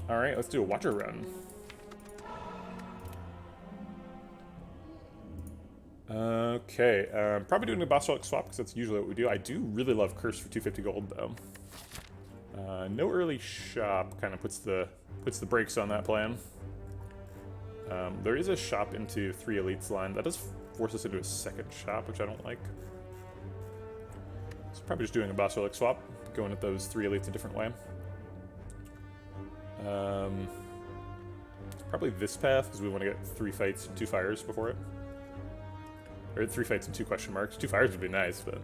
Alright, let's do a Watcher run. Okay, probably doing a boss relic swap because that's usually what we do. I do really love Curse for 250 gold though. No early shop kind of puts the brakes on that plan. There is a shop into 3 elites line. That does force us into a second shop, which I don't like. So probably just doing a boss relic swap, going at those 3 elites a different way. Probably this path, because we want to get 3 fights and 2 fires before it. Or 3 fights and 2 question marks. 2 fires would be nice, but...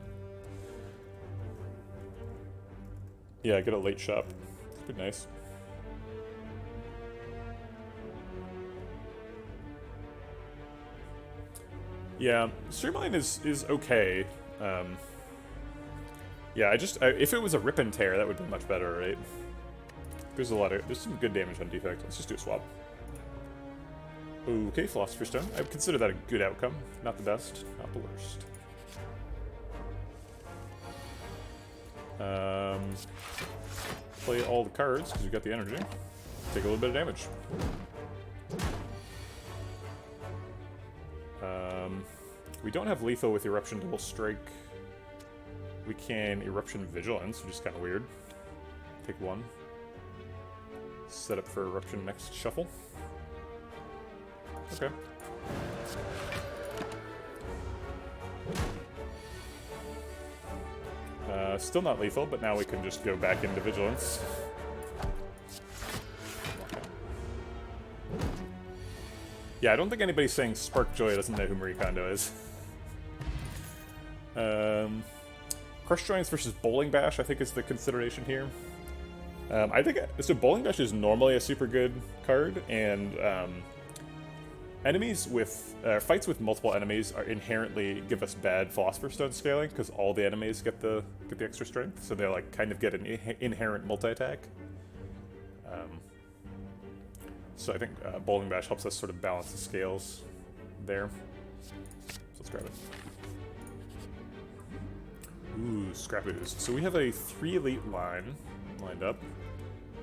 yeah, get a late shop. It'd be nice. Yeah, Streamline is okay. Yeah, if it was a rip and tear, that would be much better, right? There's some good damage on defect. Let's just do a swap. Okay, Philosopher's Stone. I would consider that a good outcome. Not the best, not the worst. Play all the cards, because we've got the energy. Take a little bit of damage. We don't have lethal with Eruption Double Strike. We can Eruption Vigilance, which is kind of weird. Take 1. Set up for Eruption next shuffle. Okay. Still not lethal, but now we can just go back into Vigilance. Yeah, I don't think anybody's saying Spark Joy doesn't know who Marie Kondo is. Crush Joints versus Bowling Bash, I think, is the consideration here. I think so. Bowling Bash is normally a super good card, and enemies with fights with multiple enemies are inherently give us bad Philosopher's Stone scaling because all the enemies get the extra strength, so they like kind of get an inherent multi-attack. So I think Bowling Bash helps us sort of balance the scales there. So let's grab it. Ooh, Scrap Ooze. So we have a 3 elite line lined up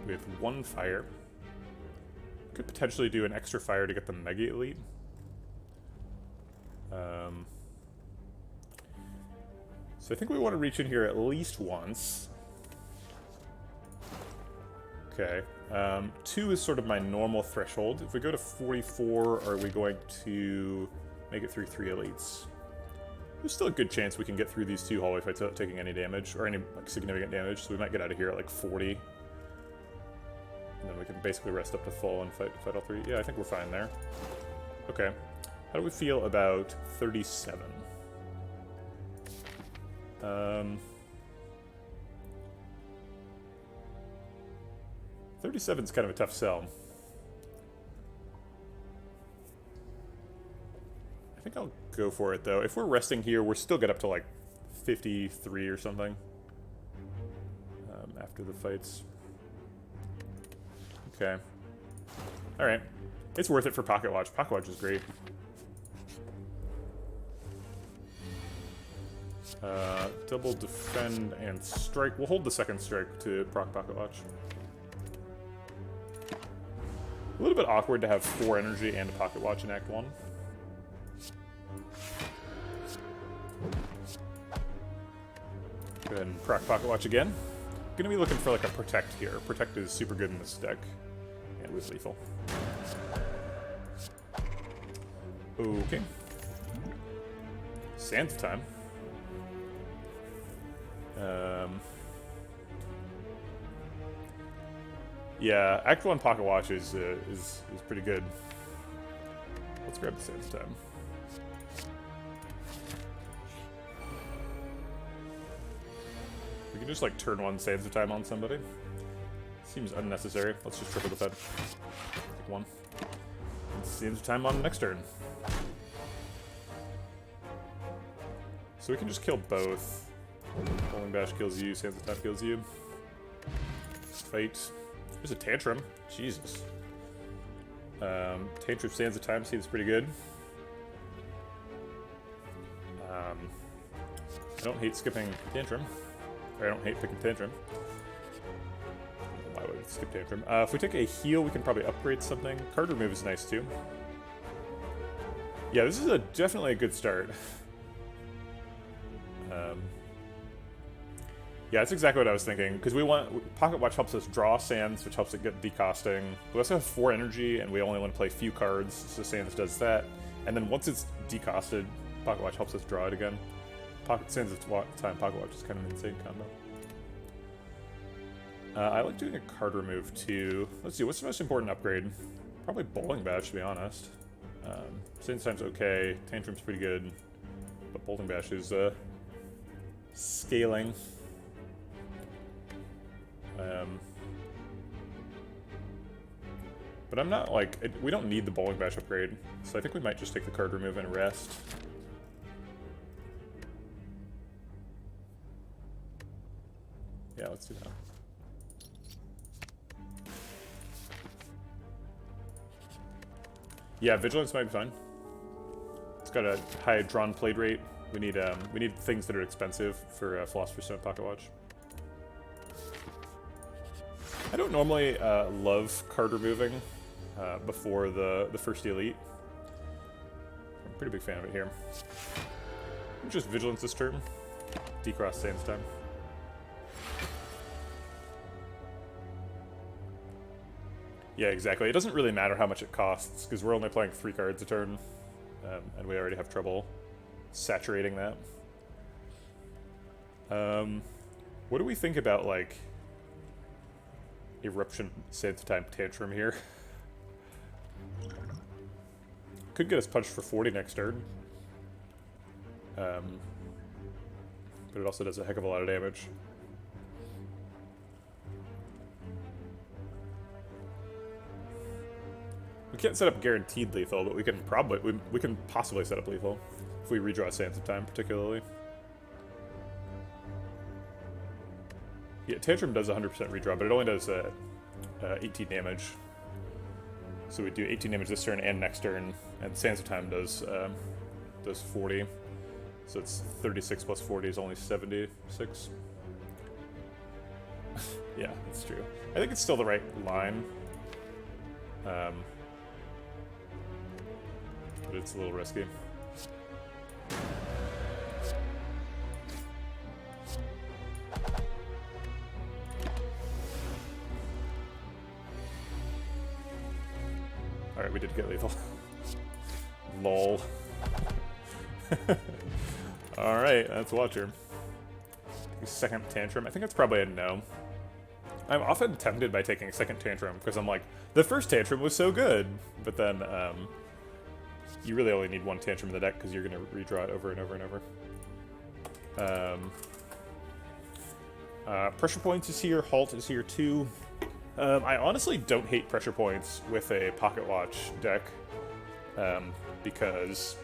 with 1 fire. Could potentially do an extra fire to get the Mega Elite. So I think we want to reach in here at least once. Okay. 2 is sort of my normal threshold. If we go to 44, are we going to make it through 3 elites? There's still a good chance we can get through these 2 hallway fights without taking any damage, or any like, significant damage, so we might get out of here at like 40. And then we can basically rest up to full and fight all 3. Yeah, I think we're fine there. Okay. How do we feel about 37? 37's kind of a tough sell. I think I'll go for it, though. If we're resting here, we'll still get up to, like, 53 or something. After the fights. Okay. Alright. It's worth it for Pocket Watch. Pocket Watch is great. Double defend and strike. We'll hold the second strike to proc Pocket Watch. A little bit awkward to have 4 energy and a Pocket Watch in Act 1. Go ahead and proc Pocket Watch again. Gonna be looking for like a Protect here. Protect is super good in this deck. And with lethal. Okay. Sands time. Yeah, Act 1 Pocket Watch is pretty good. Let's grab the Sands time. We can just like turn 1 Sands of Time on somebody. Seems unnecessary. Let's just triple defend. Take 1. And Sands of Time on the next turn. So we can just kill both. Bowling Bash kills you, Sands of Time kills you. Fight. There's a Tantrum. Jesus. Tantrum Sands of Time seems pretty good. I don't hate skipping Tantrum. Or I don't hate picking Tantrum. Why would let's skip Tantrum. If we take a heal, we can probably upgrade something. Card remove is nice too. Yeah, this is definitely a good start. Yeah, that's exactly what I was thinking, because Pocket Watch helps us draw Sands, which helps it get decosting. We also have 4 energy, and we only want to play few cards, so Sands does that. And then once it's decosted, Pocket Watch helps us draw it again. Sands of Time, Pocket Watch is kind of an insane combo. I like doing a card remove too. Let's see, what's the most important upgrade? Probably Bowling Bash, to be honest. Sands of Time's okay, Tantrum's pretty good, but Bowling Bash is scaling. But I'm not like, we don't need the Bowling Bash upgrade, so I think we might just take the card remove and rest. Yeah, let's do that. Yeah, Vigilance might be fine. It's got a high drawn played rate. We need things that are expensive for Philosopher's Stone Pocket Watch. I don't normally love card removing before the first elite. I'm a pretty big fan of it here. Just Vigilance this turn. Decross Sands Time. Yeah, exactly. It doesn't really matter how much it costs, because we're only playing 3 cards a turn, and we already have trouble saturating that. What do we think about, like, Eruption Sands of Time Tantrum here? Could get us punched for 40 next turn. But it also does a heck of a lot of damage. We can't set up guaranteed lethal, but we can possibly set up lethal if we redraw Sands of Time, particularly. Yeah, Tantrum does 100% redraw, but it only does 18 damage. So we do 18 damage this turn and next turn, and Sands of Time does 40. So it's 36 plus 40 is only 76. Yeah, that's true. I think it's still the right line. But it's a little risky. Alright, we did get lethal. Lol. Alright, that's Watcher. Second Tantrum. I think that's probably a no. I'm often tempted by taking a second Tantrum, because I'm like, the first Tantrum was so good! But then, you really only need one Tantrum in the deck, because you're going to redraw it over and over and over. Pressure Points is here, Halt is here too. I honestly don't hate Pressure Points with a Pocket Watch deck, because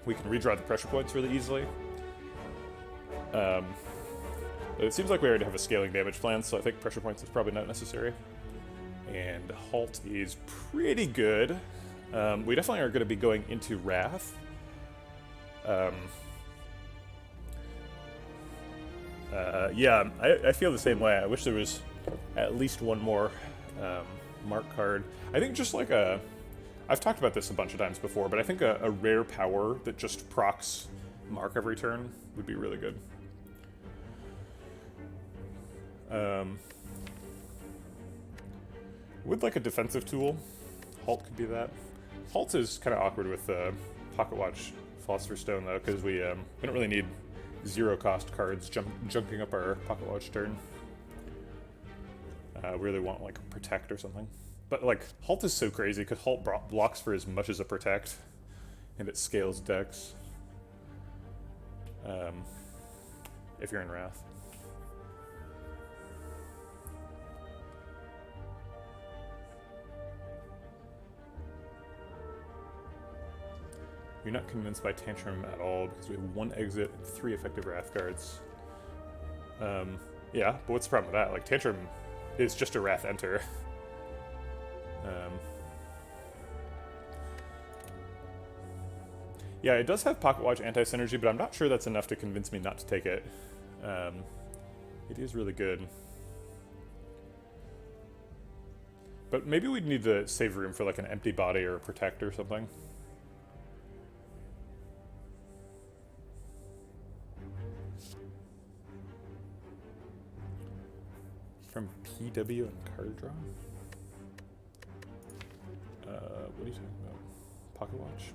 we can redraw the Pressure Points really easily. But it seems like we already have a scaling damage plan, so I think Pressure Points is probably not necessary. And Halt is pretty good. We definitely are going to be going into Wrath. Yeah, I feel the same way. I wish there was at least one more mark card. I think just like I've talked about this a bunch of times before, but I think a rare power that just procs mark every turn would be really good. Would like a defensive tool. Halt could be that. Halt is kind of awkward with Pocket Watch Philosopher's Stone, though, because we don't really need 0-cost cards junking up our Pocket Watch turn. We really want, like, Protect or something. But, like, Halt is so crazy, because Halt blocks for as much as a Protect, and it scales decks. If you're in Wrath. You're not convinced by Tantrum at all, because we have 1 exit and 3 effective Wrath cards. Yeah, but what's the problem with that? Like, Tantrum is just a Wrath enter. Yeah, it does have Pocket Watch anti-synergy, but I'm not sure that's enough to convince me not to take it. It is really good. But maybe we'd need to save room for like an empty body or a protect or something. From PW and card draw? What are you talking about? Pocket watch?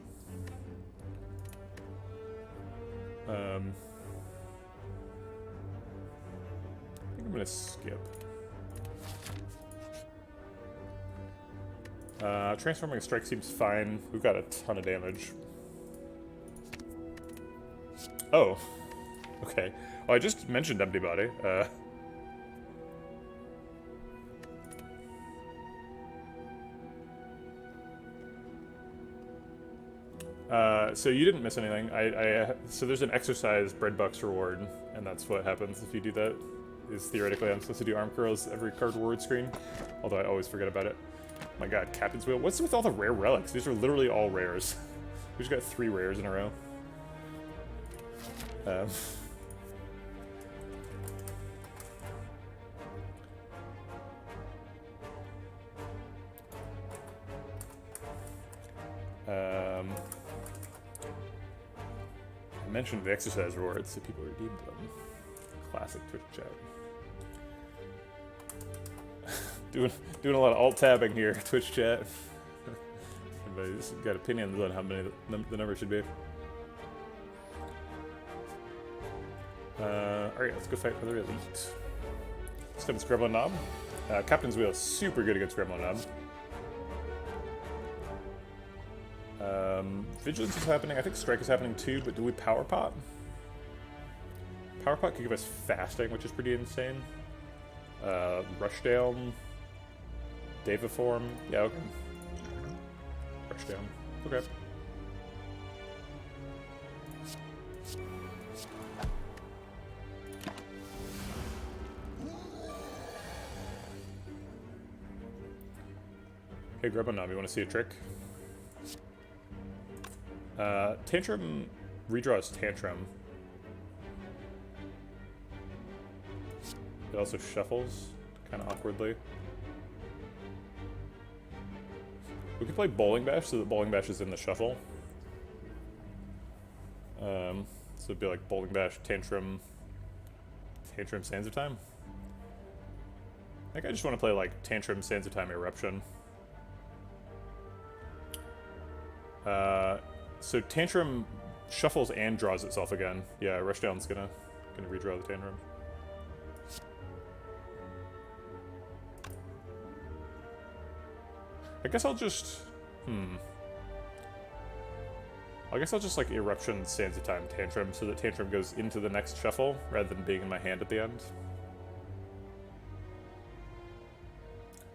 I think I'm gonna skip. Transforming a strike seems fine. We've got a ton of damage. Oh. Okay. Oh, I just mentioned empty body. So you didn't miss anything. So there's an exercise bread bucks reward, and that's what happens if you do that. Is theoretically I'm supposed to do arm curls every card reward screen, although I always forget about it. My god, Captain's Wheel. What's with all the rare relics? These are literally all rares. We just got 3 rares in a row. I mentioned the exercise rewards, so people redeemed them. Classic Twitch chat. doing a lot of alt-tabbing here, Twitch chat. Everybody's got opinions on how many the number should be. Alright, let's go fight other elite. Let's go to Gremlin Knob. Captain's Wheel is super good against Gremlin Knob. Vigilance is happening. I think Strike is happening too, but do we Power Pot? Power Pot could give us Fasting, which is pretty insane. Rushdown. Daviform. Yeah, okay. Rushdown. Okay. Hey, Gremlin Knob, you want to see a trick? Tantrum redraws Tantrum. It also shuffles, kind of awkwardly. We could play Bowling Bash so that Bowling Bash is in the shuffle. So it'd be like Bowling Bash, Tantrum, Sands of Time. I think I just want to play like Tantrum, Sands of Time, Eruption. So Tantrum shuffles and draws itself again. Yeah, Rushdown's gonna redraw the Tantrum. I guess I'll just like Eruption, Sands of Time, Tantrum, so that Tantrum goes into the next shuffle rather than being in my hand at the end.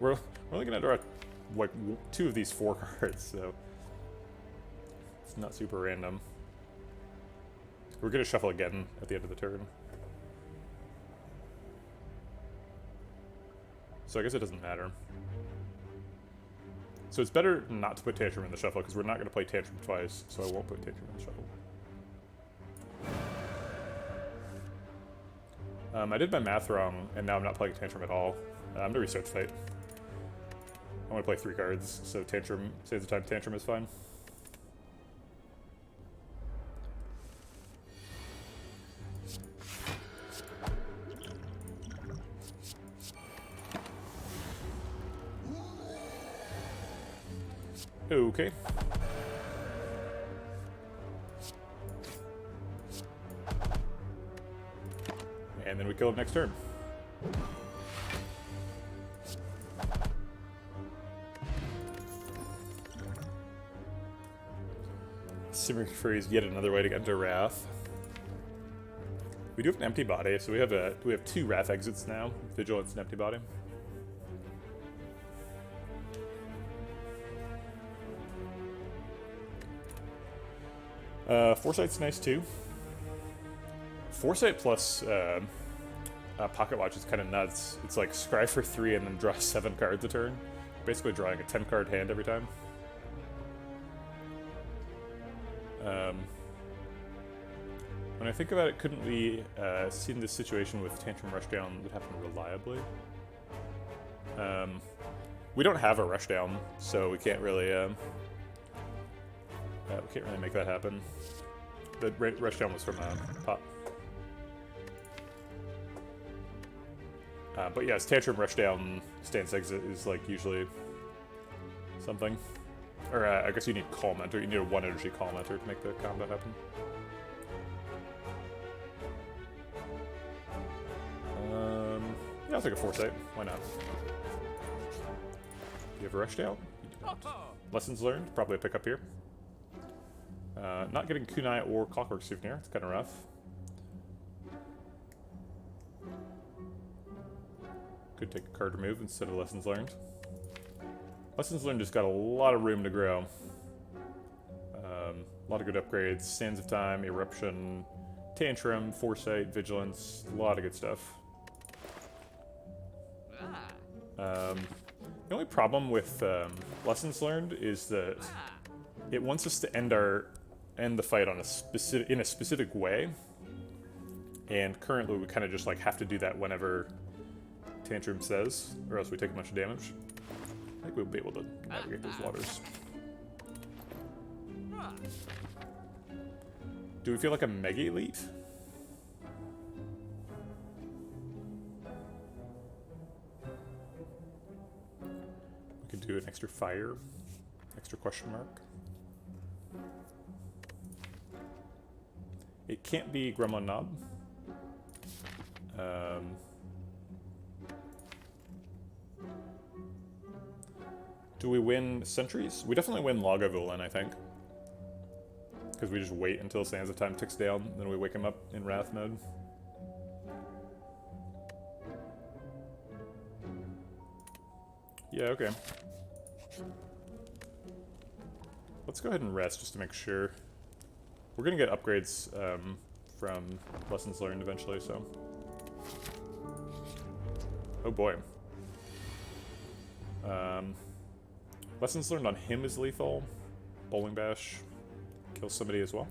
We're only gonna draw like 2 of these 4 cards, so it's not super random. We're gonna shuffle again at the end of the turn. So I guess it doesn't matter. So it's better not to put Tantrum in the shuffle, because we're not going to play Tantrum twice, so I won't put Tantrum in the shuffle. I did my math wrong, and now I'm not playing Tantrum at all. I'm going to restart the fight. I want to play 3 cards, so Tantrum, Sands of Time, Tantrum is fine. Okay. And then we kill him next turn. Simmering Fury is yet another way to get into Wrath. We do have an empty body, so we have 2 Wrath exits now. Vigilance and empty body. Foresight's nice too. Foresight plus Pocket Watch is kind of nuts. It's like scry for 3 and then draw 7 cards a turn. Basically drawing a 10-card hand every time. When I think about it, couldn't we see in this situation with Tantrum Rushdown would happen reliably? We don't have a rush down, so we can't really make that happen. The rush down was from Pop. But yes, Tantrum rush down stance exit is like usually something. Or I guess you need Calm Enter. You need a 1 energy Calm Enter to make the combo happen. Yeah, I'll take a Foresight. Why not? You have a rush down? You don't. Lessons learned. Probably a pickup here. Not getting Kunai or Clockwork Souvenir. It's kind of rough. Could take a card remove instead of Lessons Learned. Lessons Learned just got a lot of room to grow. A lot of good upgrades. Sands of Time, Eruption, Tantrum, Foresight, Vigilance. A lot of good stuff. The only problem with Lessons Learned is that it wants us to end the fight on in a specific way, and currently we kind of just like have to do that whenever Tantrum says, or else we take a bunch of damage. I think we'll be able to navigate those waters. Do we feel like a Mega Elite? We could do an extra fire, extra question mark. It can't be Gremlin Knob. Do we win Sentries? We definitely win Lagavulin, I think. Because we just wait until Sands of Time ticks down, then we wake him up in Wrath mode. Yeah, okay. Let's go ahead and rest just to make sure. We're gonna get upgrades from Lessons Learned eventually, so. Oh boy. Lessons Learned on him is lethal. Bowling Bash kills somebody as well.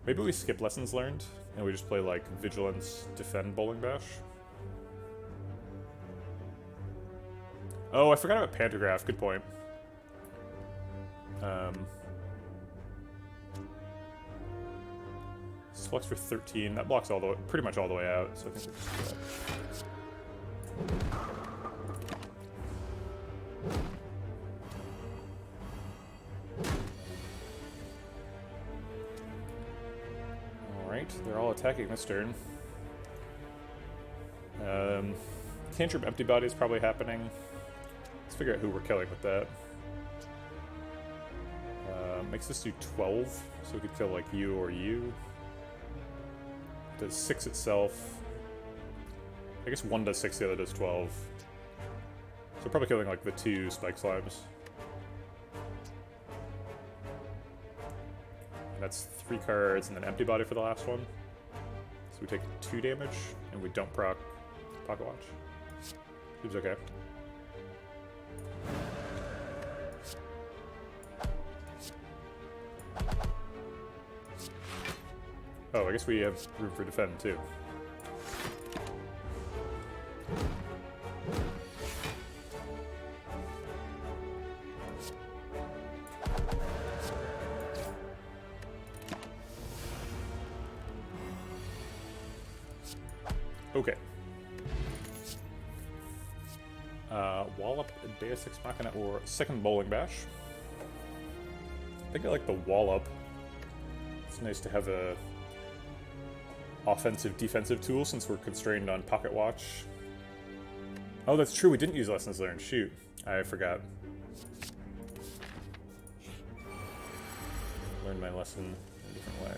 Maybe we skip Lessons Learned and we just play like Vigilance, Defend, Bowling Bash. Oh, I forgot about Pantograph. Good point. Flux for 13. That blocks all the way, pretty much all the way out. So I think we'll just do that. All right, they're all attacking this turn. Tantrum Empty Body is probably happening. Let's figure out who we're killing with that. Makes this do 12, so we could kill like you or you. Does 6 itself. I guess one does 6, the other does 12. So probably killing like the 2 Spike Slimes. And that's 3 cards and then Empty Body for the last one. So we take 2 damage and we don't proc Pocket Watch. Seems okay. Oh, I guess we have room for defend, too. Okay. Wallop, Deus Ex Machina, or second Bowling Bash. I think I like the Wallop. It's nice to have a offensive, defensive tool since we're constrained on Pocket Watch. Oh, that's true. We didn't use Lessons Learned. Shoot. I forgot. Learned my lesson in a different way.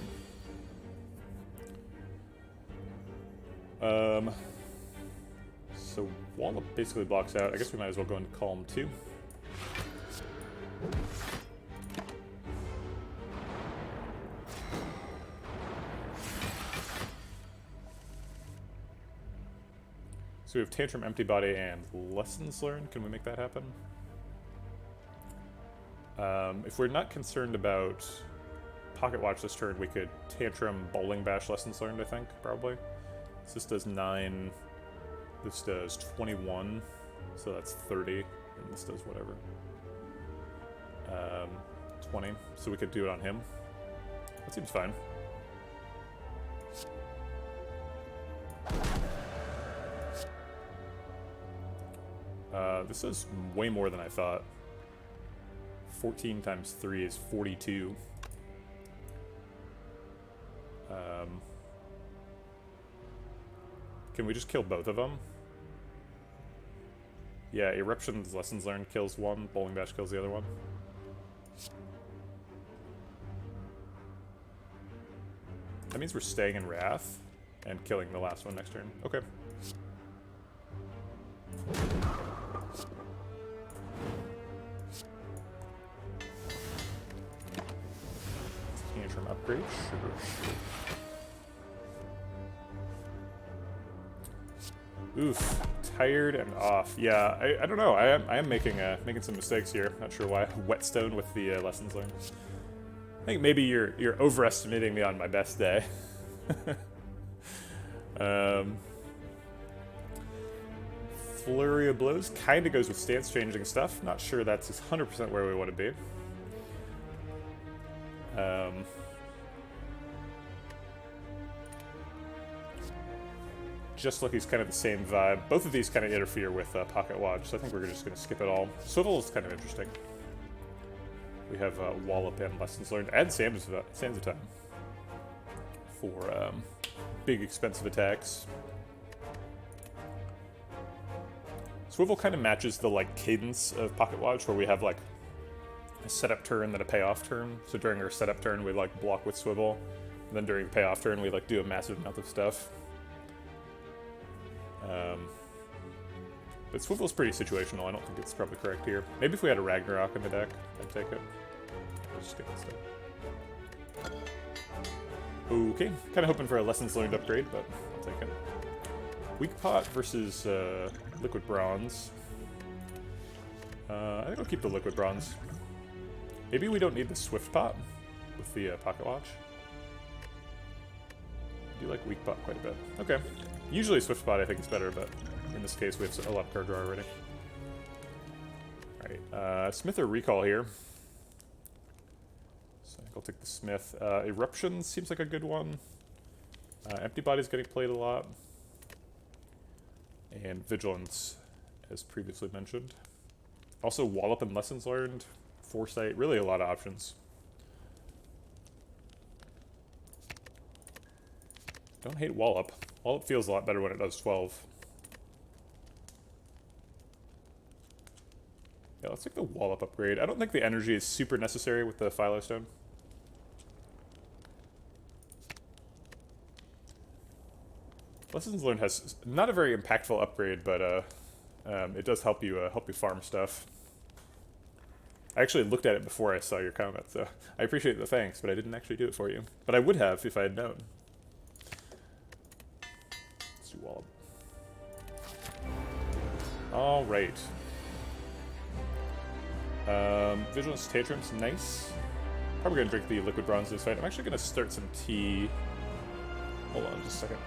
So Wallop basically blocks out. I guess we might as well go into Calm too. So we have Tantrum, Empty Body, and Lessons Learned. Can we make that happen? If we're not concerned about Pocket Watch this turn, we could Tantrum, Bowling Bash, Lessons Learned, I think, probably. So this does 9. This does 21. So that's 30, and this does whatever. 20, so we could do it on him. That seems fine. This is way more than I thought. 14 times 3 is 42. Can we just kill both of them? Yeah, Eruption's Lessons Learned kills one, Bowling Bash kills the other one. That means we're staying in Wrath and killing the last one next turn. Okay. Tantrum upgrade, sure. Oof, tired and off. Yeah, I don't know. I am making some mistakes here. Not sure why. Whetstone with the lessons learned. I think maybe you're overestimating me on my best day. Flurry of Blows kind of goes with stance changing stuff. Not sure that's 100% where we want to be. Just Lucky's kind of the same vibe. Both of these kind of interfere with Pocket Watch, so I think we're just going to skip it all. Swivel is kind of interesting. We have Wallop and Lessons Learned, and Sands of Time for big, expensive attacks. Swivel kind of matches the like cadence of Pocket Watch, where we have like a setup turn, then a payoff turn. So during our setup turn, we like block with Swivel, and then during the payoff turn, we like do a massive amount of stuff. But Swivel's pretty situational. I don't think it's probably correct here. Maybe if we had a Ragnarok in the deck, I'd take it. I'll just get this stuff. Okay, kind of hoping for a Lessons Learned upgrade, but I'll take it. Weak Pot versus Liquid Bronze. I think I'll keep the Liquid Bronze. Maybe we don't need the Swift Pot with the Pocket Watch. I do like Weak Pot quite a bit. Okay. Usually Swift Pot I think is better, but in this case we have a lot of card draw already. Alright, Smith or Recall here. So I think I'll take the Smith. Eruption seems like a good one. Empty Body's getting played a lot. And Vigilance, as previously mentioned. Also Wallop and Lessons Learned. Foresight, really a lot of options. Don't hate Wallop. Wallop feels a lot better when it does 12. Yeah, let's take the Wallop upgrade. I don't think the energy is super necessary with the Philo Stone. Lessons Learned has not a very impactful upgrade, but it does help you farm stuff. I actually looked at it before I saw your comment, so I appreciate the thanks, but I didn't actually do it for you. But I would have if I had known. Let's do Wallop. All right. Vigilance Tantrum's nice. Probably gonna drink the Liquid Bronze this fight. I'm actually gonna start some tea. Hold on just a second.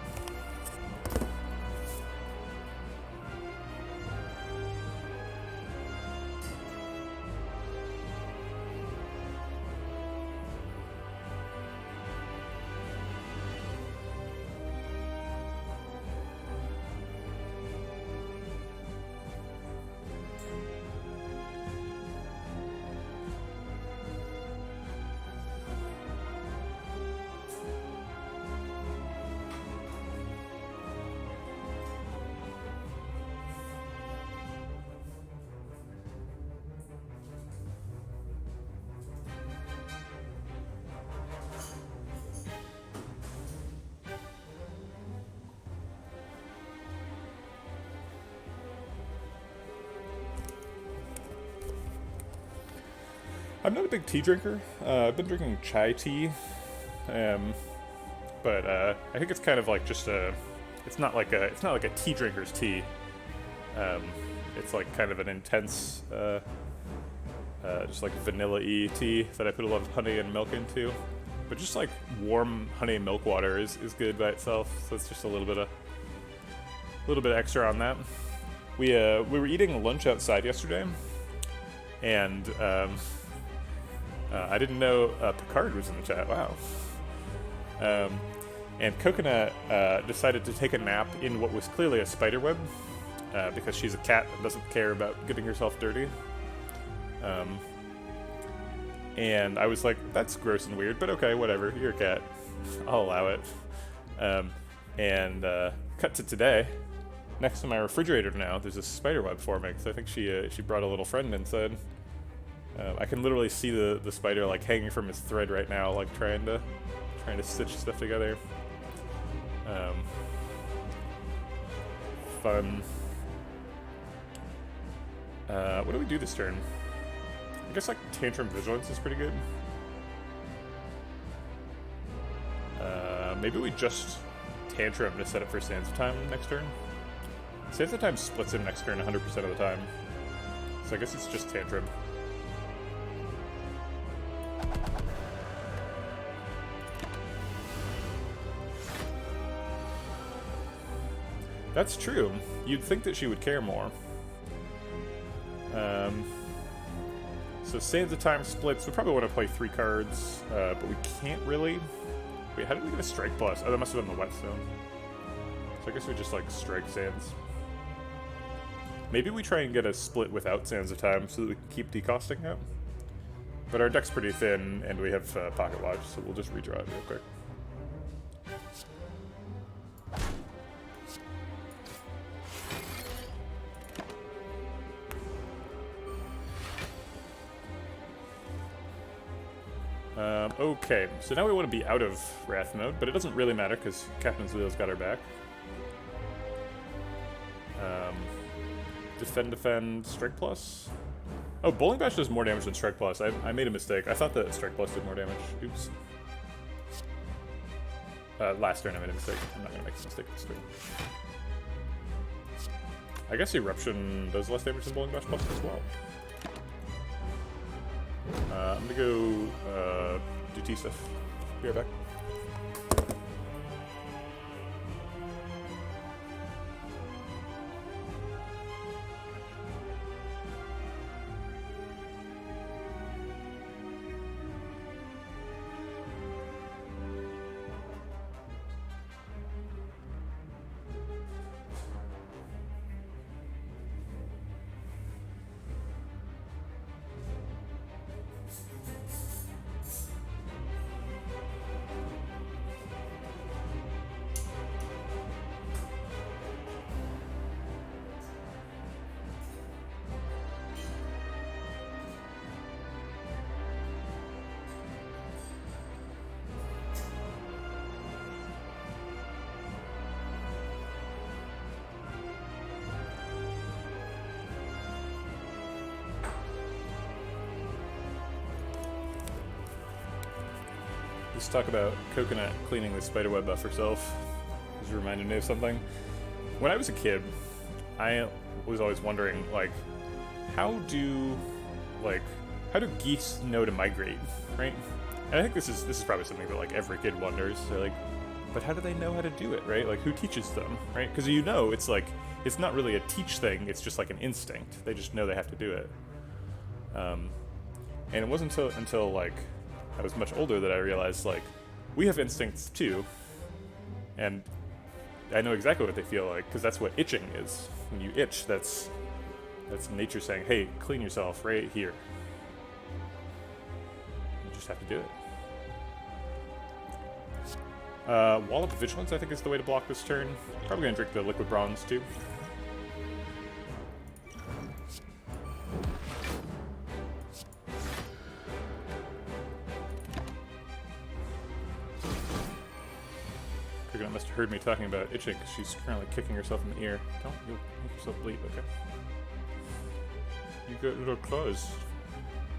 I'm not a big tea drinker. I've been drinking chai tea, but I think it's kind of like just a. It's not like a tea drinker's tea. It's like kind of an intense, just like vanilla-y tea that I put a lot of honey and milk into. But just like warm honey and milk water is good by itself. So it's just a little bit extra on that. We were eating lunch outside yesterday, and I didn't know Picard was in the chat. Wow. And Coconut decided to take a nap in what was clearly a spider web, because she's a cat and doesn't care about getting herself dirty. And I was like, that's gross and weird, but okay, whatever, you're a cat. I'll allow it. Cut to today. Next to my refrigerator now, there's a spider web forming, so I think she brought a little friend inside. I can literally see the spider like hanging from his thread right now, like trying to stitch stuff together. Fun. What do we do this turn? I guess like Tantrum Vigilance is pretty good. Maybe we just Tantrum to set up for Sands of Time next turn. Sands of Time splits him next turn 100% of the time. So I guess it's just Tantrum. That's true. You'd think that she would care more. So Sands of Time splits. We probably want to play 3 cards, but we can't really. Wait, how did we get a Strike Plus? Oh, that must have been the Whetstone. So I guess we just like strike Sands. Maybe we try and get a split without Sands of Time so that we can keep decosting out. But our deck's pretty thin, and we have Pocket Watch, so we'll just redraw it real quick. Okay, so now we want to be out of Wrath mode, but it doesn't really matter because Captain's Wheel's got our back. Defend, Strike Plus. Oh, Bowling Bash does more damage than Strike Plus. I made a mistake. I thought that Strike Plus did more damage. Oops. Last turn I made a mistake. I'm not going to make a mistake this turn. I guess Eruption does less damage than Bowling Bash Plus as well. I'm gonna go do T stuff. Be right back. Let's talk about Coconut cleaning the spiderweb off herself. This reminded me of something. When I was a kid, I was always wondering, like, how do geese know to migrate, right? And I think this is probably something that like every kid wonders. They're like, but how do they know how to do it, right? Like, who teaches them, right? Because it's like it's not really a teach thing. It's just like an instinct. They just know they have to do it. And it wasn't until like I was much older that I realized, like, we have instincts too, and I know exactly what they feel like, because that's what itching is. When you itch, that's nature saying, hey, clean yourself right here. You just have to do it. Wall of Vigilance, I think, is the way to block this turn. Probably going to drink the Liquid Bronze, too. Coconut must have heard me talking about itching because she's currently kicking herself in the ear. You'll make yourself bleed, okay. You got little claws.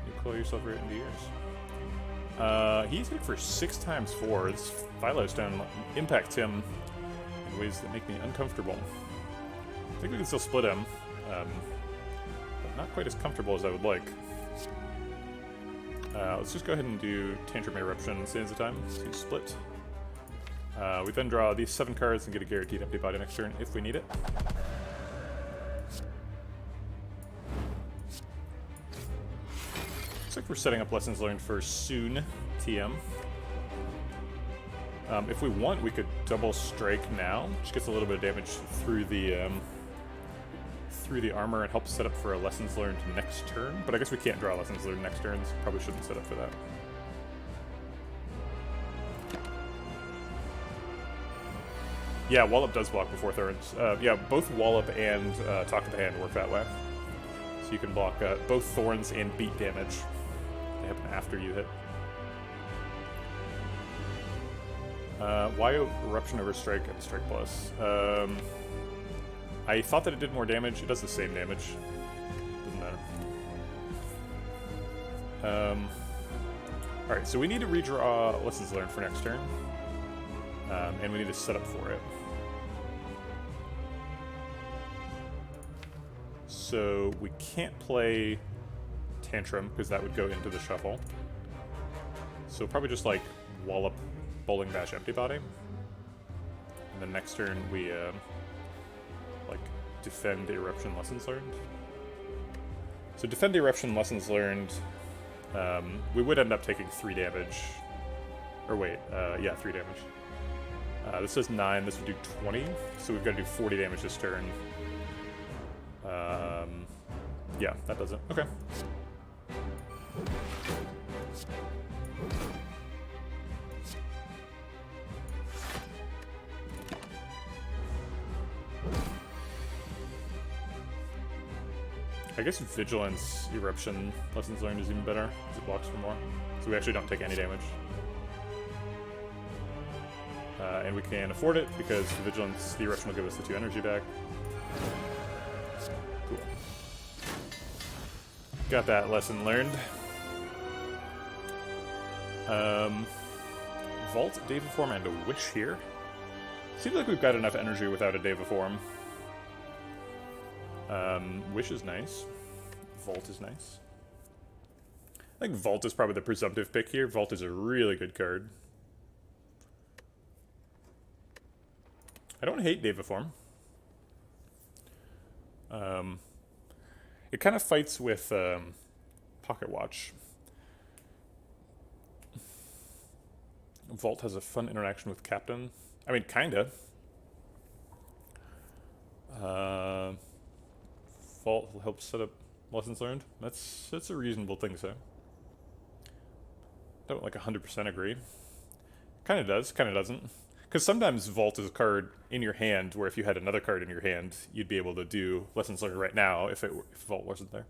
You claw yourself right in the ears. He's hit for 6 times 4. This Philo Stone impacts him in ways that make me uncomfortable. I think we can still split him, but not quite as comfortable as I would like. Let's just go ahead and do Tantrum Eruption Sands of Time to split. We then draw these 7 cards and get a guaranteed empty body next turn if we need it. Looks like we're setting up lessons learned for soon, TM. If we want, we could double strike now, which gets a little bit of damage through the armor and helps set up for a lessons learned next turn. But I guess we can't draw lessons learned next turn, so probably shouldn't set up for that. Yeah, Wallop does block before Thorns. Yeah, both Wallop and Talk of the Hand work that way. So you can block both Thorns and beat damage. They happen after you hit. Why Eruption over Strike and Strike Plus? I thought that it did more damage. It does the same damage. Doesn't matter. Alright, so we need to redraw Lessons Learned for next turn. And we need to set up for it. So we can't play Tantrum, because that would go into the shuffle. So probably just like Wallop, Bowling Bash, Empty Body. And then next turn we like defend Eruption Lessons Learned. So defend Eruption Lessons Learned, we would end up taking 3 damage. Or wait, yeah, 3 damage. This is 9, this would do 20, so we've got to do 40 damage this turn. Yeah, that does it. Okay. I guess Vigilance Eruption Lessons Learned is even better, because it blocks for more. So we actually don't take any damage. And we can afford it, because the Vigilance, the Eruption will give us the 2 energy back. Cool. Got that lesson learned. Vault, Daviform, and a Wish here. Seems like we've got enough energy without a Daviform. Wish is nice. Vault is nice. I think Vault is probably the presumptive pick here. Vault is a really good card. I don't hate Daviform. It kind of fights with Pocket Watch. Vault has a fun interaction with Captain. I mean, kinda. Vault will help set up Lessons Learned. That's a reasonable thing to say. Don't like 100% agree. Kinda does, kinda doesn't. Because sometimes Vault is a card in your hand, where if you had another card in your hand, you'd be able to do Lessons Learned right now if Vault wasn't there.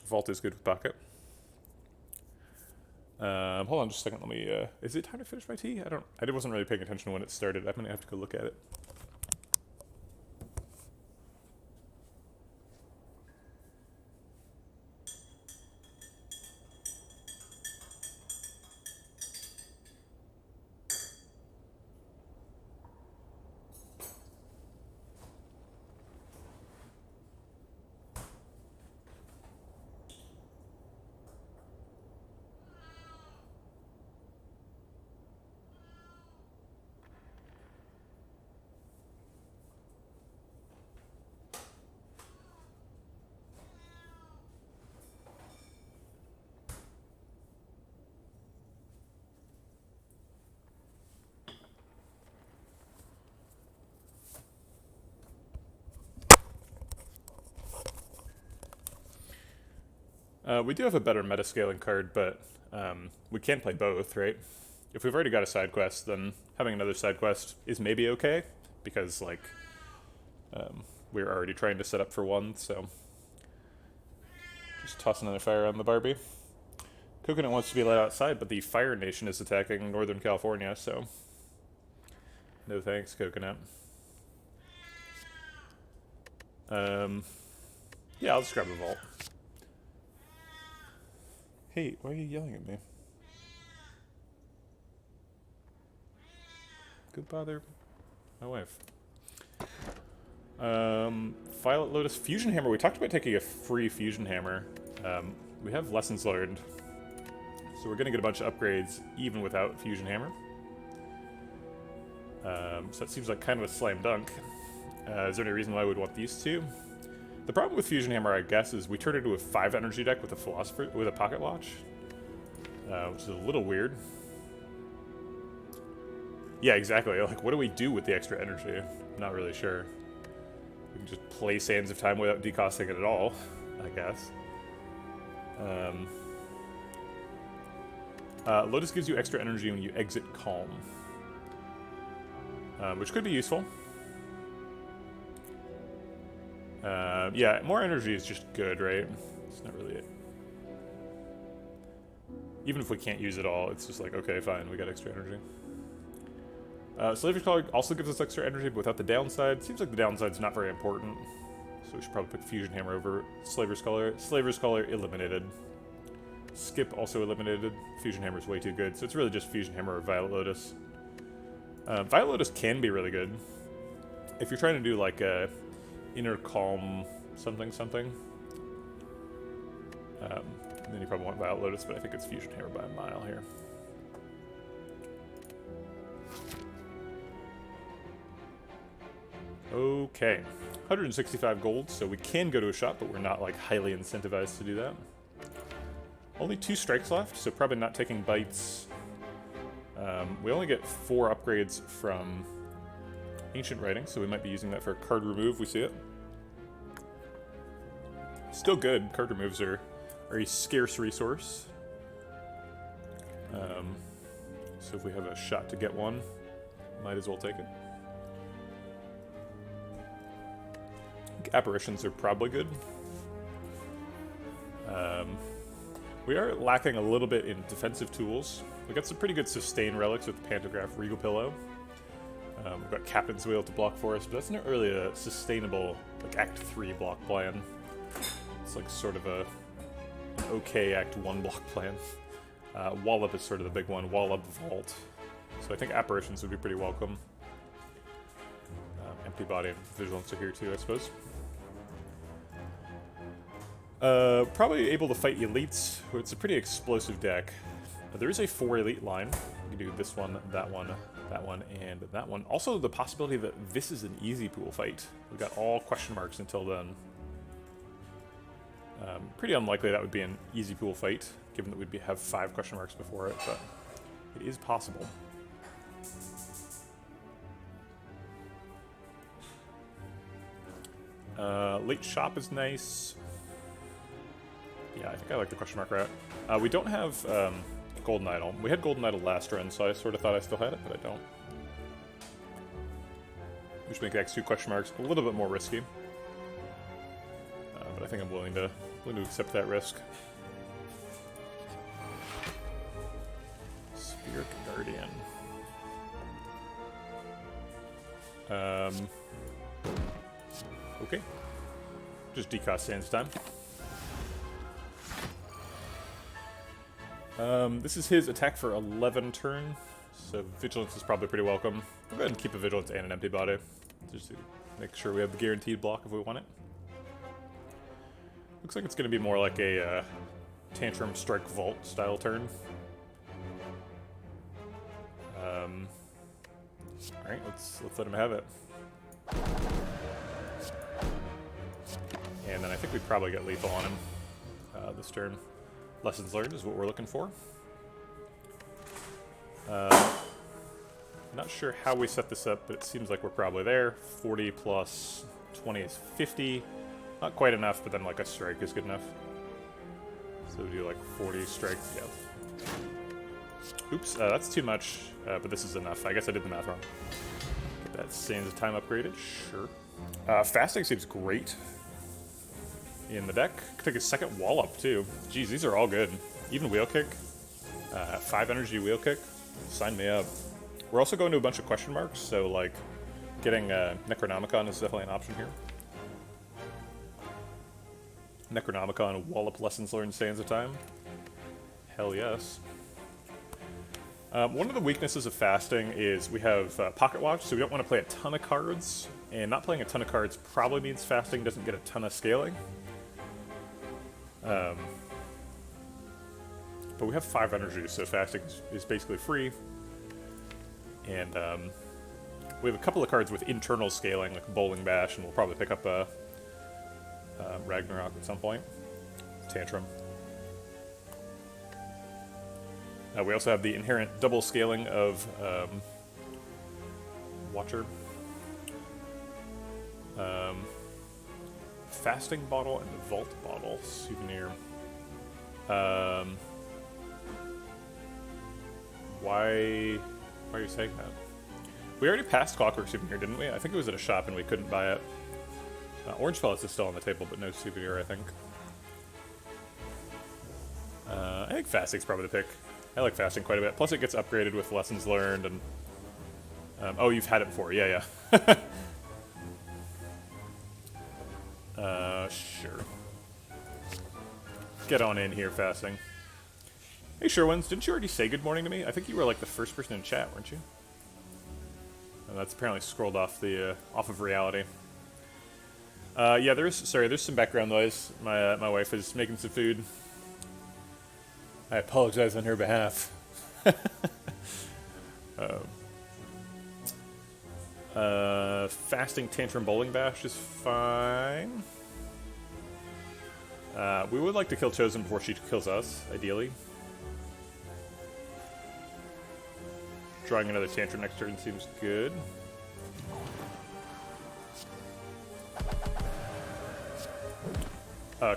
Vault is good with Pocket. Hold on just a second, let me, is it time to finish my tea? I wasn't really paying attention when it started. I'm gonna have to go look at it. We do have a better meta-scaling card, but we can play both, right? If we've already got a side quest, then having another side quest is maybe okay, because, like, we're already trying to set up for one, so... Just toss another fire on the Barbie. Coconut wants to be let outside, but the Fire Nation is attacking Northern California, so... No thanks, Coconut. Yeah, I'll just grab a Vault. Hey, why are you yelling at me? Good bother my wife. Violet Lotus Fusion Hammer. We talked about taking a free Fusion Hammer. We have Lessons Learned. So we're going to get a bunch of upgrades even without Fusion Hammer. So that seems like kind of a slam dunk. Is there any reason why I would want these two? The problem with Fusion Hammer, I guess, is we turned it into a 5 energy deck with a Pocket Watch, which is a little weird. Yeah, exactly. Like, what do we do with the extra energy? I'm not really sure. We can just play Sands of Time without decosting it at all, I guess. Lotus gives you extra energy when you exit Calm, which could be useful. Yeah, more energy is just good, right? It's not really it. Even if we can't use it all, it's just like, okay, fine, we got extra energy. Slaver's Collar also gives us extra energy, but without the downside. Seems like the downside's not very important. So we should probably pick Fusion Hammer over Slaver's Collar. Slaver's Collar eliminated. Skip also eliminated. Fusion Hammer's way too good, so it's really just Fusion Hammer or Violet Lotus. Violet Lotus can be really good. If you're trying to do like a Inner Calm something. Then you probably want Violet Lotus, but I think it's Fusion Hammer by a mile here. Okay, 165 gold, so we can go to a shop, but we're not like highly incentivized to do that. Only 2 strikes left, so probably not taking bites. We only get 4 upgrades from Ancient Writing, so we might be using that for card remove. We see it. Still good. Card removes are a scarce resource. So if we have a shot to get one, might as well take it. I think apparitions are probably good. We are lacking a little bit in defensive tools. We got some pretty good sustain relics with the Pantograph Regal Pillow. We've got Captain's Wheel to block for us, but that's not really a sustainable, like, Act 3 block plan. It's like sort of an okay Act 1 block plan. Wallop is sort of the big one. Wallop, Vault. So I think apparitions would be pretty welcome. Empty Body and Vigilance are here too, I suppose. Probably able to fight elites. It's a pretty explosive deck. There is a 4 elite line. You can do this one, that one, that one, and that one. Also, the possibility that this is an easy pool fight. We got all question marks until then. Pretty unlikely that would be an easy pool fight, given that we'd have 5 question marks before it, but it is possible. Late shop is nice. Yeah, I think I like the question mark route. We don't have Golden Idol. We had Golden Idol last run, so I sort of thought I still had it, but I don't. Which makes the next 2 question marks a little bit more risky. But I think I'm willing to accept that risk. Spirit Guardian. Okay. Just decost Sands time. This is his attack for 11 turn, so Vigilance is probably pretty welcome. We'll go ahead and keep a Vigilance and an Empty Body, just to make sure we have the guaranteed block if we want it. Looks like it's going to be more like a Tantrum Strike Vault style turn. Alright, let's let him have it. And then I think we probably get lethal on him this turn. Lessons learned is what we're looking for. Not sure how we set this up, but it seems like we're probably there. 40 plus 20 is 50. Not quite enough, but then like a strike is good enough. So we do like 40 strike, yeah. Oops, that's too much, but this is enough. I guess I did the math wrong. Get that Sands of Time upgraded, sure. Fasting seems great in the deck. Could take a second wall up too. Geez, these are all good. Even Wheel Kick. 5 energy Wheel Kick. Sign me up. We're also going to a bunch of question marks, so like getting Necronomicon is definitely an option here. Necronomicon, Wallop, Lessons Learned, Sands of Time. Hell yes. One of the weaknesses of fasting is we have Pocket Watch, so we don't want to play a ton of cards, and not playing a ton of cards probably means fasting doesn't get a ton of scaling. But we have 5 energy, so fasting is basically free. And we have a couple of cards with internal scaling, like Bowling Bash, and we'll probably pick up Ragnarok at some point. Tantrum. We also have the inherent double scaling of Watcher. Fasting bottle and the vault bottle souvenir. Why are you saying that? We already passed Clockwork souvenir, didn't we? I think it was at a shop and we couldn't buy it. Orange pellets is still on the table, but no souvenir, I think. I think fasting's probably the pick. I like fasting quite a bit. Plus it gets upgraded with lessons learned and... oh, you've had it before. Yeah, yeah. Sure. Get on in here, fasting. Hey, Sherwins, didn't you already say good morning to me? I think you were like the first person in chat, weren't you? And that's apparently scrolled off the off of reality. Yeah, there's some background noise. My wife is making some food. I apologize on her behalf. Fasting Tantrum Bowling Bash is fine. We would like to kill Chosen before she kills us, ideally. Drawing another Tantrum next turn seems good.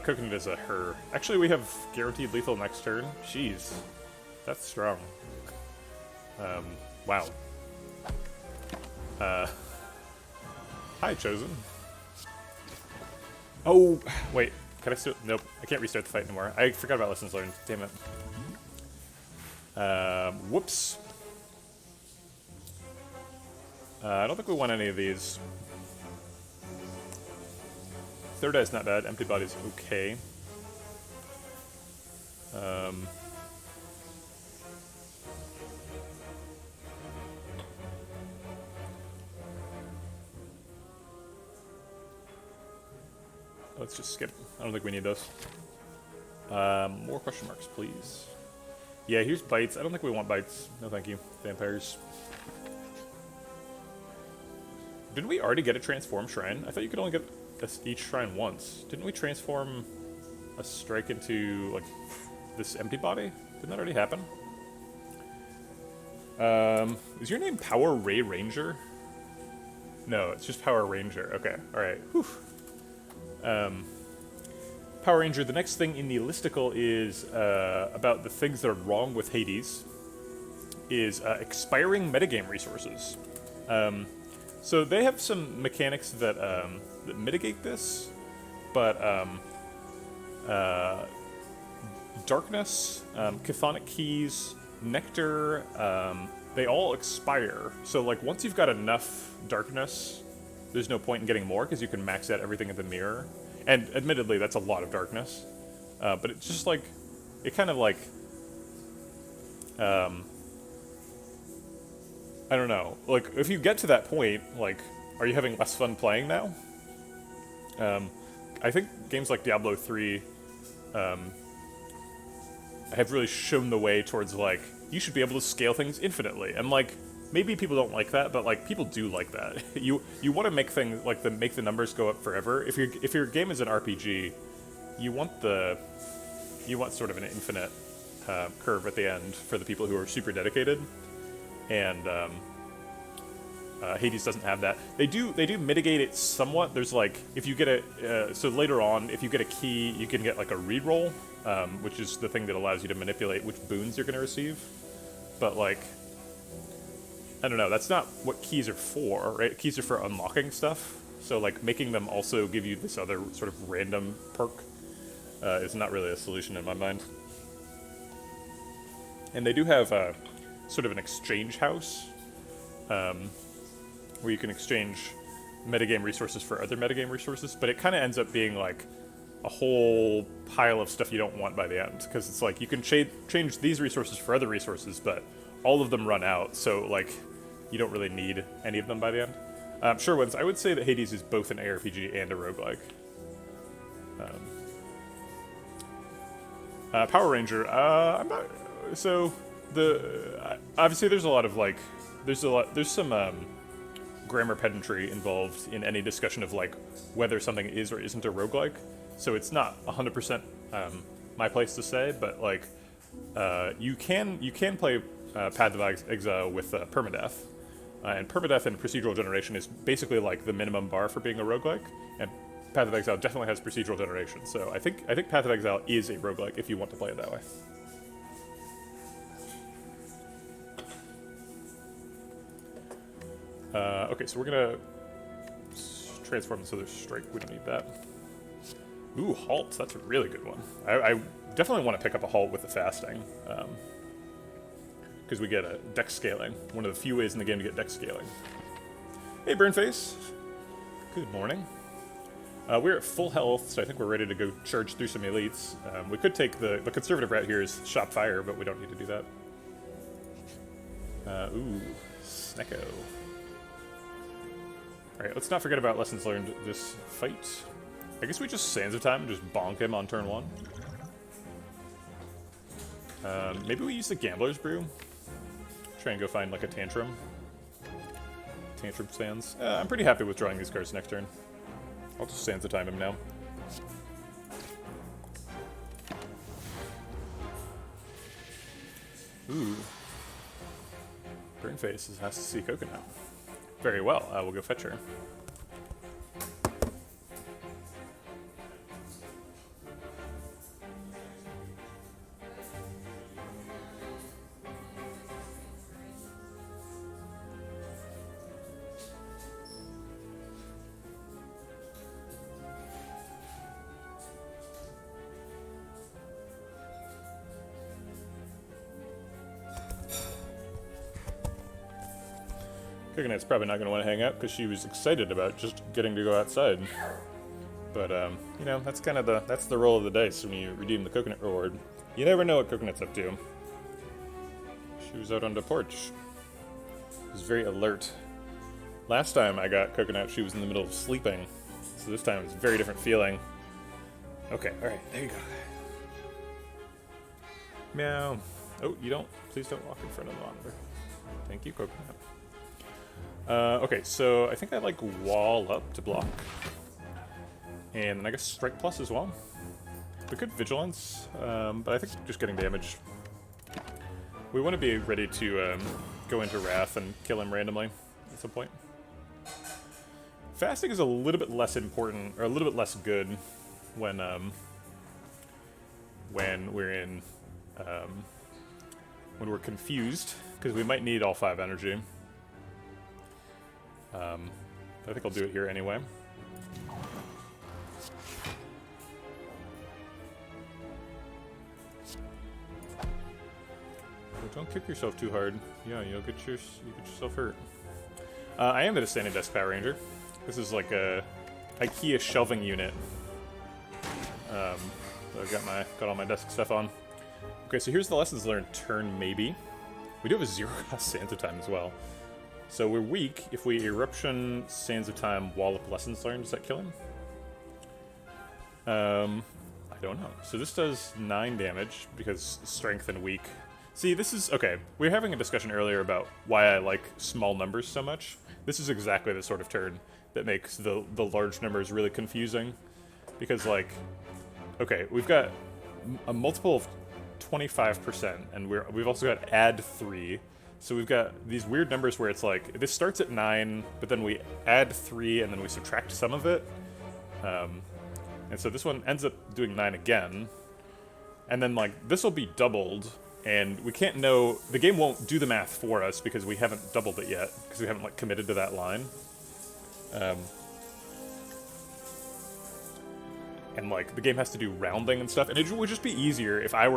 Cooking it as a her. Actually, we have guaranteed lethal next turn. Jeez. That's strong. Wow. Hi, Chosen. Oh, wait. Can I still... Nope. I can't restart the fight anymore. I forgot about lessons learned. Damn it. Whoops. I don't think we want any of these. Third eye's not bad. Empty body's okay. Let's just skip. I don't think we need those. More question marks, please. Yeah, here's bites. I don't think we want bites. No, thank you. Vampires. Didn't we already get a transform shrine? I thought you could only get each shrine once. Didn't we transform a strike into, like, this empty body? Didn't that already happen? Is your name Power Ray Ranger? No, it's just Power Ranger. Okay, alright. Power Ranger, the next thing in the listicle is about the things that are wrong with Hades, is expiring metagame resources. So they have some mechanics that, that mitigate this, but Darkness, Chthonic Keys, Nectar, they all expire. So like once you've got enough Darkness, there's no point in getting more because you can max out everything in the mirror. And admittedly, that's a lot of Darkness. But it's just like, it kind of like, I don't know. Like, if you get to that point, like, are you having less fun playing now? I think games like Diablo 3 have really shown the way towards, like, you should be able to scale things infinitely. And, like, maybe people don't like that, but, like, people do like that. You want to make things, like, make the numbers go up forever. If your game is an RPG, you want sort of an infinite curve at the end for the people who are super dedicated. And Hades doesn't have that. They do mitigate it somewhat. There's like, if you get a so later on, if you get a key, you can get like a reroll, which is the thing that allows you to manipulate which boons you're going to receive. But like, I don't know. That's not what keys are for, right? Keys are for unlocking stuff. So like making them also give you this other sort of random perk is not really a solution in my mind. And they do have sort of an exchange house, where you can exchange metagame resources for other metagame resources, but it kind of ends up being like a whole pile of stuff you don't want by the end, because it's like you can change these resources for other resources, but all of them run out, so like you don't really need any of them by the end. Sure, I would say that Hades is both an ARPG and a roguelike. Power Ranger, I'm not... So, obviously there's a lot of, like, there's some grammar pedantry involved in any discussion of like whether something is or isn't a roguelike. So it's not 100% my place to say, but like you can play Path of Exile with permadeath. And permadeath and procedural generation is basically like the minimum bar for being a roguelike, and Path of Exile definitely has procedural generation. So I think Path of Exile is a roguelike if you want to play it that way. Okay, so we're gonna transform this other strike. We don't need that. Ooh, halt. That's a really good one. I definitely want to pick up a halt with the fasting. Because we get a dex scaling. One of the few ways in the game to get dex scaling. Hey, Burnface. Good morning. We're at full health, so I think we're ready to go charge through some elites. We could take the conservative route here is shop fire, but we don't need to do that. Ooh, Snecko. Alright, let's not forget about lessons learned this fight. I guess we just Sands of Time and just bonk him on turn 1. Maybe we use the Gambler's Brew. Try and go find like a Tantrum. Tantrum Sands. I'm pretty happy with drawing these cards next turn. I'll just Sands of Time him now. Ooh. Burnface has to see Coconut. Very well, we'll go fetch her. Coconut's probably not going to want to hang out because she was excited about just getting to go outside. But, you know, that's kind of that's the roll of the dice when you redeem the Coconut reward. You never know what Coconut's up to. She was out on the porch. She was very alert. Last time I got Coconut, she was in the middle of sleeping. So this time it's a very different feeling. Okay, alright, there you go. Meow. Oh, you don't. Please don't walk in front of the monitor. Thank you, Coconut. Okay, so I think I like wall up to block. And then I guess strike plus as well. We could vigilance, but I think just getting damage. We want to be ready to go into Wrath and kill him randomly at some point. Fasting is a little bit less important, or a little bit less good when we're in when we're confused, because we might need all 5 energy. I think I'll do it here anyway. But don't kick yourself too hard. Yeah, you'll get yourself hurt. I am at a standing desk Power Ranger. This is like a IKEA shelving unit. So I've got all my desk stuff on. Okay, so here's the lessons learned turn maybe. We do have a 0-cost Sands of Time as well. So we're weak. If we Eruption, Sands of Time, Wallop, Lessons Learned, does that kill him? I don't know. So this does 9 damage because Strength and Weak. See, this is... Okay, we were having a discussion earlier about why I like small numbers so much. This is exactly the sort of turn that makes the large numbers really confusing. Because, like... Okay, we've got a multiple of 25%, and we've also got add 3. So we've got these weird numbers where it's like, this starts at 9, but then we add 3, and then we subtract some of it. And so this one ends up doing 9 again. And then, like, this will be doubled, and we can't know... The game won't do the math for us because we haven't doubled it yet, because we haven't, like, committed to that line. And, like, the game has to do rounding and stuff, and it would just be easier if I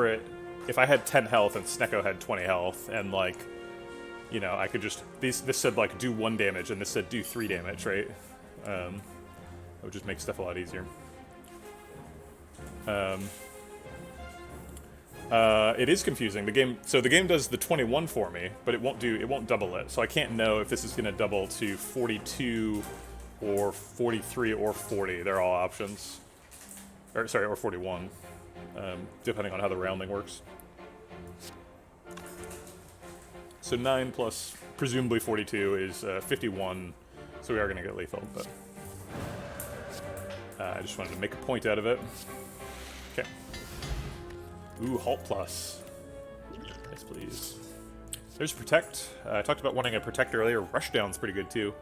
had 10 health and Snecko had 20 health, and, like... You know, I could just... This said, like, do 1 damage, and this said do 3 damage, right? That would just make stuff a lot easier. It is confusing. So the game does the 21 for me, but it won't double it. So I can't know if this is going to double to 42 or 43 or 40. They're all options. Or, sorry, or 41. Depending on how the rounding works. So 9 plus presumably 42 is 51, So we are going to get lethal, but I just wanted to make a point out of it. Okay. Ooh, Halt Plus. Yes, please. There's Protect. I talked about wanting a Protect earlier. Rushdown's pretty good, too.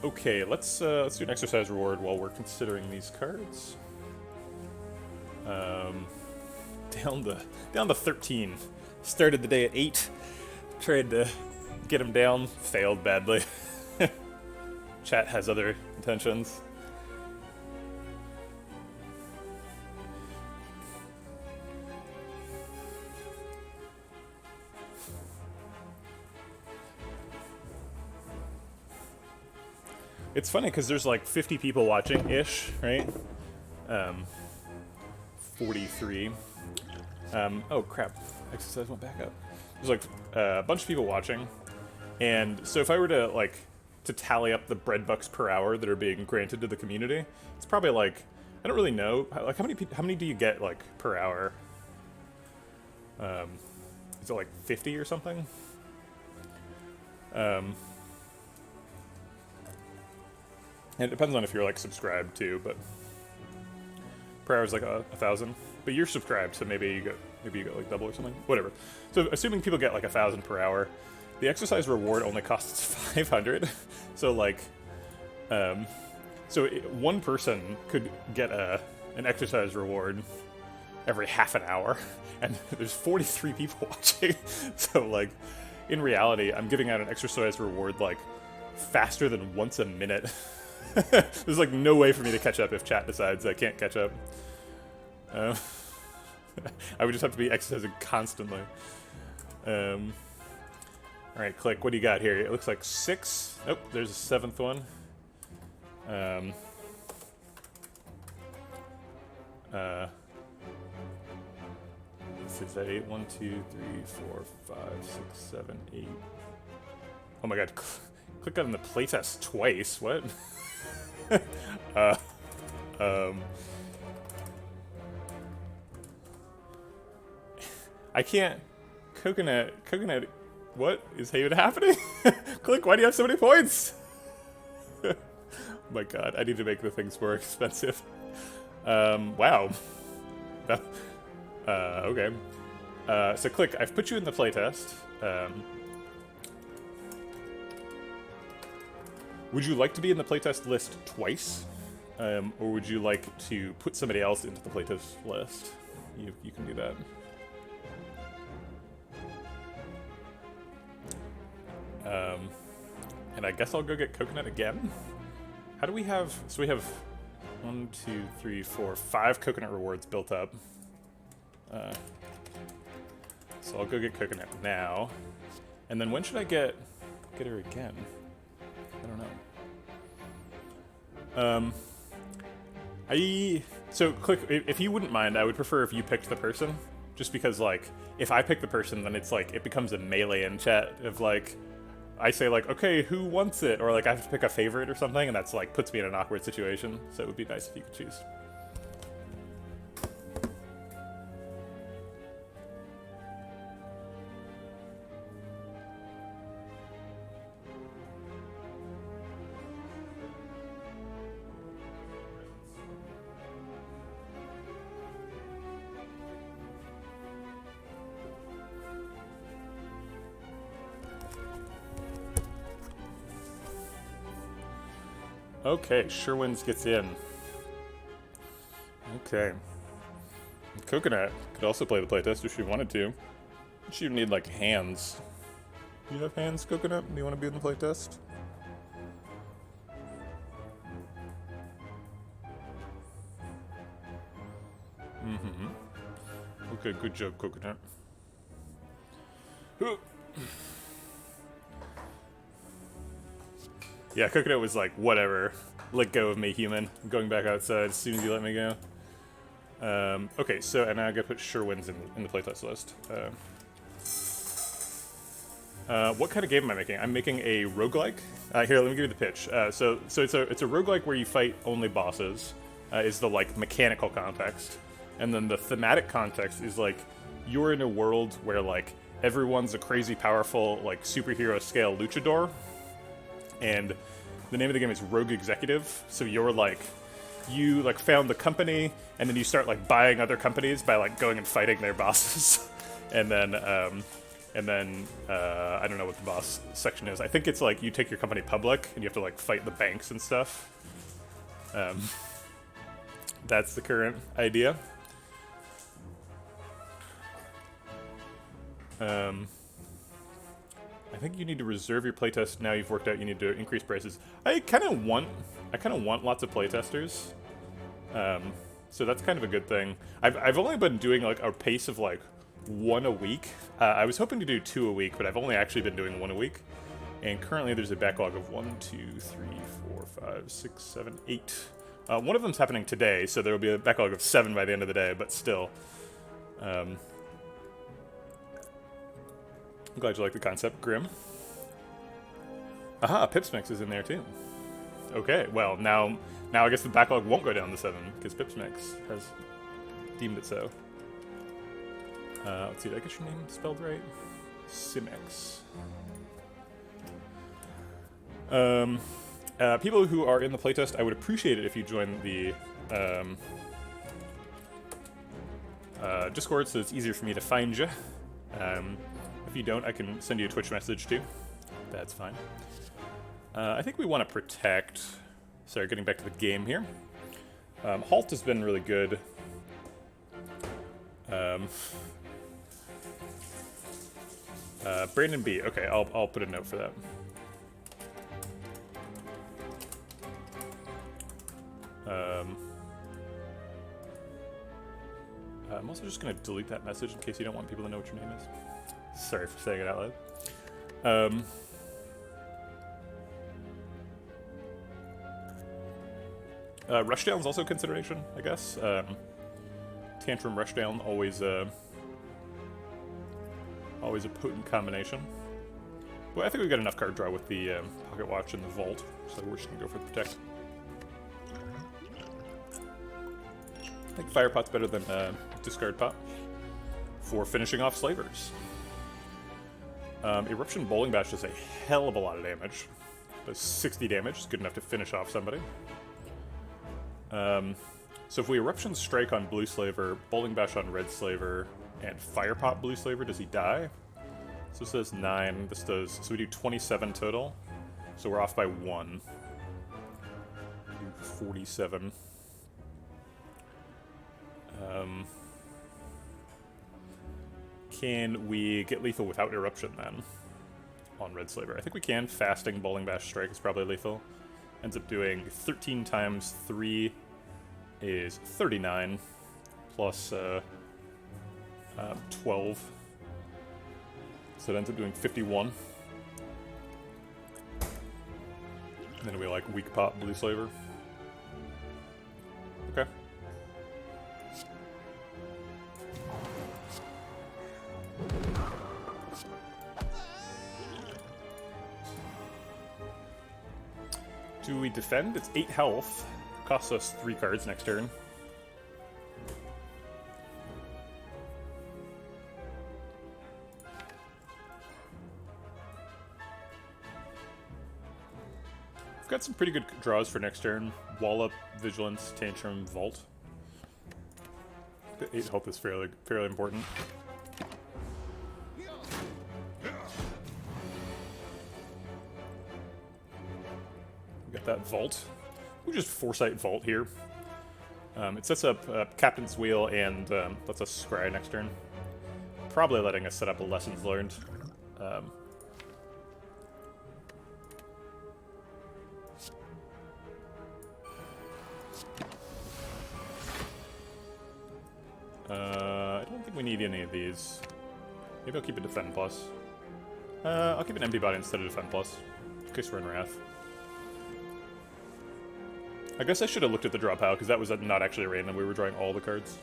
Okay, let's do an exercise reward while we're considering these cards. Down to 13. Started the day at 8. Tried to get him down. Failed badly. Chat has other intentions. It's funny because there's like 50 people watching-ish, right? 43. Oh crap, exercise went back up. There's like a bunch of people watching, and so if I were to tally up the bread bucks per hour that are being granted to the community, it's probably like, I don't really know, like how many do you get like per hour? Is it like 50 or something? And it depends on if you're like subscribed too, but per hour is like 1,000. But you're subscribed, so maybe you get like double or something. Whatever. So assuming people get like 1,000 per hour, the exercise reward only costs 500. So like, one person could get an exercise reward every half an hour, and there's 43 people watching. So like, in reality, I'm giving out an exercise reward like faster than once a minute. There's like no way for me to catch up if chat decides I can't catch up. I would just have to be exercising constantly. Alright, Click, what do you got here? It looks like 6. Nope, there's a 7th one. Is that 8? 1, 2, 3, 4, 5, 6, 7, 8. Oh my god, Click on the playtest twice. What? I can't. Coconut, what is even happening? Click, why do you have so many points? Oh my god, I need to make the things more expensive. Wow. Okay. So Click, I've put you in the playtest. Would you like to be in the playtest list twice? Or would you like to put somebody else into the playtest list? You can do that. And I guess I'll go get Coconut again. How do we have... So we have 1, 2, 3, 4, 5 Coconut rewards built up. So I'll go get Coconut now. And then when should I get her again? I don't know. So Click, if you wouldn't mind, I would prefer if you picked the person. Just because, like, if I pick the person, then it's like, it becomes a melee in chat of like, I say like, okay, who wants it? Or like I have to pick a favorite or something, and that's like, puts me in an awkward situation. So it would be nice if you could choose. Okay, Sherwin's gets in. Okay. Coconut could also play the playtest if she wanted to. She would need, like, hands. Do you have hands, Coconut? Do you want to be in the playtest? Okay, good job, Coconut. Yeah, Coconut was like, whatever. Let go of me, human. I'm going back outside as soon as you let me go. Okay, so, and now I gotta put Sherwin's in the playtest list. What kind of game am I making? I'm making a roguelike. Here, let me give you the pitch. So it's a roguelike where you fight only bosses, is the, like, mechanical context. And then the thematic context is like you're in a world where like everyone's a crazy powerful like superhero scale luchador, and the name of the game is Rogue Executive. So you're like you like found the company, and then you start like buying other companies by like going and fighting their bosses, and then I don't know what the boss section is. I think it's like you take your company public and you have to like fight the banks and stuff. That's the current idea. I think you need to reserve your playtest. Now you've worked out you need to increase prices. I kind of want lots of playtesters. So that's kind of a good thing. I've only been doing like a pace of like 1 a week. I was hoping to do 2 a week, but I've only actually been doing 1 a week. And currently there's a backlog of 1, 2, 3, 4, 5, 6, 7, 8. One of them's happening today, so there will be a backlog of 7 by the end of the day, but still. I'm glad you like the concept, Grim. Aha, Pips Mix is in there too. Okay, well, now I guess the backlog won't go down to 7, because Pips Mix has deemed it so. Let's see, did I get your name spelled right? Simex. People who are in the playtest, I would appreciate it if you join the Discord so it's easier for me to find you. If you don't, I can send you a Twitch message too. That's fine. I think we want to protect... Sorry, getting back to the game here. Halt has been really good. Brandon B. Okay, I'll put a note for that. I'm also just going to delete that message in case you don't want people to know what your name is. Sorry for saying it out loud. Rushdown's also a consideration, I guess. Tantrum Rushdown, always a potent combination. Well, I think we've got enough card draw with the Pocket Watch and the Vault, so we're just going to go for the Protect. I think Fire Pot's better than Discard Pot for finishing off Slavers. Eruption Bowling Bash does a hell of a lot of damage. Does 60 damage, it's good enough to finish off somebody. So if we Eruption Strike on Blue Slaver, Bowling Bash on Red Slaver, and Fire Pot Blue Slaver, does he die? So this does 9, this does... So we do 27 total. So we're off by 1. We do 47. Can we get lethal without Eruption then? On Red Slaver. I think we can. Fasting Bowling Bash Strike is probably lethal. Ends up doing 13 times 3 is 39. Plus 12. So it ends up doing 51. And then we like Weak Pot Blue Slaver. Okay. Do we defend? It's 8 health. Costs us 3 cards next turn. We've got some pretty good draws for next turn. Wallop, Vigilance, Tantrum, Vault. The 8 health is fairly important. Got that Vault. We just Foresight Vault here. It sets up Captain's Wheel and lets us scry next turn. Probably letting us set up a Lessons Learned. I don't think we need any of these. Maybe I'll keep a Defend Plus. I'll keep an Empty Body instead of Defend Plus, in case we're in Wrath. I guess I should have looked at the draw pile, because that was not actually random. We were drawing all the cards.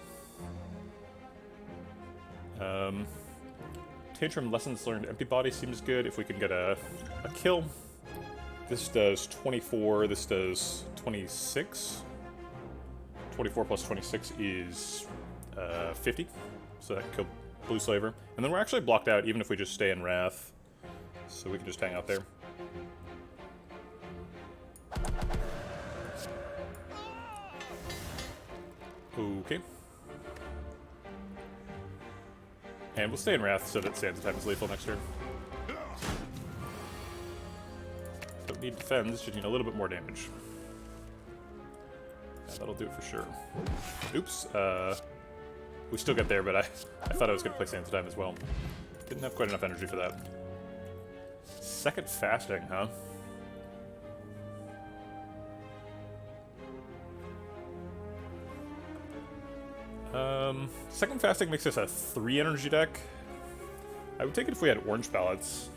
Tantrum Lessons Learned Empty Body seems good if we can get a kill. This does 24, this does 26. 24 plus 26 is 50. So that killed Blue Slaver. And then we're actually blocked out even if we just stay in Wrath. So we can just hang out there. Okay. And we'll stay in Wrath so that Sands of Time is lethal next turn. Don't need defense, just need a little bit more damage. Yeah, that'll do it for sure. Oops, we still get there, but I thought I was going to play Sands of Time as well. Didn't have quite enough energy for that. Second Fasting, huh? Second Fasting makes us a 3 energy deck. I would take it if we had orange pellets.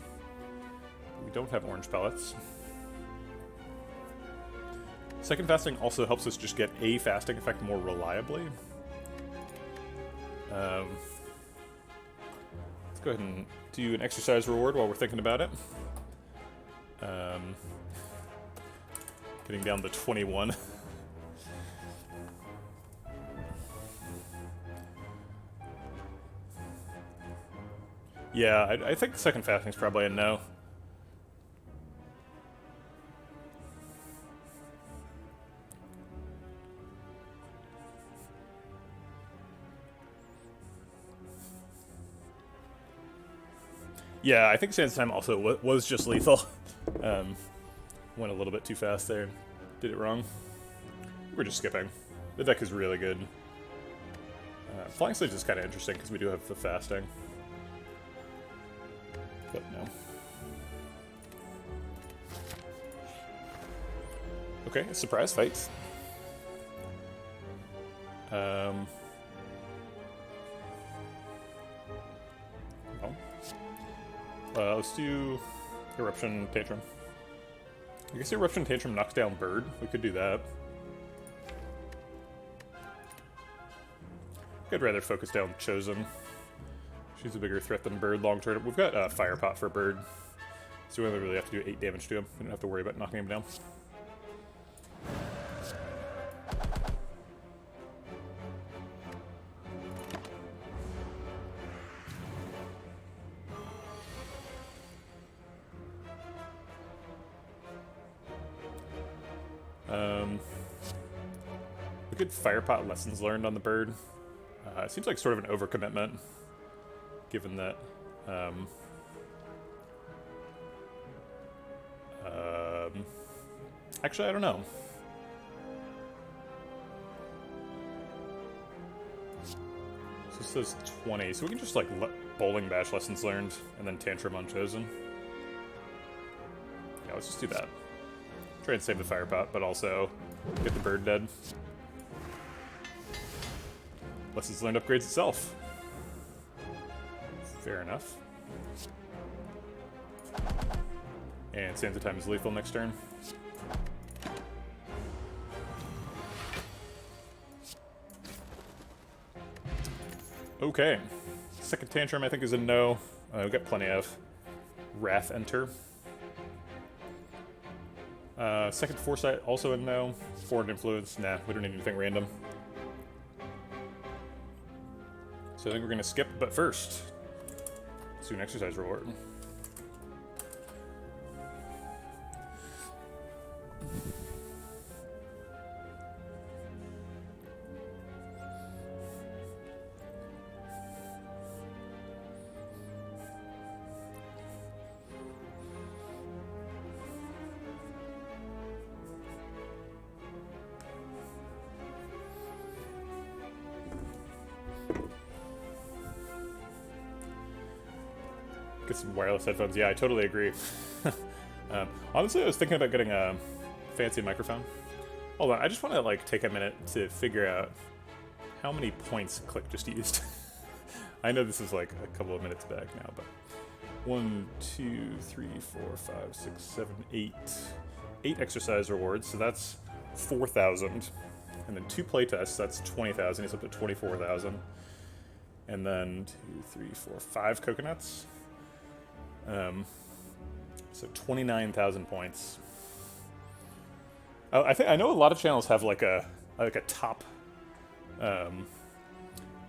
We don't have orange pellets. Second Fasting also helps us just get a fasting effect more reliably. Let's go ahead and do an exercise reward while we're thinking about it. Getting down to 21. Yeah, I think second fasting is probably a no. Yeah, I think Sands of Time also was just lethal. Went a little bit too fast there. Did it wrong. We're just skipping. The deck is really good. Flying Sledge is kind of interesting because we do have the fasting. But no. Okay, surprise fight. Let's do Eruption Tantrum. I guess Eruption Tantrum knocks down Bird. We could do that. I'd rather focus down Chosen. She's a bigger threat than Bird long term. We've got Fire Pot for Bird, so we only really have to do 8 damage to him. We don't have to worry about knocking him down. We could Fire Pot Lessons Learned on the Bird. It seems like sort of an overcommitment, given that actually, I don't know. So this says 20, so we can just like Bowling Bash Lessons Learned and then Tantrum on Chosen. Yeah, let's just do that. Try and save the Fire Pot, but also get the Bird dead. Lessons Learned upgrades itself. Fair enough. And Sands of Time is lethal next turn. Okay. Second Tantrum, I think, is a no. We've got plenty of Wrath Enter. Second Foresight, also a no. Foreign Influence, nah, we don't need anything random. So I think we're going to skip, but first, let's do an exercise reward. Get some wireless headphones. Yeah, I totally agree. Honestly, I was thinking about getting a fancy microphone. Hold on, I just want to like take a minute to figure out how many points Click just used. I know this is like a couple of minutes back now, but 1, 2, 3, 4, 5, 6, 7, 8. 8 exercise rewards, so that's 4,000. And then 2 playtests, that's 20,000. He's up to 24,000. And then 2, 3, 4, 5 coconuts. So 29,000 points. I know a lot of channels have like a top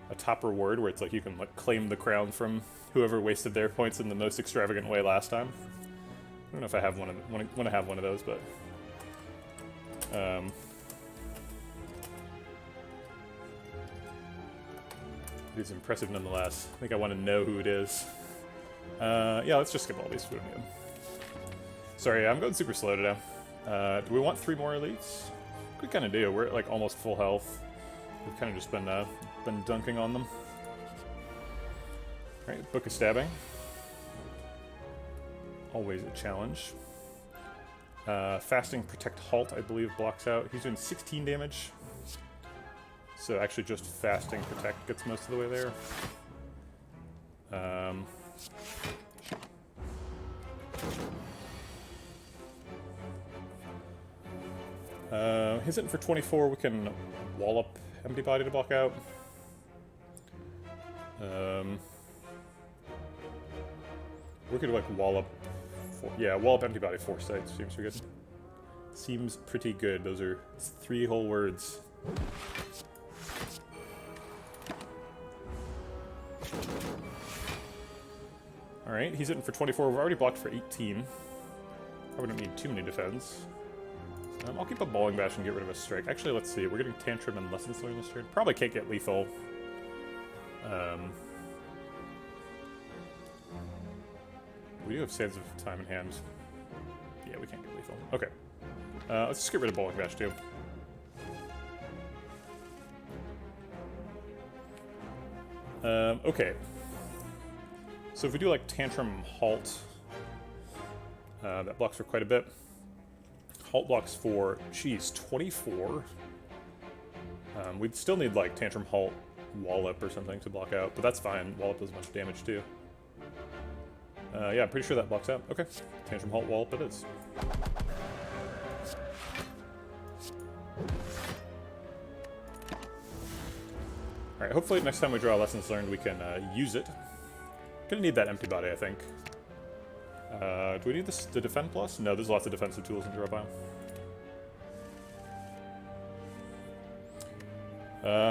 a top reward where it's like you can like claim the crown from whoever wasted their points in the most extravagant way last time. I don't know if I have want to have one of those, but it is impressive nonetheless. I think I want to know who it is. Yeah, let's just skip all these. We don't need them. Sorry, I'm going super slow today. Do we want 3 more elites? We kind of do. We're at like almost full health. We've kind of just been dunking on them. All right, Book of Stabbing. Always a challenge. Fasting Protect Halt, I believe, blocks out. He's doing 16 damage. So actually just Fasting Protect gets most of the way there. His it for 24, we can wallop Empty Body to block out. We could like wallop, wallop Empty Body Foresight seems pretty good. Seems pretty good. Those are 3 whole words. Alright, he's hitting for 24. We've already blocked for 18. Probably don't need too many defense. I'll keep a Bowling Bash and get rid of a Strike. Actually, let's see. We're getting Tantrum and Lessons Learned this turn. Probably can't get lethal. We do have Sands of Time in hand. Yeah, we can't get lethal. Okay. Let's just get rid of Bowling Bash, too. Okay. So if we do, like, Tantrum Halt, that blocks for quite a bit. Halt blocks for, geez, 24. We'd still need, like, Tantrum Halt Wallop or something to block out, but that's fine. Wallop does a bunch of damage, too. Yeah, I'm pretty sure that blocks out. Okay. Tantrum Halt Wallop it is. Alright, hopefully next time we draw Lessons Learned we can use it. Gonna need that Empty Body, I think. Do we need this, the Defend Plus? No, there's lots of defensive tools in draw pile.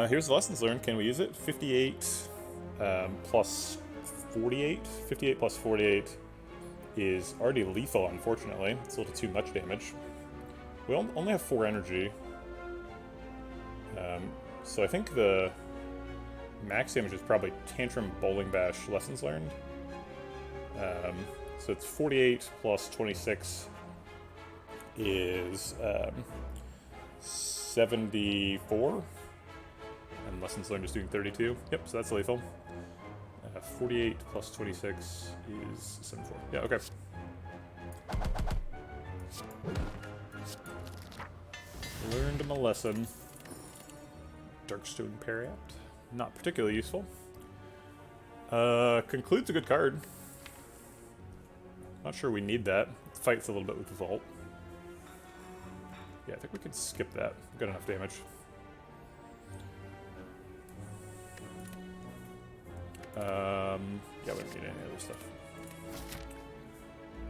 Here's the Lessons Learned. Can we use it? 58 plus 48. 58 plus 48 is already lethal, unfortunately. It's a little too much damage. We only have 4 energy. So I think the max damage is probably Tantrum, Bowling Bash, Lessons Learned. So it's 48 plus 26 is 74. And Lessons Learned is doing 32. Yep, so that's lethal. 48 plus 26 is 74. Yeah, okay. Learned him a lesson. Darkstone Periapt. Not particularly useful. Conclude's a good card. Not sure we need that. Fights a little bit with the Vault. Yeah, I think we could skip that. We've got enough damage. Yeah, we don't need any other stuff.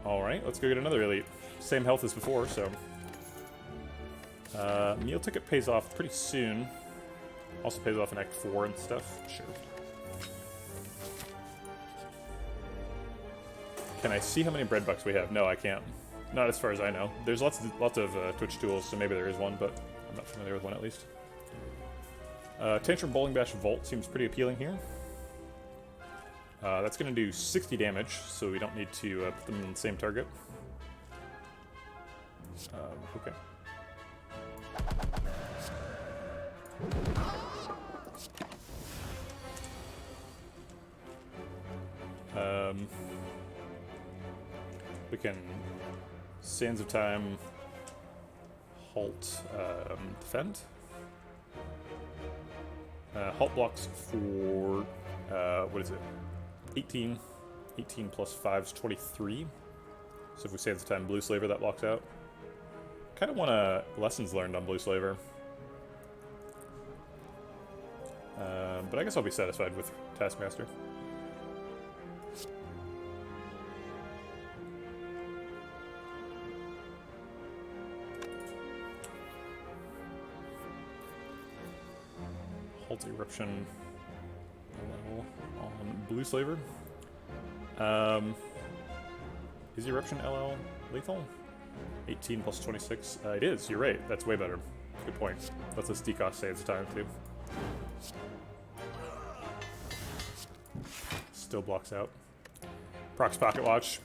Alright, let's go get another elite. Same health as before, so... meal ticket pays off pretty soon. Also pays off in Act 4 and stuff. Sure. Can I see how many bread bucks we have? No, I can't. Not as far as I know. There's lots of Twitch tools, so maybe there is one, but I'm not familiar with one at least. Tantrum Bowling Bash Vault seems pretty appealing here. That's going to do 60 damage, so we don't need to put them on the same target. Okay. We can Sands of Time, Halt, Defend. Halt blocks for, what is it? 18. 18 plus 5 is 23. So if we Sands of Time Blue Slaver, that blocks out. Kind of want a Lessons Learned on Blue Slaver. But I guess I'll be satisfied with Taskmaster. Halt Eruption. Blue Slaver. Is Eruption LL lethal? 18 plus 26. It is, you're right. That's way better. Good point. Lets us decost saves time, too. Still blocks out. Procs Pocket Watch.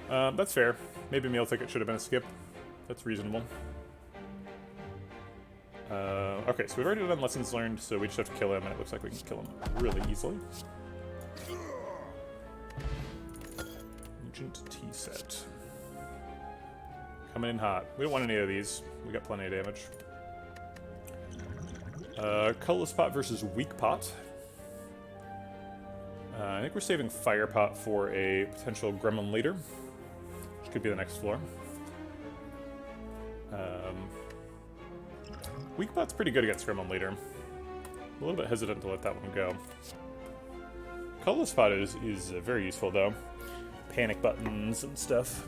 That's fair. Maybe Meal Ticket should have been a skip. That's reasonable. Okay, so we've already done Lessons Learned, so we just have to kill him, and it looks like we can kill him really easily. Ancient Tea Set. Coming in hot. We don't want any of these. We got plenty of damage. Colorless Pot versus Weak Pot. I think we're saving Fire Pot for a potential Gremlin Leader, which could be the next floor. Weak Pot's pretty good against Gremlin Leader. A little bit hesitant to let that one go. Colorless Pot is very useful, though. Panic buttons and stuff.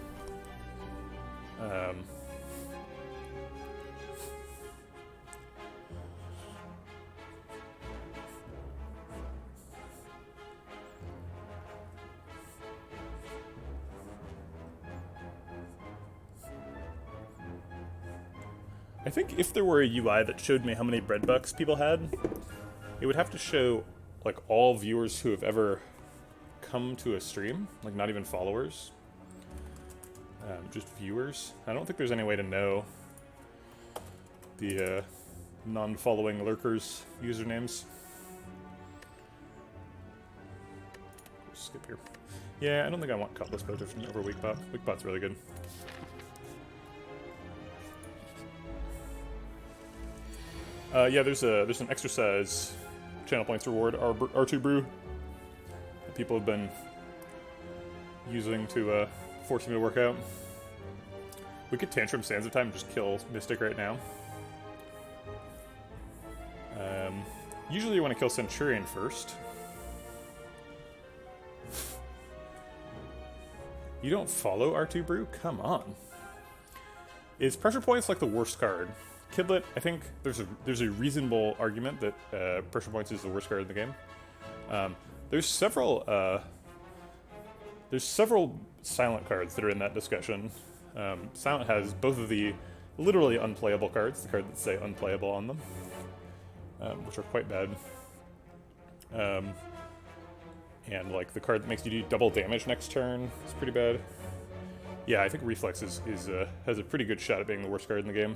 I think if there were a UI that showed me how many bread bucks people had, it would have to show, like, all viewers who have ever come to a stream, like, not even followers. Just viewers. I don't think there's any way to know the non-following lurkers' usernames. Skip here. Yeah, I don't think I want Cutlass Potion over Weak Pot. Weak Pot's really good. Yeah, there's an exercise channel points reward, R2 Brew, that people have been using to force me to work out. We could Tantrum Sands of Time and just kill Mystic right now. Usually you want to kill Centurion first. You don't follow R2 Brew? Come on. Is Pressure Points like the worst card? Kidlet, I think there's a reasonable argument that Pressure Points is the worst card in the game. There's several Silent cards that are in that discussion. Silent has both of the literally unplayable cards, the cards that say unplayable on them, which are quite bad. And like the card that makes you do double damage next turn is pretty bad. Yeah, I think Reflex has a pretty good shot at being the worst card in the game.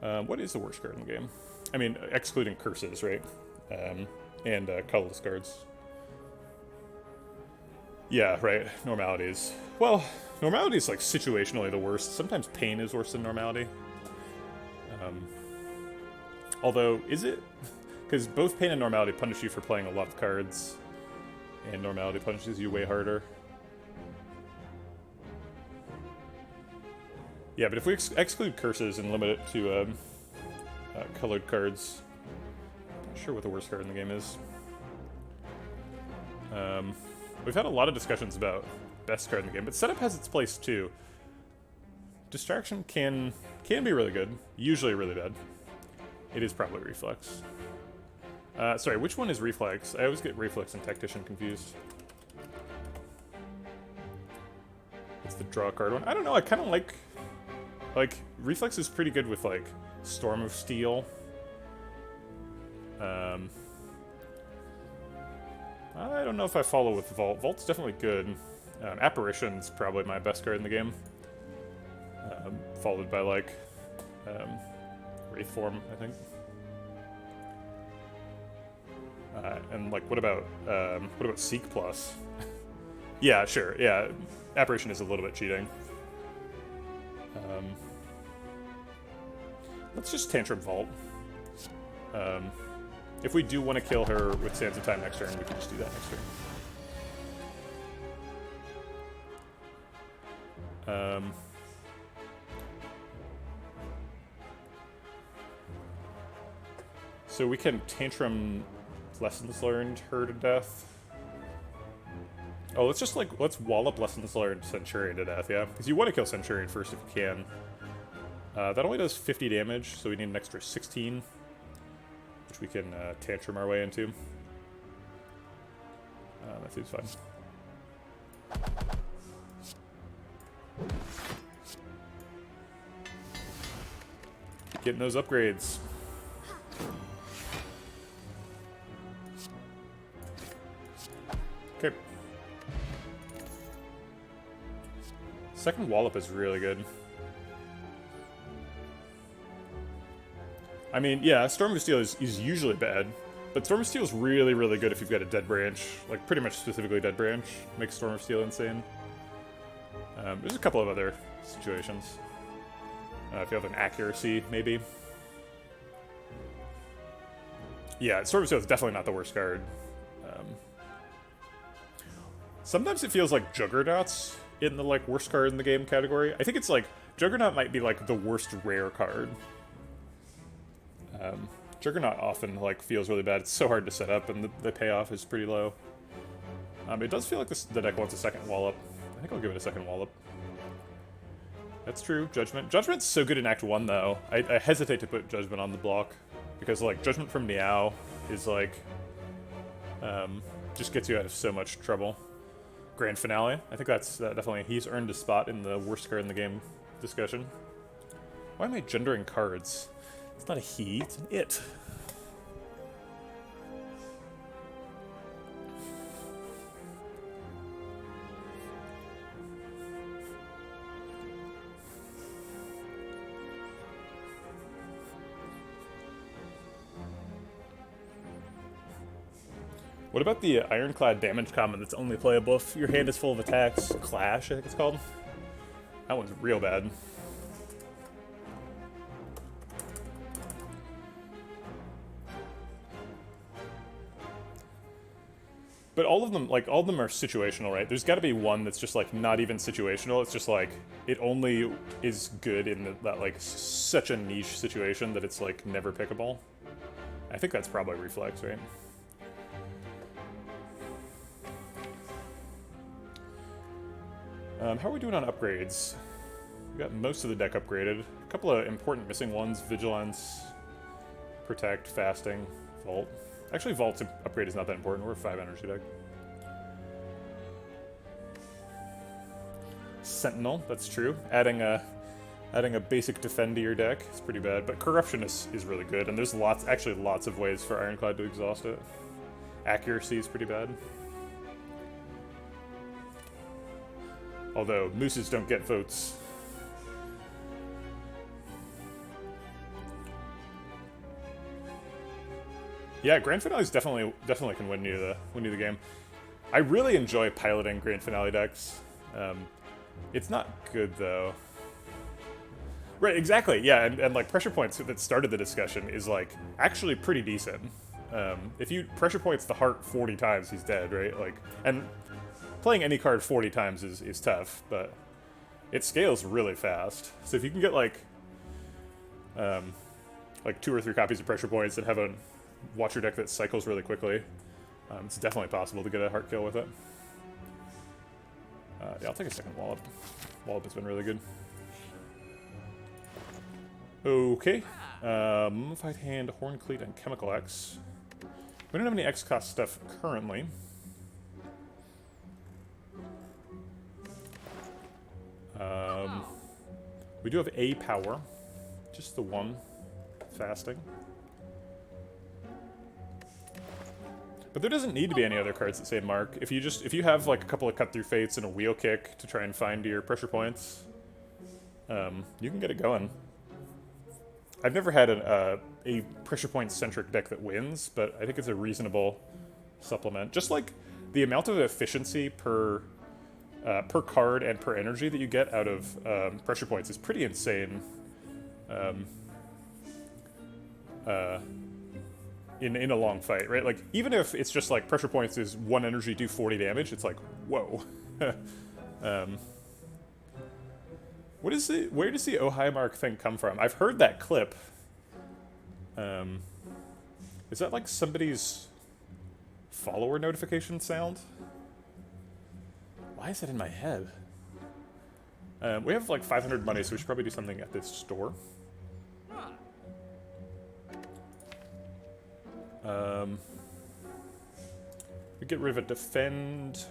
What is the worst card in the game? I mean, excluding curses, right? And colorless cards. Yeah, right. Normalities. Well, normality is like situationally the worst. Sometimes pain is worse than normality. Although, is it? Because both pain and normality punish you for playing a lot of cards, and normality punishes you way harder. Yeah, but if we exclude curses and limit it to colored cards, I'm not sure what the worst card in the game is. We've had a lot of discussions about best card in the game, but setup has its place too. Distraction can be really good, usually really bad. It is probably Reflex. Sorry, which one is Reflex? I always get Reflex and Tactician confused. It's the draw card one. I don't know, I kind of like, Reflex is pretty good with, like, Storm of Steel. I don't know if I follow with Vault. Vault's definitely good. Apparition's probably my best card in the game. Followed by, like, Wraithform, I think. And, like, what about Seek Plus? Yeah, sure, yeah. Apparition is a little bit cheating. Let's just Tantrum Vault. If we do want to kill her with Sands of Time next turn, we can just do that next turn. So we can Tantrum Lessons Learned her to death. Oh, let's wall up Lessons Learned Centurion to death, yeah? Because you want to kill Centurion first if you can. That only does 50 damage, so we need an extra 16. which we can tantrum our way into. That seems fun. Getting those upgrades. Okay. Second wallop is really good. I mean, yeah, Storm of Steel is usually bad, but Storm of Steel is really, really good if you've got a dead branch. Like, pretty much specifically dead branch makes Storm of Steel insane. There's a couple of other situations. If you have an accuracy, maybe. Yeah, Storm of Steel is definitely not the worst card. Sometimes it feels like Juggernaut's in the, like, worst card in the game category. I think it's, like, Juggernaut might be, like, the worst rare card. Juggernaut often, like, feels really bad. It's so hard to set up, and the payoff is pretty low. It does feel like the deck wants a second wallop. I think I'll give it a second wallop. That's true. Judgment. Judgment's so good in Act 1, though. I hesitate to put Judgment on the block. Because, like, Judgment from Niao is, like... just gets you out of so much trouble. Grand Finale. I think that's definitely... He's earned a spot in the worst card in the game discussion. Why am I gendering cards? It's not a he, it's an it. What about the Ironclad damage common that's only playable if your hand is full of attacks? Clash, I think it's called. That one's real bad. But all of them, like, all of them are situational, right? There's got to be one that's just, like, not even situational. It's just, like, it only is good in that, like, such a niche situation that it's, like, never pickable. I think that's probably Reflex, right? How are we doing on upgrades? We got most of the deck upgraded. A couple of important missing ones. Vigilance, Protect, Fasting, Vault. Actually, Vault's upgrade is not that important. We're a 5 energy deck. Sentinel, that's true. Adding a basic defend to your deck is pretty bad, but Corruption is really good, and there's actually lots of ways for Ironclad to exhaust it. Accuracy is pretty bad. Although, mooses don't get votes. Yeah, Grand Finales definitely can win you the game. I really enjoy piloting Grand Finale decks. It's not good though. Right, exactly. Yeah, and like pressure points that started the discussion is like actually pretty decent. If you pressure points the heart 40 times, he's dead, right? Like, and playing any card 40 times is tough, but it scales really fast. So if you can get like 2 or 3 copies of pressure points and have a Watcher deck that cycles really quickly, it's definitely possible to get a heart kill with it. Yeah, I'll take a second Wallop. Wallop has been really good. Okay. Modified Hand, Horn Cleat, and Chemical X. We don't have any X-cost stuff currently. We do have a power. Just the one. Fasting. But there doesn't need to be any other cards that say Mark. If you have like a couple of Cut Through Fates and a Wheel Kick to try and find your pressure points, you can get it going. I've never had a pressure point centric deck that wins, but I think it's a reasonable supplement. Just like the amount of efficiency per card and per energy that you get out of pressure points is pretty insane. In a long fight, right? Like, even if it's just like pressure points is 1 energy, do 40 damage, it's like, whoa. Where does the Oh Hi Mark thing come from? I've heard that clip. Is that like somebody's follower notification sound? Why is that in my head? We have like 500 money, so we should probably do something at this store. We get rid of a defend.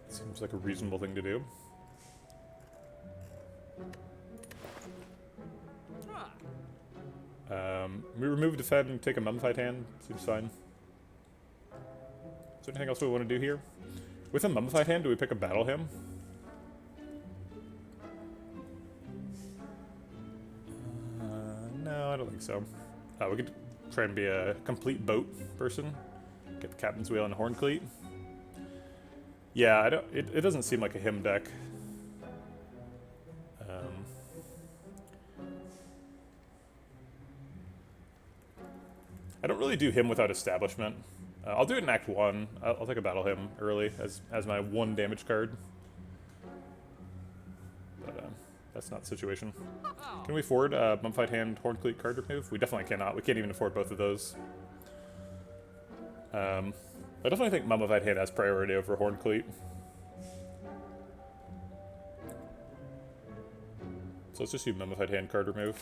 Seems like a reasonable thing to do. We remove defend and take a mummified hand. Seems fine. Is there anything else we want to do here? With a mummified hand, do we pick a battle hymn? No, I don't think so. We could try and be a complete boat person. Get the captain's wheel and horn cleat. Yeah, I don't. It doesn't seem like a hymn deck. I don't really do him without establishment. I'll do it in Act 1. I'll take a battle him early as my 1 damage card. But that's not the situation. Can we afford Mummified Hand, Horn Cleat card remove? We definitely cannot. We can't even afford both of those. I definitely think Mummified Hand has priority over Horn Cleat. So let's just do Mummified Hand card remove.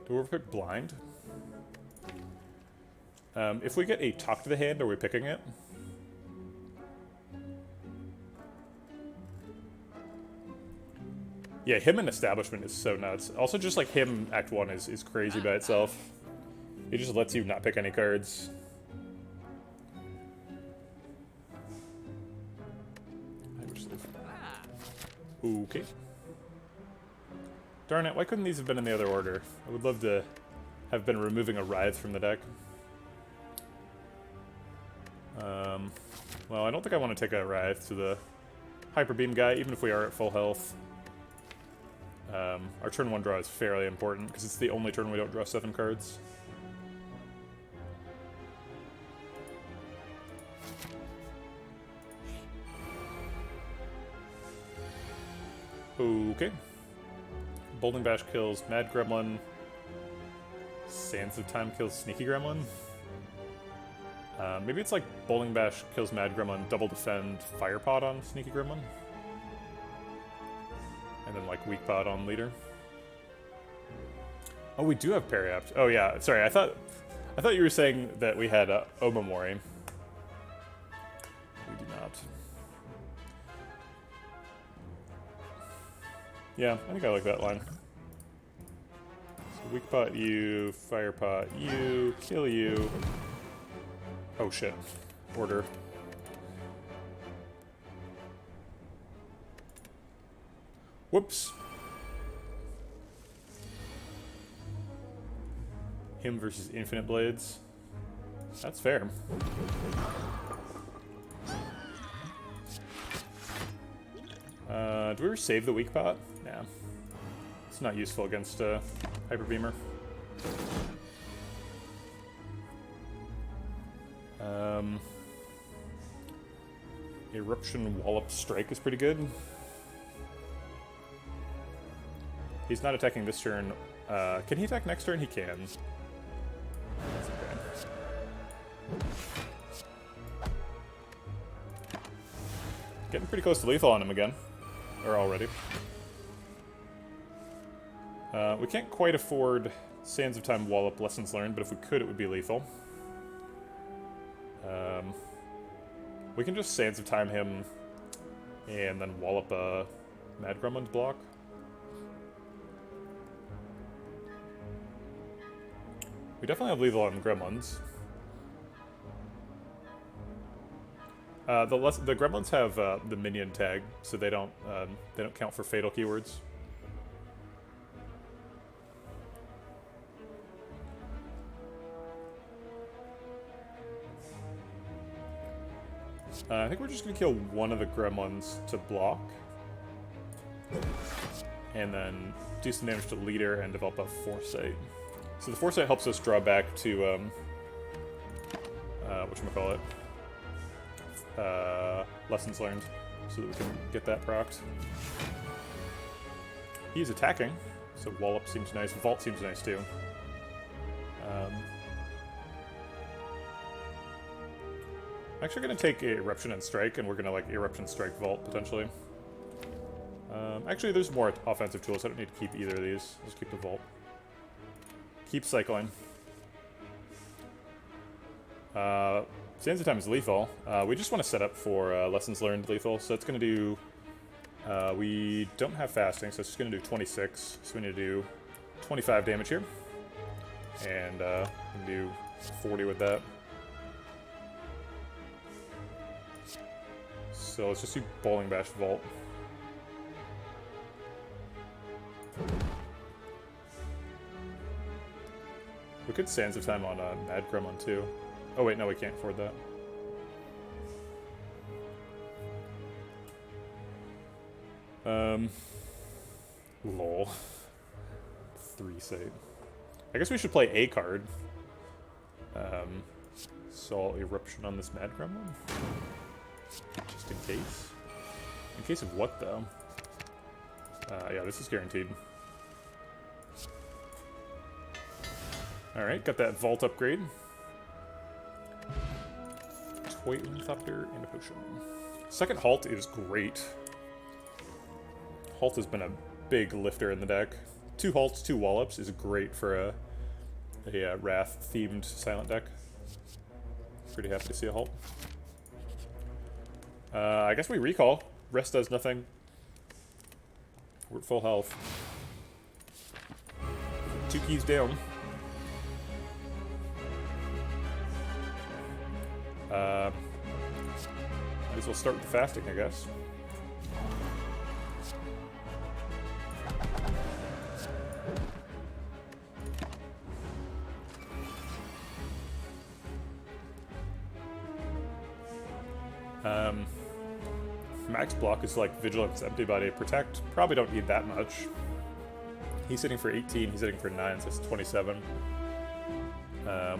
Do we pick blind? If we get a talk to the hand, are we picking it? Yeah, him and establishment is so nuts. Also, just like him, Act 1 is crazy by itself. He just lets you not pick any cards. Okay. Darn it, why couldn't these have been in the other order? I would love to have been removing a Writhe from the deck. Well, I don't think I want to take a Writhe to the Hyper Beam guy, even if we are at full health. Our turn 1 draw is fairly important, because it's the only turn we don't draw 7 cards. Okay. Bolting Bash kills Mad Gremlin. Sands of Time kills Sneaky Gremlin. Maybe it's like Bolting Bash kills Mad Gremlin, double defend, Fire Pod on Sneaky Gremlin. And then like Weak Pod on Leader. Oh, we do have Periapt. Oh yeah, sorry, I thought you were saying that we had Omamori. We do not. Yeah, I think I like that line. So Weak Pot you, Fire Pot you, kill you. Oh shit. Order. Whoops. Him versus Infinite Blades. That's fair. Do we ever save the Weak Pot? Nah. It's not useful against Hyper Beamer. Eruption Wallop Strike is pretty good. He's not attacking this turn. Can he attack next turn? He can. That's okay. Getting pretty close to lethal on him again. Or already. We can't quite afford Sands of Time Wallop Lessons Learned, but if we could, it would be lethal. We can just Sands of Time him and then Wallop a Mad Gremlin's block. We definitely have lethal on Gremlins. The Gremlins have the minion tag, so they don't count for fatal keywords. I think we're just gonna kill one of the Gremlins to block, and then do some damage to the leader and develop a Foresight. So the Foresight helps us draw back to whatchamacallit? Lessons Learned, so that we can get that procced. He's attacking, so Wallop seems nice. Vault seems nice too. I'm actually going to take Eruption and Strike, and we're going to like Eruption Strike Vault potentially. Actually, there's more offensive tools. I don't need to keep either of these. I'll just keep the vault. Keep cycling. Sands of Time is lethal. We just want to set up for Lessons Learned lethal. So it's going to do... we don't have fasting, so it's just going to do 26. So we need to do 25 damage here. And we can do 40 with that. So let's just do Bowling Bash Vault. We could Sands of Time on Mad Gremlin too. Oh wait, no, we can't afford that. Lol. 3 save. I guess we should play a card. Soul Eruption on this Mad Gremlin. Just in case. In case of what though? Yeah, this is guaranteed. Alright, got that vault upgrade. Toy Ornithopter and a potion. Second halt is great. Halt has been a big lifter in the deck. 2 halts, 2 wallops is great for a Wrath-themed silent deck. Pretty happy to see a halt. I guess we recall. Rest does nothing. We're at full health. 2 keys down. Might as well start with the fasting, I guess. Max block is like Vigilance, Empty Body, Protect. Probably don't need that much. He's hitting for 18, he's hitting for 9, so it's 27.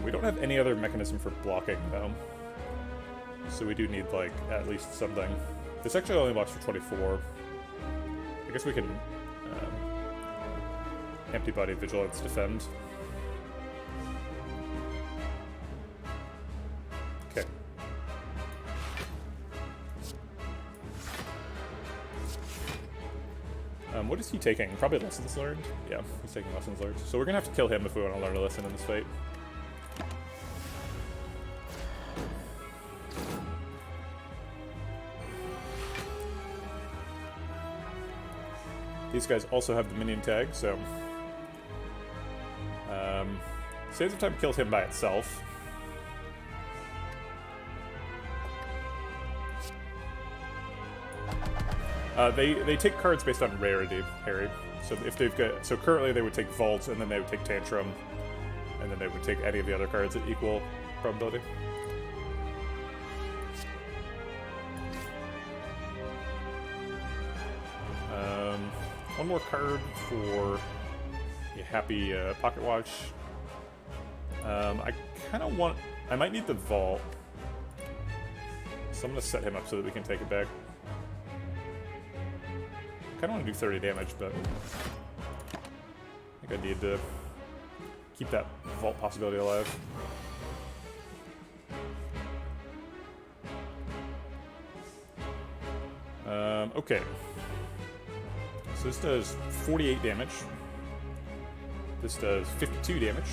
We don't have any other mechanism for blocking, though. So we do need, like, at least something. This actually only blocks for 24. I guess we can Empty Body, Vigilance, Defend. Okay. What is he taking? Probably Lessons Learned? Yeah, he's taking Lessons Learned. So we're gonna have to kill him if we want to learn a lesson in this fight. These guys also have the minion tag, so... Sands of Time killed him by itself. They take cards based on rarity, Harry. So if they've got... So currently they would take Vault, and then they would take Tantrum, and then they would take any of the other cards at equal probability. One more card for a happy Pocket Watch. I kind of want... I might need the Vault. So I'm going to set him up so that we can take it back. I kind of want to do 30 damage, but I think I need to keep that Vault possibility alive. Okay. So this does 48 damage. This does 52 damage.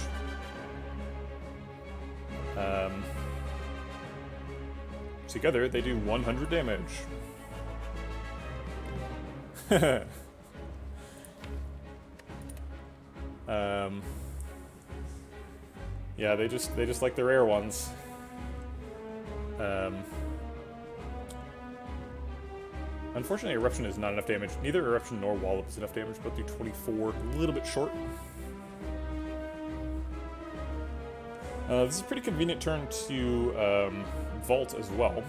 Together, they do 100 damage. Yeah, they just like the rare ones. Unfortunately, Eruption is not enough damage. Neither Eruption nor Wallop is enough damage, both do 24, a little bit short. This is a pretty convenient turn to Vault as well.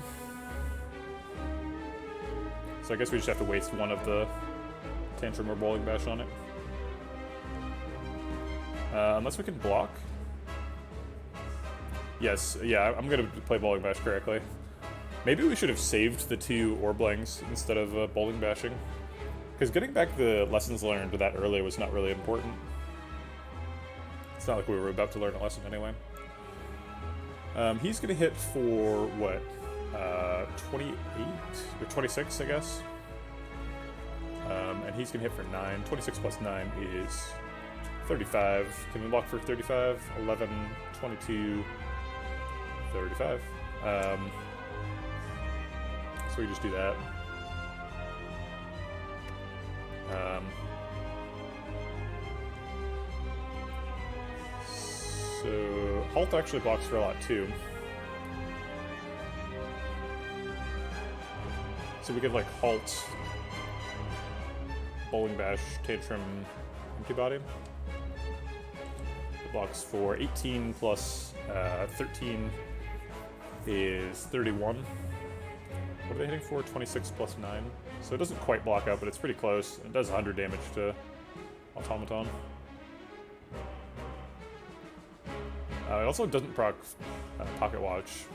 So I guess we just have to waste one of the Tantrum or Bowling Bash on it. Unless we can block. Yes, yeah, I'm going to play Bowling Bash correctly. Maybe we should have saved the 2 Orblings instead of Bowling Bashing. Because getting back the Lessons Learned that early was not really important. It's not like we were about to learn a lesson anyway. He's going to hit for, what, 28? Or 26, I guess? And he's going to hit for 9. 26 plus 9 is 35. Can we block for 35? 11, 22, 35. So we just do that. So Halt actually blocks for a lot too. So we give like Halt, Bowling Bash, Tantrum, Empty Body. It blocks for 18 plus 13 is 31. What are they hitting for? 26 plus 9. So it doesn't quite block out, but it's pretty close. It does 100 damage to Automaton. It also doesn't proc Pocket Watch.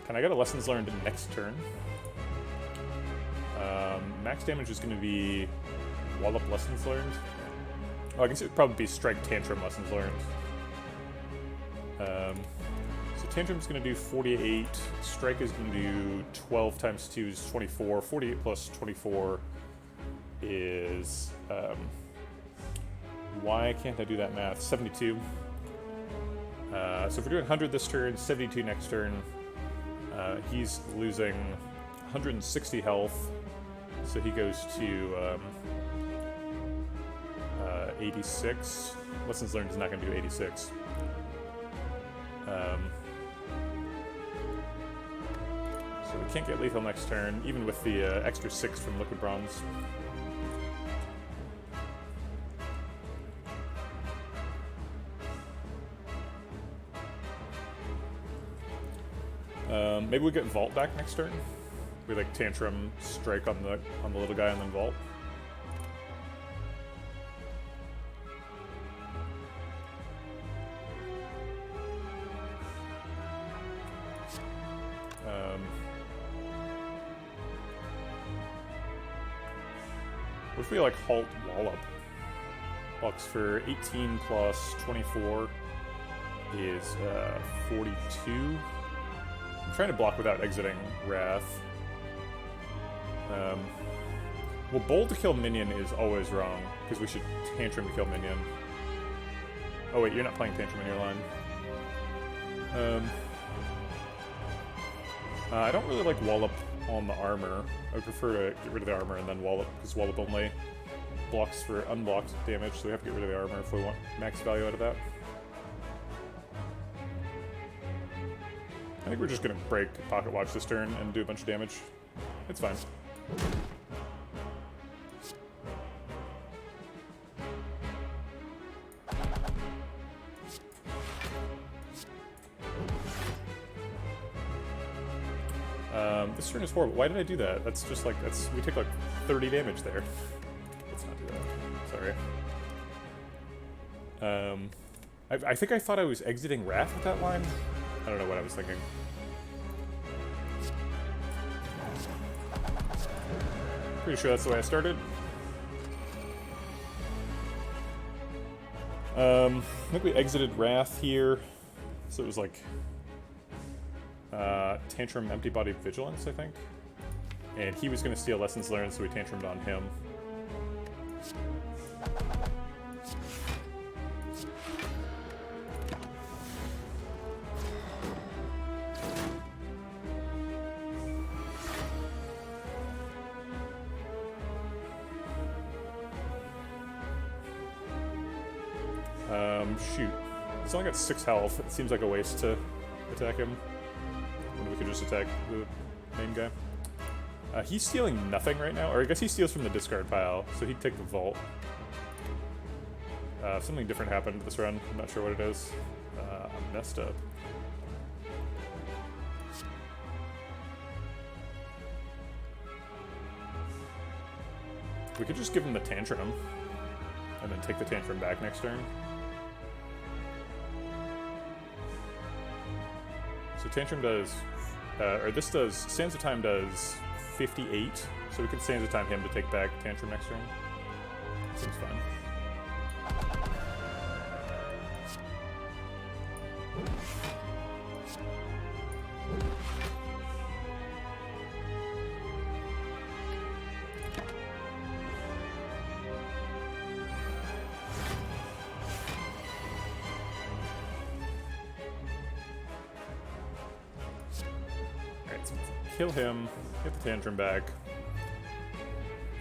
Can I get a Lessons Learned next turn? Max damage is going to be Wallop Lessons Learned. Oh, I guess it would probably be Strike Tantrum Lessons Learned. So Tantrum's going to do 48. Strike is going to do 12 times 2 is 24. 48 plus 24 is... why can't I do that math? 72. So if we're doing 100 this turn, 72 next turn, he's losing 160 health, so he goes to 86. Lessons Learned is not going to do 86. So we can't get lethal next turn, even with the extra 6 from Liquid Bronze. Maybe we get Vault back next turn. We like Tantrum, Strike on the little guy, and then Vault. What if we like Halt Wallop? Blocks for 18 plus 24 is 42. I'm trying to block without exiting Wrath. Well, Bold to kill minion is always wrong, because we should Tantrum to kill minion. Oh wait, you're not playing Tantrum in your line. I don't really like Wallop on the armor. I would prefer to get rid of the armor and then Wallop, because Wallop only blocks for unblocked damage, so we have to get rid of the armor if we want max value out of that. I think we're just going to break Pocket Watch this turn and do a bunch of damage. It's fine. This turn is horrible. Why did I do that? That's just like, we take like 30 damage there. Let's not do that. Sorry. I think I thought I was exiting Wrath with that line. I don't know what I was thinking. Pretty sure that's the way I started. I think we exited Wrath here. So it was like Tantrum, Empty Body, Vigilance, I think. And he was going to steal Lessons Learned, so we Tantrumed on him. Shoot. He's only got 6 health. It seems like a waste to attack him. When we could just attack the main guy. He's stealing nothing right now, or I guess he steals from the discard pile, so he'd take the Vault. Something different happened this run. I'm not sure what it is. I'm messed up. We could just give him the Tantrum, and then take the Tantrum back next turn. So Tantrum does, or this does, Sands of Time does 58, so we could Sands of Time him to take back Tantrum next turn. Seems fine. kill him, get the Tantrum back,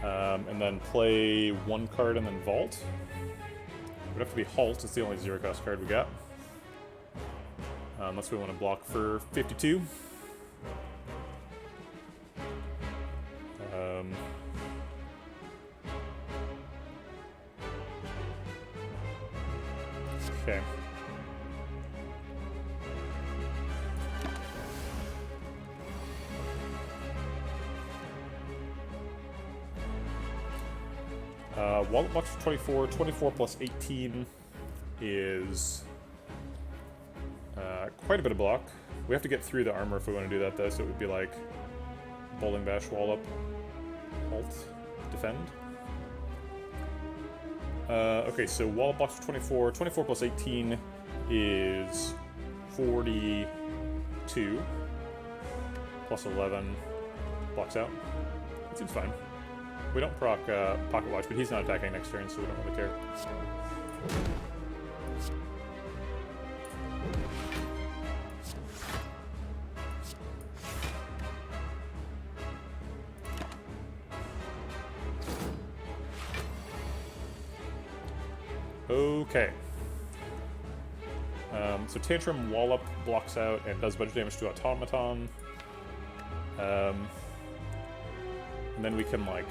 and then play 1 card and then Vault. It would have to be Halt, it's the only 0-cost card we got. Unless we want to block for 52. Okay. Wallet box for 24. 24 plus 18 is quite a bit of block. We have to get through the armor if we want to do that, though, so it would be like Bowling Bash, Wallop, Halt, Defend. Okay, so Wallop box for 24. 24 plus 18 is 42. Plus 11 blocks out. It seems fine. We don't proc Pocket Watch, but he's not attacking next turn, so we don't really care. Okay. So Tantrum Wallop blocks out and does a bunch of damage to Automaton. And then we can, like,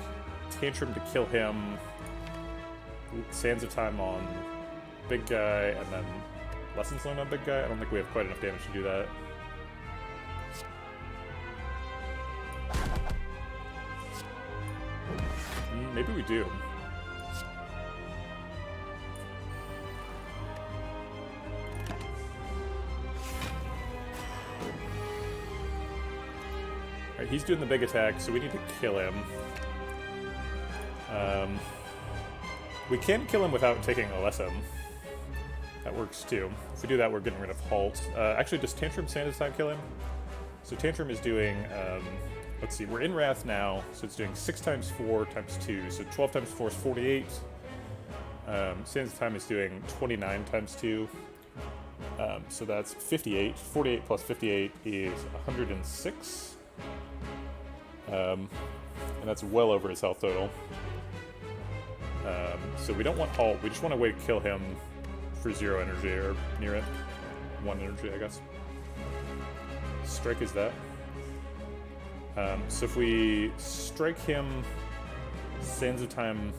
Tantrum to kill him. Sands of Time on big guy, and then Lessons Learned on big guy. I don't think we have quite enough damage to do that. Maybe we do. Alright, he's doing the big attack, so we need to kill him. We can kill him without taking a lesson. That works too. If we do that, we're getting rid of Halt. Actually, does Tantrum Sands Time kill him? So Tantrum is doing, let's see, we're in Wrath now, so it's doing 6 times 4 times 2, so 12 times 4 is 48. Sands Time is doing 29 times 2, so that's 58. 48 plus 58 is 106. And that's well over his health total. So we don't want Halt, we just want a way to kill him for 0 energy, or near it. 1 energy, I guess. Strike is that. So if we strike him, Sands of Time...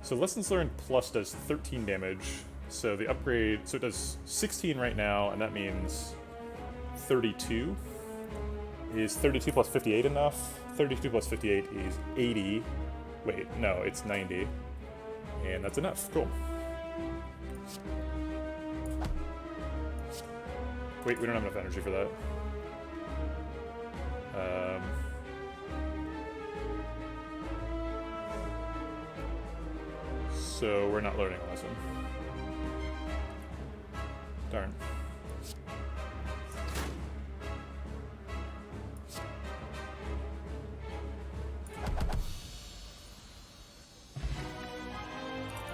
So Lessons Learned Plus does 13 damage, so the upgrade... So it does 16 right now, and that means 32. Is 32 plus 58 enough? 32 plus 58 is 80. Wait, no, it's 90. And that's enough. Cool. Wait, we don't have enough energy for that. So we're not learning a lesson. Darn.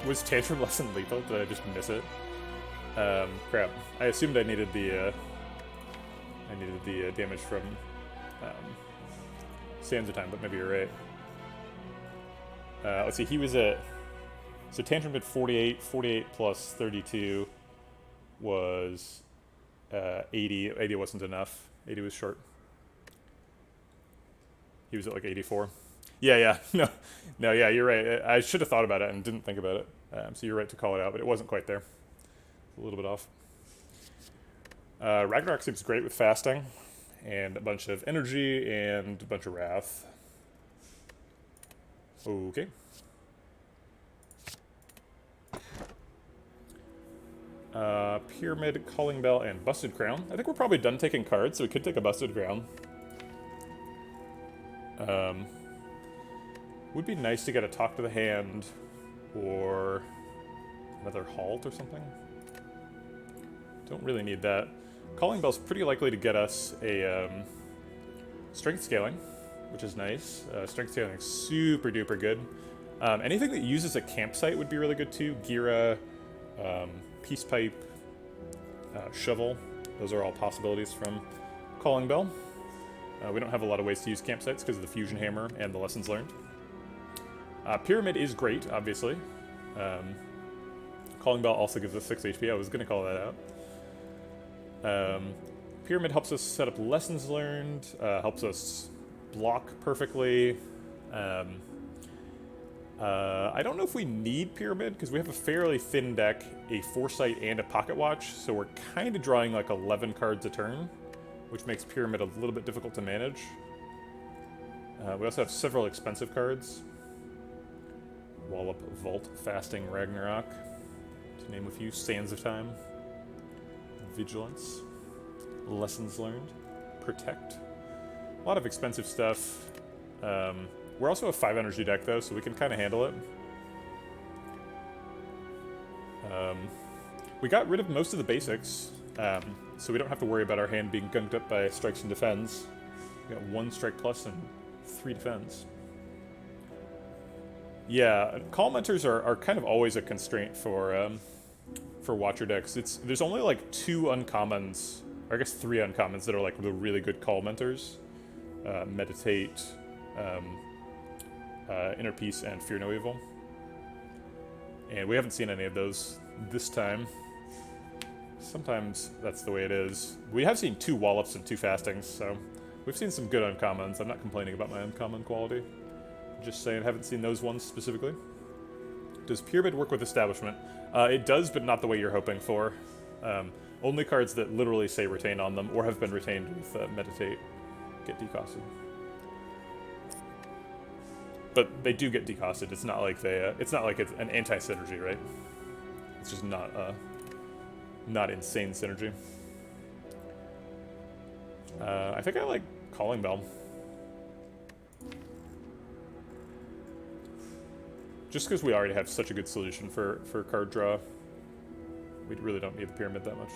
Was Tantrum Lesson lethal? Did I just miss it? Crap. I assumed I needed the damage from Sands of Time, but maybe you're right. Let's see, he was at... So Tantrum did 48. 48 plus 32 was 80. 80 wasn't enough. 80 was short. He was at like 84. Yeah. No, yeah, you're right. I should have thought about it and didn't think about it. So you're right to call it out, but it wasn't quite there. A little bit off. Ragnarok seems great with fasting, and a bunch of energy, and a bunch of wrath. Okay. Pyramid, Calling Bell, and Busted Crown. I think we're probably done taking cards, so we could take a Busted Crown. Would be nice to get a Talk to the Hand, or another Halt or something. Don't really need that. Calling Bell's pretty likely to get us a Strength Scaling, which is nice. Strength Scaling is super duper good. Anything that uses a campsite would be really good too. Gira, Peace Pipe, Shovel. Those are all possibilities from Calling Bell. We don't have a lot of ways to use campsites because of the fusion hammer and the lessons learned. Pyramid is great, obviously. Calling Bell also gives us 6 HP. I was going to call that out. Pyramid helps us set up lessons learned, helps us block perfectly. I don't know if we need Pyramid, because we have a fairly thin deck, a Foresight, and a Pocket Watch, so we're kind of drawing like 11 cards a turn, which makes Pyramid a little bit difficult to manage. We also have several expensive cards. Wallop, Vault, Fasting, Ragnarok, to name a few. Sands of Time, Vigilance, Lessons Learned, Protect. A lot of expensive stuff. We're also a 5 energy deck, though, so we can kind of handle it. We got rid of most of the basics, so we don't have to worry about our hand being gunked up by Strikes and Defends. We got 1 Strike Plus and 3 Defends. Yeah, Call Mentors are kind of always a constraint for Watcher decks. There's only like 2 uncommons, or I guess 3 uncommons that are like the really good Call Mentors. Meditate, Inner Peace, and Fear No Evil. And we haven't seen any of those this time. Sometimes that's the way it is. We have seen 2 Wallops and 2 Fastings, so we've seen some good uncommons. I'm not complaining about my uncommon quality. Just saying, haven't seen those ones specifically. Does Pyramid work with Establishment? It does, but not the way you're hoping for. Only cards that literally say retain on them, or have been retained with Meditate, get decosted. But they do get decosted. It's not like it's an anti-synergy, right? It's just not insane synergy. I think I like Calling Bell. Just because we already have such a good solution for card draw, we really don't need the Pyramid that much.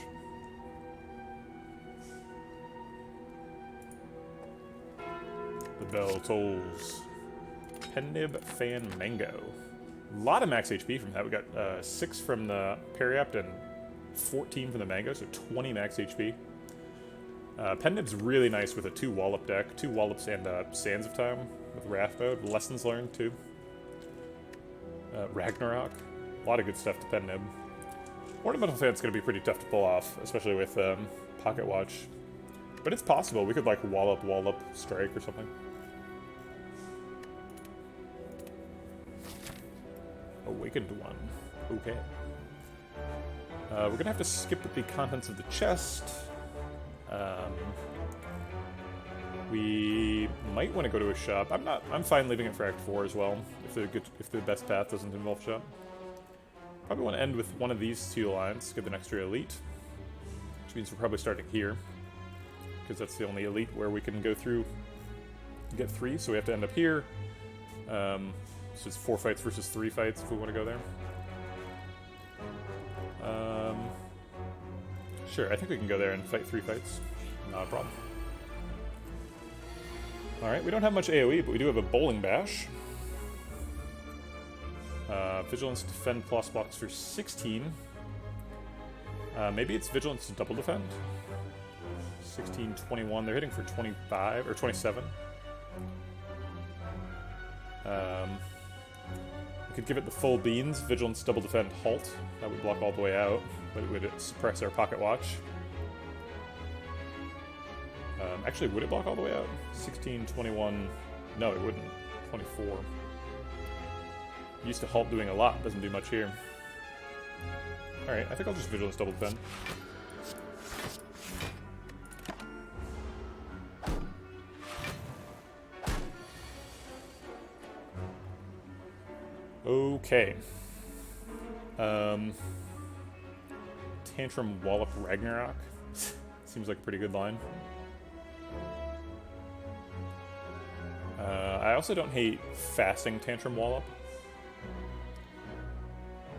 The bell tolls. Pennib Fan Mango. A lot of max HP from that. We got 6 from the Periapt and 14 from the Mango, so 20 max HP. Pennib's really nice with a 2 Wallop deck. 2 Wallops and Sands of Time with Wrath Mode. Lessons Learned, too. Ragnarok. A lot of good stuff to Pennib. Ornamental Fan's going to be pretty tough to pull off, especially with Pocket Watch. But it's possible. We could, like, Wallop, Strike or something. Awakened one. Okay. We're going to have to skip the contents of the chest. We might want to go to a shop. I'm fine leaving it for Act 4 as well, if the best path doesn't involve shop. Probably want to end with one of these 2 lines, get an extra elite. Which means we're probably starting here. Because that's the only elite where we can go through and get 3, so we have to end up here. So it's 4 fights versus 3 fights if we want to go there. Sure, I think we can go there and fight 3 fights. Not a problem. Alright, we don't have much AoE, but we do have a Bowling Bash. Vigilance, Defend, plus blocks for 16. Maybe it's Vigilance to double defend. 16, 21. They're hitting for 25, or 27. We could give it the full beans. Vigilance, double defend, halt. That would block all the way out, but it would suppress our Pocket Watch. Actually, would it block all the way out? 16, 21... No, it wouldn't. 24. Used to halt doing a lot, doesn't do much here. Alright, I think I'll just Vigilance double defend. Okay. Tantrum Wallop Ragnarok. Seems like a pretty good line. I also don't hate Fasting Tantrum Wallop.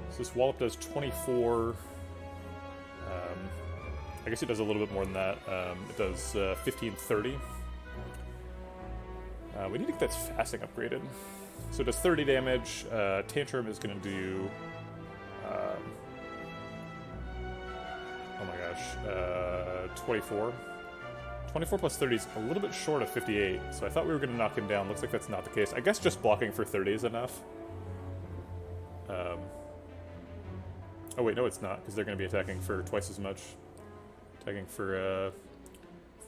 So this Wallop does 24. I guess it does a little bit more than that. It does 15, 30. We need to get that Fasting upgraded. So it does 30 damage. Tantrum is going to do... oh my gosh. 24. 24 plus 30 is a little bit short of 58, so I thought we were going to knock him down. Looks like that's not the case. I guess just blocking for 30 is enough. Oh wait, no it's not, because they're going to be attacking for twice as much. Attacking for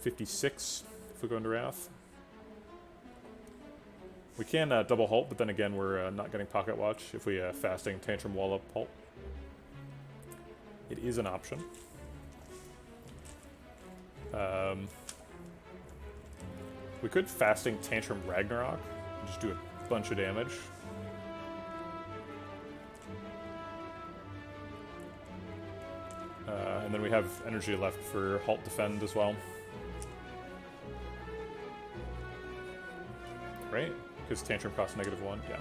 56 if we go into Wrath. We can double halt, but then again we're not getting Pocket Watch if we fasting Tantrum Wallop halt. It is an option. We could fasting Tantrum Ragnarok and just do a bunch of damage. And then we have energy left for Halt Defend as well. Right? Because Tantrum costs -1, yeah.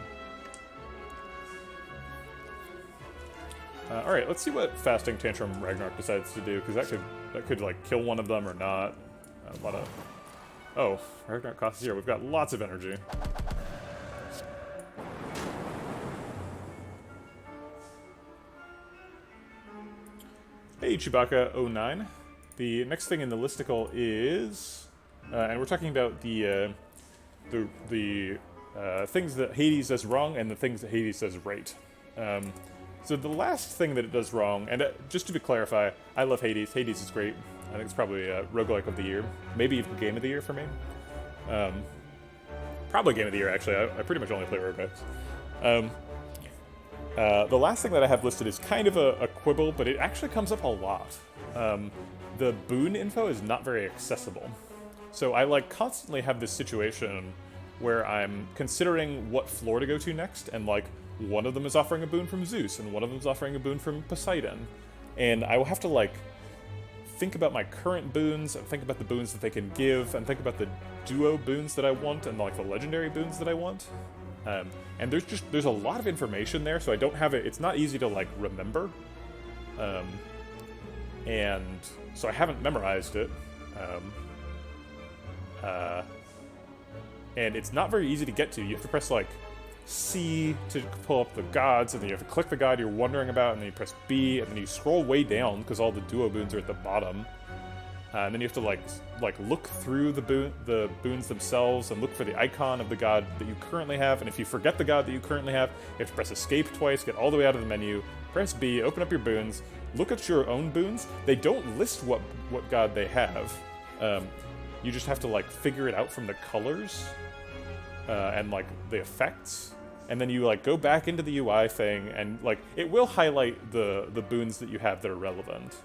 Alright, let's see what fasting Tantrum Ragnarok decides to do, because that could like kill one of them or not. A lot of... Oh, Ragnarok costs 0. We've got lots of energy. Hey, Chewbacca09. The next thing in the listicle is... and we're talking about the things that Hades does wrong and the things that Hades does right. So the last thing that it does wrong, and just to clarify, I love Hades. Hades is great. I think it's probably roguelike of the year. Maybe even game of the year for me. Probably game of the year, actually. I pretty much only play roguelikes. The last thing that I have listed is kind of a quibble, but it actually comes up a lot. The boon info is not very accessible. So I like constantly have this situation where I'm considering what floor to go to next, and like one of them is offering a boon from Zeus, and one of them is offering a boon from Poseidon. And I will have to like think about my current boons, and think about the boons that they can give, and think about the duo boons that I want, and like the legendary boons that I want. And there's a lot of information there, so I don't have it. It's not easy to like remember, and so I haven't memorized it. And it's not very easy to get to. You have to press like C to pull up the gods, and then you have to click the god you're wondering about, and then you press B, and then you scroll way down because all the duo boons are at the bottom. And then you have to like look through the boons themselves and look for the icon of the god that you currently have. And if you forget the god that you currently have, you have to press escape twice, get all the way out of the menu, press B, open up your boons, look at your own boons. They don't list what god they have. You just have to like figure it out from the colors and like the effects. And then you like go back into the UI thing, and like it will highlight the boons that you have that are relevant.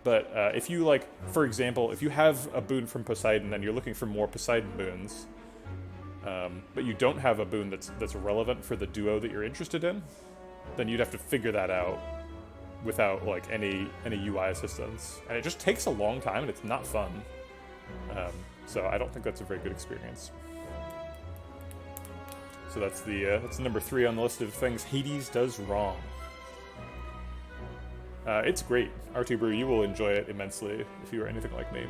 But if you like, for example, if you have a boon from Poseidon and you're looking for more Poseidon boons, but you don't have a boon that's relevant for the duo that you're interested in, then you'd have to figure that out without like any UI assistance. And it just takes a long time, and it's not fun. So I don't think that's a very good experience. So that's number 3 on the list of things Hades does wrong. It's great. R2 Brew, you will enjoy it immensely if you are anything like me.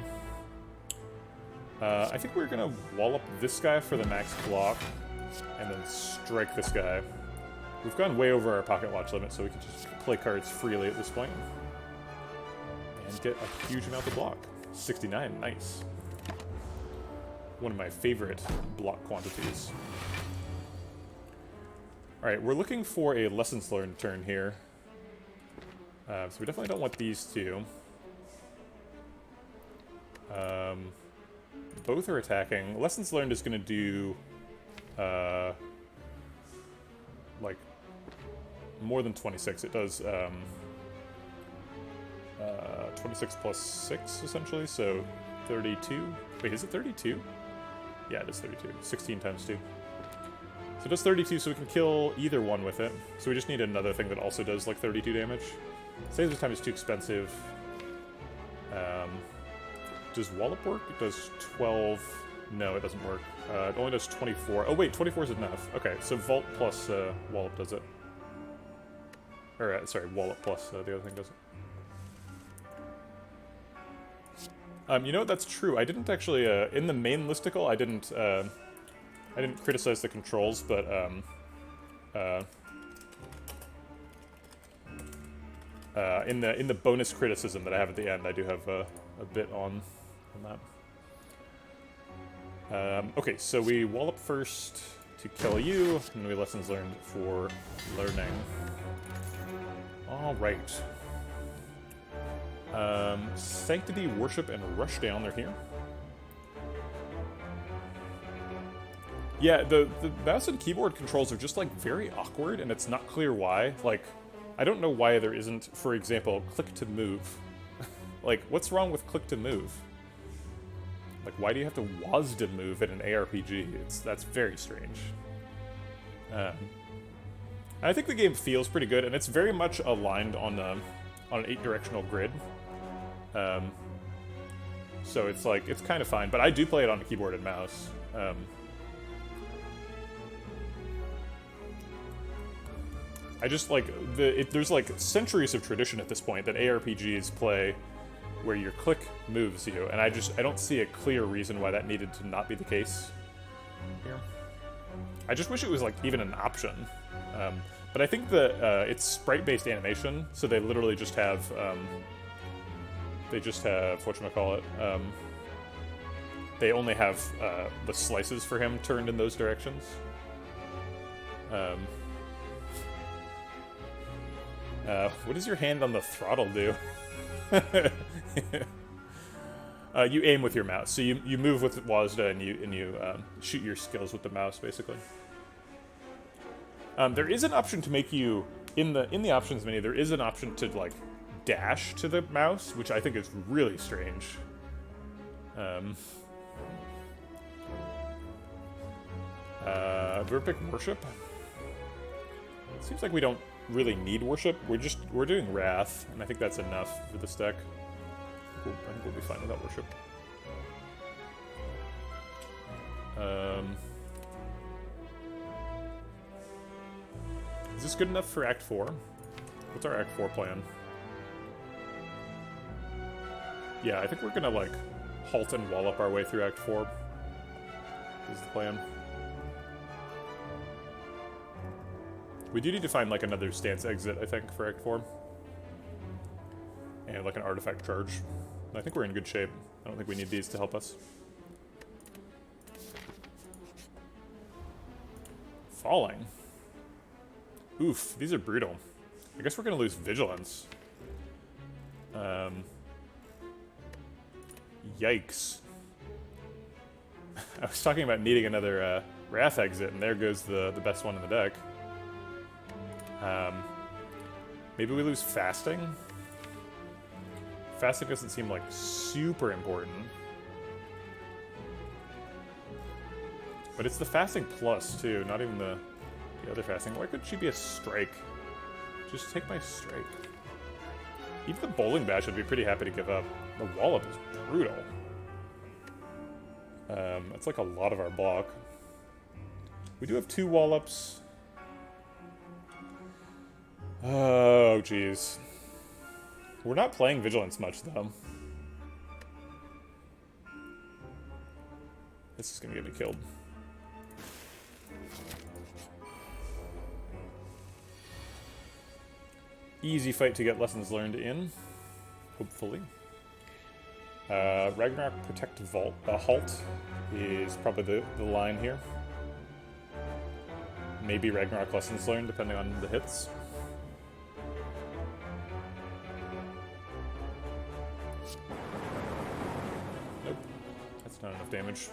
I think we're gonna wallop this guy for the max block, and then strike this guy. We've gone way over our pocket watch limit, so we can just play cards freely at this point. And get a huge amount of block. 69, nice. One of my favorite block quantities. Alright, we're looking for a Lessons Learned turn here. So we definitely don't want these two. Both are attacking. Lessons Learned is going to do, like, more than 26. It does 26 plus 6, essentially, so 32. Wait, is it 32? Yeah, it is 32. 16 times 2. So it does 32, so we can kill either one with it. So we just need another thing that also does, like, 32 damage. Saves time is too expensive. Does Wallop work? It does 12. No, it doesn't work. It only does 24. Oh wait, 24 is enough. Okay, so Vault plus Wallop does it. Or, sorry, Wallop plus the other thing does it. You know what, that's true. I didn't actually, in the main listicle, I didn't criticize the controls, but, in the bonus criticism that I have at the end, I do have a bit on that. Okay, so we wallop first to kill you, and we lessons learned for learning. All right. Sanctity, Worship, and Rushdown, they're here. Yeah, the mouse and keyboard controls are just, like, very awkward, and it's not clear why. Like, I don't know why there isn't, for example, click to move. Like, what's wrong with click to move? Like, why do you have to WASD move in an ARPG? That's very strange. I think the game feels pretty good, and it's very much aligned on an 8-directional grid. So it's like, it's kind of fine, but I do play it on a keyboard and mouse. I just like, there's like centuries of tradition at this point that ARPGs play where your click moves you, and I don't see a clear reason why that needed to not be the case here. I just wish it was like even an option. But I think that it's sprite-based animation, so they literally just have, whatchamacallit, they only have the slices for him turned in those directions. What does your hand on the throttle do? You aim with your mouse, so you move with WASD and you shoot your skills with the mouse, basically. There is an option to make you in the options menu. There is an option to like dash to the mouse, which I think is really strange. Verpic Worship. Seems like we don't really need Worship. We're doing Wrath, and I think that's enough for this deck. I think we'll be fine without Worship. Is this good enough for Act 4? What's our Act 4 plan? Yeah, I think we're gonna, like, halt and wallop our way through Act 4. Is the plan. We do need to find, like, another stance exit, I think, for Act 4. And, like, an artifact charge. I think we're in good shape. I don't think we need these to help us. Falling. Oof, these are brutal. I guess we're gonna lose Vigilance. Yikes. I was talking about needing another Wrath exit, and there goes the best one in the deck. Maybe we lose Fasting? Fasting doesn't seem like super important. But it's the Fasting plus, too, not even the other Fasting. Why couldn't she be a Strike? Just take my Strike. Even the Bowling Bash I'd be pretty happy to give up. The Wallop is brutal. That's like a lot of our block. We do have 2 Wallops. Oh, jeez. We're not playing Vigilance much, though. This is gonna get me killed. Easy fight to get lessons learned in, hopefully. Ragnarok Protect Vault, Halt is probably the line here. Maybe Ragnarok Lessons Learned, depending on the hits. Nope, that's not enough damage.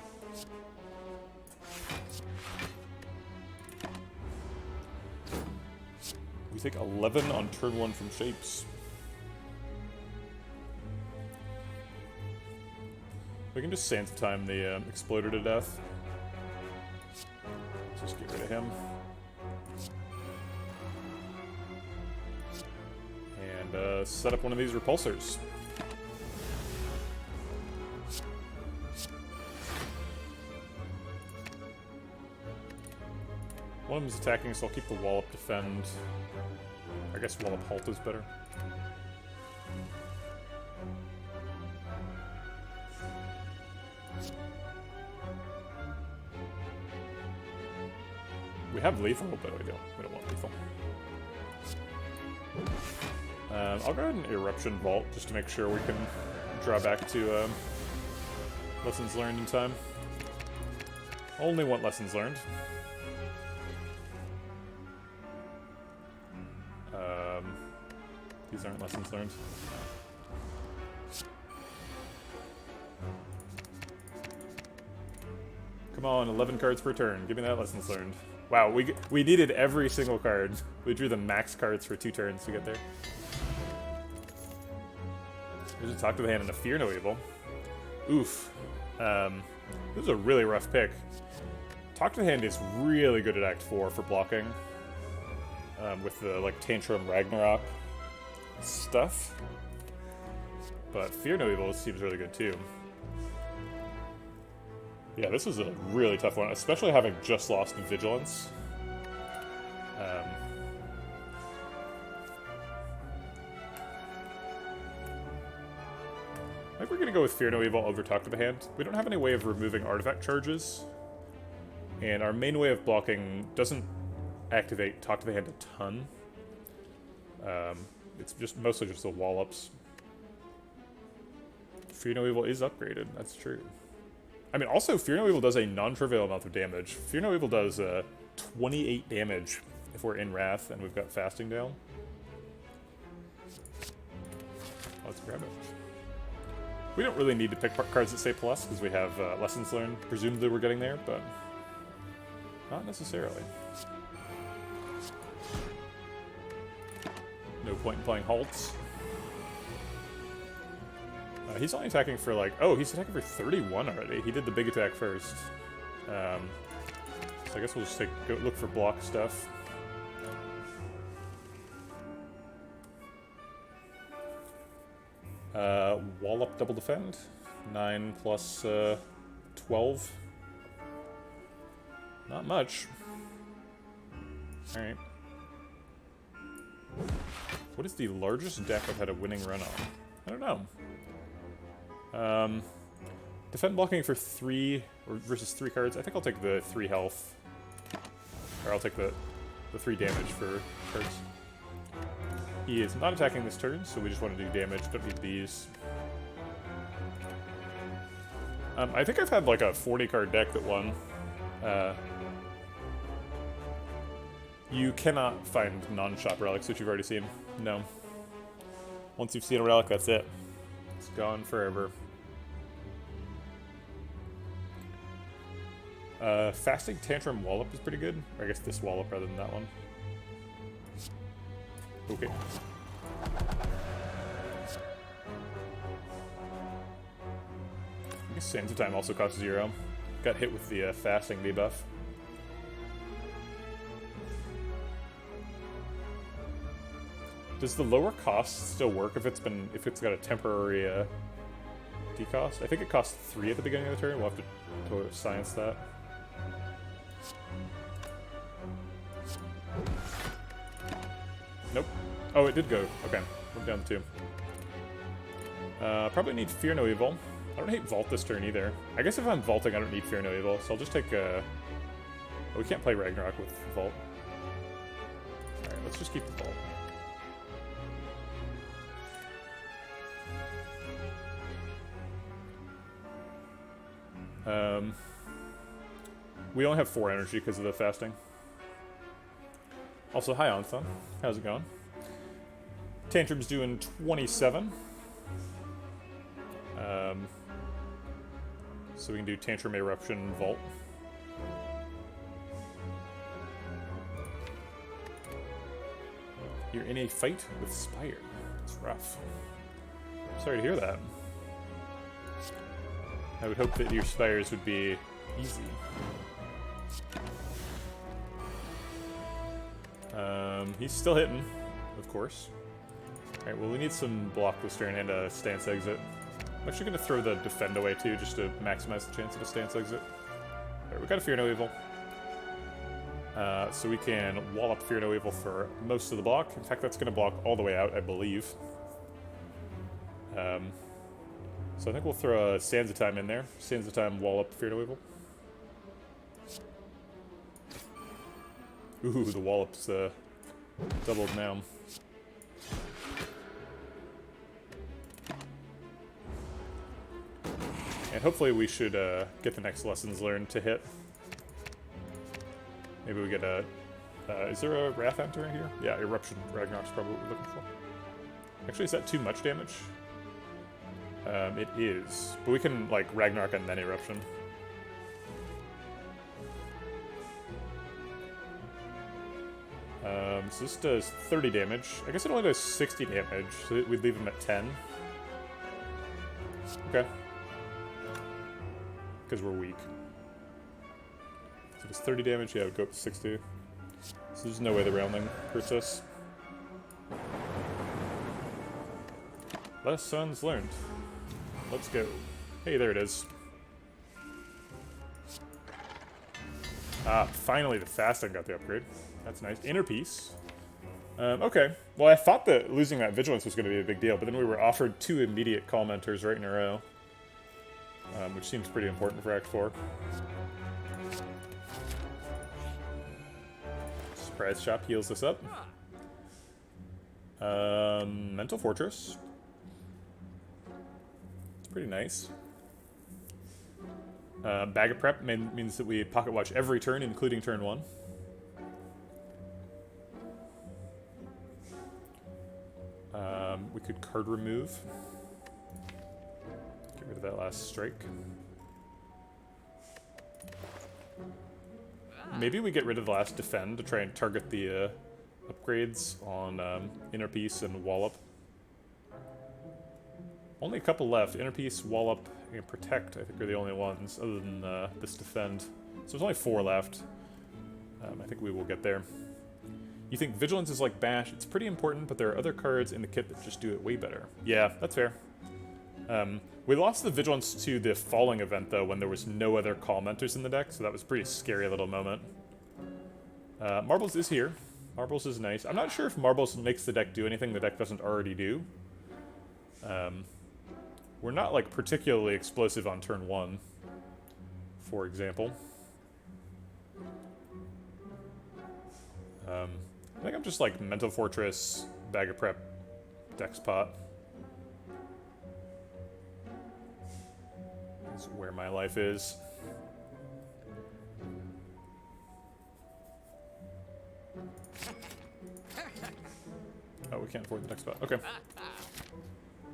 We take 11 on turn 1 from Shapes. We can just Sands of Time the Exploder to death. Just get rid of him. And set up one of these repulsors. One of them is attacking, so I'll keep the Wallop defend. I guess Wallop halt is better. We have lethal, but we don't want lethal. I'll go ahead and Eruption Vault just to make sure we can draw back to lessons learned in time. Only want lessons learned. These aren't lessons learned. Come on, 11 cards per turn. Give me that lessons learned. Wow, we needed every single card. We drew the max cards for 2 turns to get there. There's a Talk to the Hand and a Fear No Evil. Oof. This is a really rough pick. Talk to the Hand is really good at Act 4 for blocking. With the, like, Tantrum Ragnarok stuff. But Fear No Evil seems really good, too. Yeah, this was a really tough one, especially having just lost Vigilance. I think we're going to go with Fear No Evil over Talk to the Hand. We don't have any way of removing artifact charges. And our main way of blocking doesn't activate Talk to the Hand a ton. It's just mostly just the wall-ups. Fear No Evil is upgraded, that's true. I mean, also, Fear No Evil does a non-trivial amount of damage. Fear No Evil does 28 damage if we're in Wrath and we've got Fasting down. Let's grab it. We don't really need to pick cards that say plus, because we have Lessons Learned. Presumably we're getting there, but not necessarily. No point in playing Halts. He's only attacking for like... Oh, he's attacking for 31 already. He did the big attack first. So I guess we'll just go look for block stuff. Wallop double defend. 9 plus 12. Not much. Alright. What is the largest deck I've had a winning run on? I don't know. Defend blocking for 3 or versus 3 cards. I think I'll take the 3 health. Or I'll take the 3 damage for cards. He is not attacking this turn, so we just want to do damage. Don't need these. I think I've had like a 40 card deck that won. You cannot find non-shop relics, which you've already seen. No. Once you've seen a relic, that's it. It's gone forever. Fasting Tantrum Wallop is pretty good. Or I guess this Wallop rather than that one. Okay. I guess Sands of Time also costs 0. Got hit with the fasting debuff. Does the lower cost still work if it's got a temporary decost? I think it costs 3 at the beginning of the turn. We'll have to science that. Nope. Oh, it did go. Okay, we're down to 2. Probably need Fear No Evil. I don't hate Vault this turn either. I guess if I'm vaulting, I don't need Fear No Evil, so I'll just take oh, we can't play Ragnarok with Vault. Alright, let's just keep the Vault. We only have 4 energy because of the fasting. Also, hi Antha. How's it going? Tantrum's doing 27. So we can do Tantrum Eruption Vault. You're in a fight with Spire. It's rough. Sorry to hear that. I would hope that your Spires would be easy. He's still hitting, of course. Alright, well we need some block this turn and a stance exit. I'm actually going to throw the defend away too, just to maximize the chance of a stance exit. Alright, we got a Fear No Evil. So we can wall up Fear No Evil for most of the block. In fact, that's going to block all the way out, I believe. So I think we'll throw a Sands of Time in there. Sands of Time, wall up Fear No Evil. Ooh, the wallop's doubled now. And hopefully we should get the next lessons learned to hit. Maybe we get a... is there a Wrath Enter in here? Yeah, Eruption Ragnarok's probably what we're looking for. Actually, is that too much damage? It is. But we can, like, Ragnarok and then Eruption. So this does 30 damage. I guess it only does 60 damage, so we'd leave him at 10. Okay. Because we're weak. So it's 30 damage, yeah, it would go up to 60. So there's no way the rounding hurts us. Lessons learned. Let's go. Hey, there it is. Ah, finally the fasting got the upgrade. That's nice. Inner Peace. Okay. Well, I thought that losing that Vigilance was going to be a big deal, but then we were offered 2 immediate Calm Mentors right in a row. Which seems pretty important for Act 4. Surprise Shop heals us up. Mental Fortress. It's pretty nice. Bag of Prep means that we Pocket Watch every turn, including turn 1. We could card remove. Get rid of that last strike. Maybe we get rid of the last defend to try and target the upgrades on Inner Peace and Wallop. Only a couple left. Inner Peace, Wallop, and Protect, I think, are the only ones, other than this defend. So there's only 4 left. I think we will get there. You think Vigilance is like Bash? It's pretty important, but there are other cards in the kit that just do it way better. Yeah, that's fair. We lost the Vigilance to the Falling event, though, when there was no other Calm Mentors in the deck, so that was a pretty scary little moment. Marbles is here. Marbles is nice. I'm not sure if Marbles makes the deck do anything the deck doesn't already do. We're not, like, particularly explosive on turn 1, for example. I think I'm just, like, Mental Fortress, Bag of Prep, Dex Pot. Is where my life is. Oh, we can't afford the Dex Pot. Okay.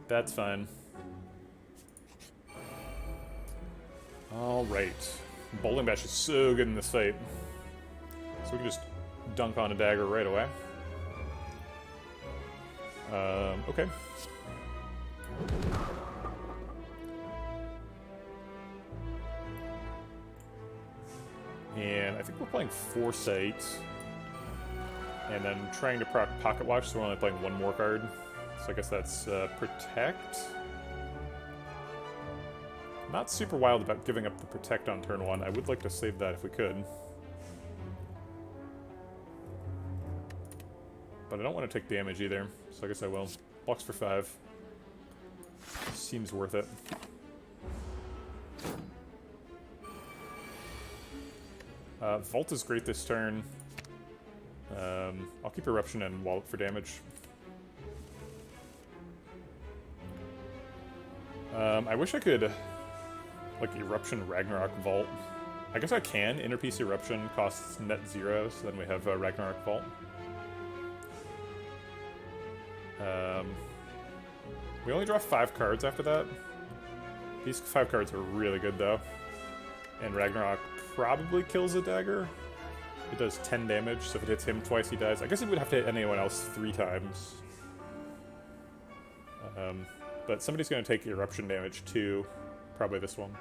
That's fine. Alright. Bowling Bash is so good in this fight. So we can just dunk on a dagger right away. Okay. And I think we're playing Foresight. And then trying to proc Pocket Watch, so we're only playing 1 more card. So I guess that's Protect. Not super wild about giving up the Protect on turn 1. I would like to save that if we could. But I don't want to take damage either, so I guess I will. Blocks for 5. Seems worth it. Vault is great this turn. I'll keep Eruption and Wallop for damage. I wish I could, like, Eruption Ragnarok Vault. I guess I can. Inner Peace Eruption costs net 0, so then we have Ragnarok Vault. We only draw 5 cards after that. These 5 cards are really good, though. And Ragnarok probably kills a dagger. It does 10 damage, so if it hits him twice, he dies. I guess it would have to hit anyone else 3 times. But somebody's going to take Eruption damage, too. Probably this one.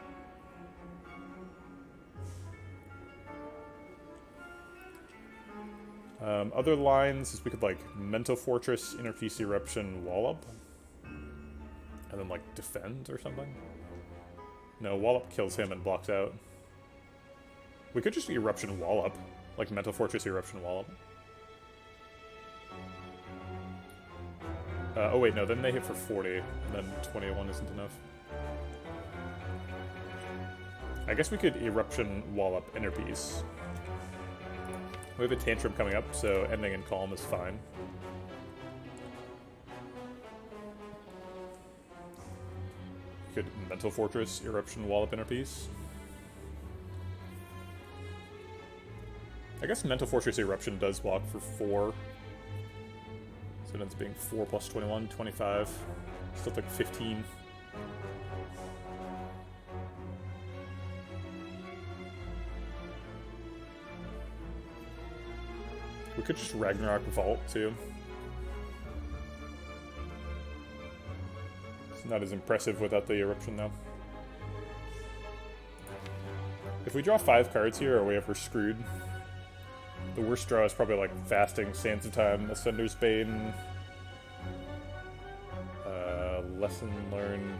Other lines is we could, like, Mental Fortress, Inner Peace Eruption, Wallop. And then, like, Defend or something. No, Wallop kills him and blocks out. We could just Eruption Wallop. Like, Mental Fortress Eruption Wallop. Oh wait, no, then they hit for 40, and then 21 isn't enough. I guess we could Eruption Wallop Inner Peace. We have a Tantrum coming up, so ending in Calm is fine. We could Mental Fortress Eruption Wallop Inner Peace. I guess Mental Fortress Eruption does block for 4. So it ends up being 4 plus 21, 25. Still like 15. We could just Ragnarok Vault, too. It's not as impressive without the Eruption, though. If we draw 5 cards here, are we ever screwed? The worst draw is probably like Fasting, Sands of Time, Ascender's Bane, Lesson Learned.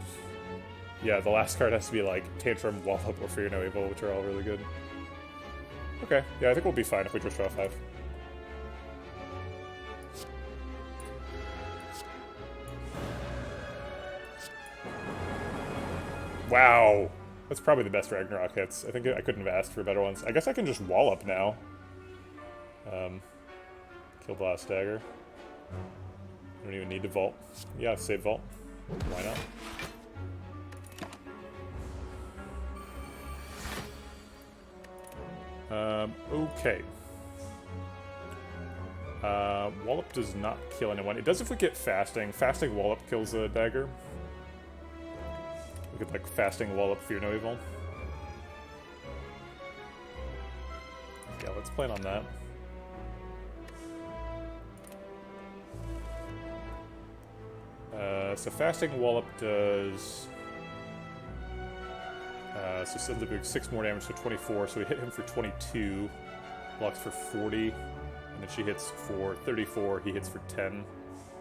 Yeah, the last card has to be like Tantrum, Wallop, or Fear No Evil, which are all really good. Okay, yeah, I think we'll be fine if we just draw 5. Wow! That's probably the best Ragnarok hits. I think I couldn't have asked for better ones. I guess I can just Wallop now. Kill Blast Dagger. I don't even need to Vault. Yeah, save Vault. Why not? Okay. Wallop does not kill anyone. It does if we get Fasting. Fasting Wallop kills a dagger. We could like Fasting Wallop Fear No Evil. Yeah, let's plan on that. So Fasting Wallop does... so Sidla doing 6 more damage, so 24. So we hit him for 22. Blocks for 40. And then she hits for 34. He hits for 10.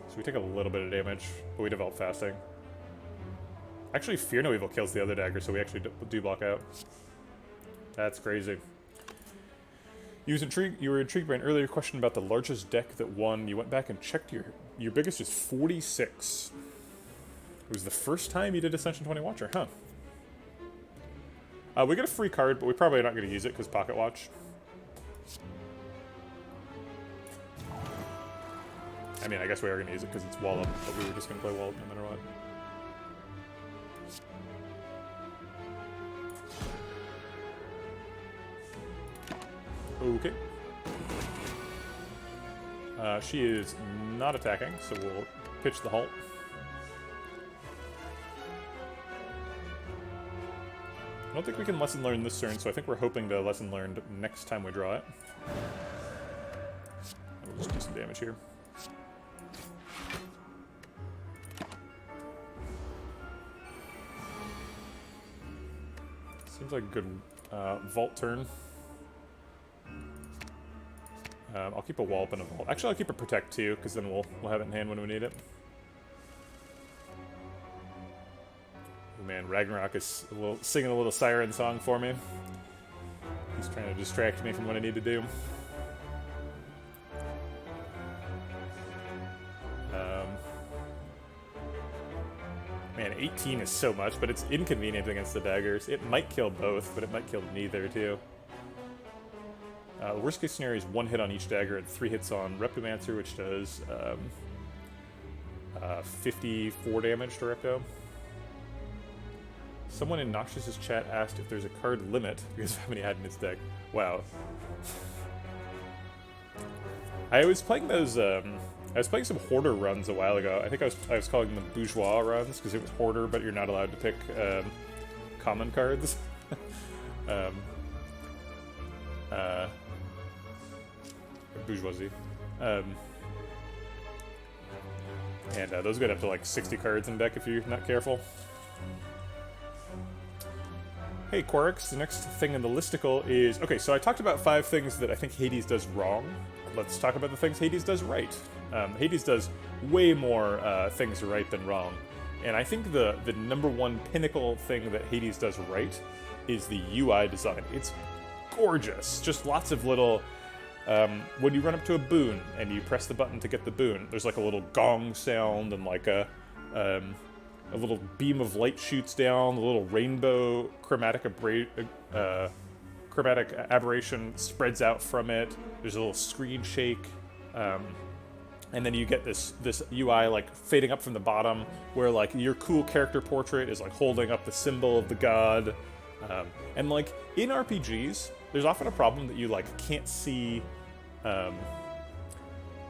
So we take a little bit of damage, but we develop Fasting. Actually, Fear No Evil kills the other dagger, so we actually do block out. That's crazy. You were intrigued by an earlier question about the largest deck that won. You went back and checked your biggest is 46. It was the first time you did Ascension 20 Watcher, huh? We get a free card, but we probably are not going to use it because Pocket Watch. I mean, I guess we are going to use it because it's Wallop, but we were just going to play Wallop no matter what. Okay. She is not attacking, so we'll pitch the halt. I don't think we can Lesson Learn this turn, so I think we're hoping to Lesson Learned next time we draw it. We'll just do some damage here. Seems like a good Vault turn. I'll keep a Wallop and a Vault. Actually, I'll keep a Protect too, because then we'll have it in hand when we need it. Oh man, Ragnarok is singing a little siren song for me. He's trying to distract me from what I need to do. Man, 18 is so much, but it's inconvenient against the daggers. It might kill both, but it might kill neither too. The worst case scenario is 1 hit on each dagger and 3 hits on Reptomancer, which does 54 damage to Repto. Someone in Noxious's chat asked if there's a card limit because of how many he had in his deck. Wow. I was playing those. I was playing some Hoarder runs a while ago. I think I was calling them Bourgeois runs because it was Hoarder, but you're not allowed to pick common cards. Bourgeoisie. And those get up to like 60 cards in deck if you're not careful. Hey Quarix, the next thing in the listicle is... Okay, so I talked about 5 things that I think Hades does wrong. Let's talk about the things Hades does right. Hades does way more things right than wrong. And I think the number one pinnacle thing that Hades does right is the UI design. It's gorgeous. Just lots of little... when you run up to a boon and you press the button to get the boon, there's like a little gong sound and like a little beam of light shoots down, a little rainbow chromatic aberration spreads out from it. There's a little screen shake, and then you get this UI like fading up from the bottom, where like your cool character portrait is like holding up the symbol of the god. And like in RPGs, there's often a problem that you like can't see.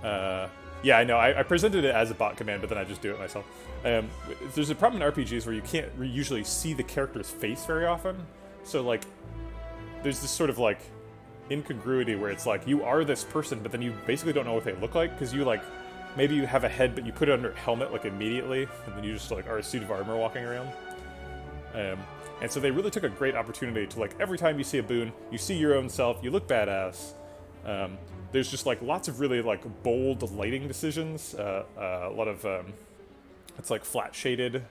Yeah, I know. I presented it as a bot command, but then I just do it myself. There's a problem in RPGs where you can't usually see the character's face very often. So like, there's this sort of like incongruity where it's like you are this person, but then you basically don't know what they look like because you like maybe you have a head, but you put it under a helmet like immediately, and then you just like are a suit of armor walking around. And so they really took a great opportunity to like every time you see a boon, you see your own self, you look badass. There's just like lots of really like bold lighting decisions. A lot of it's like flat shaded,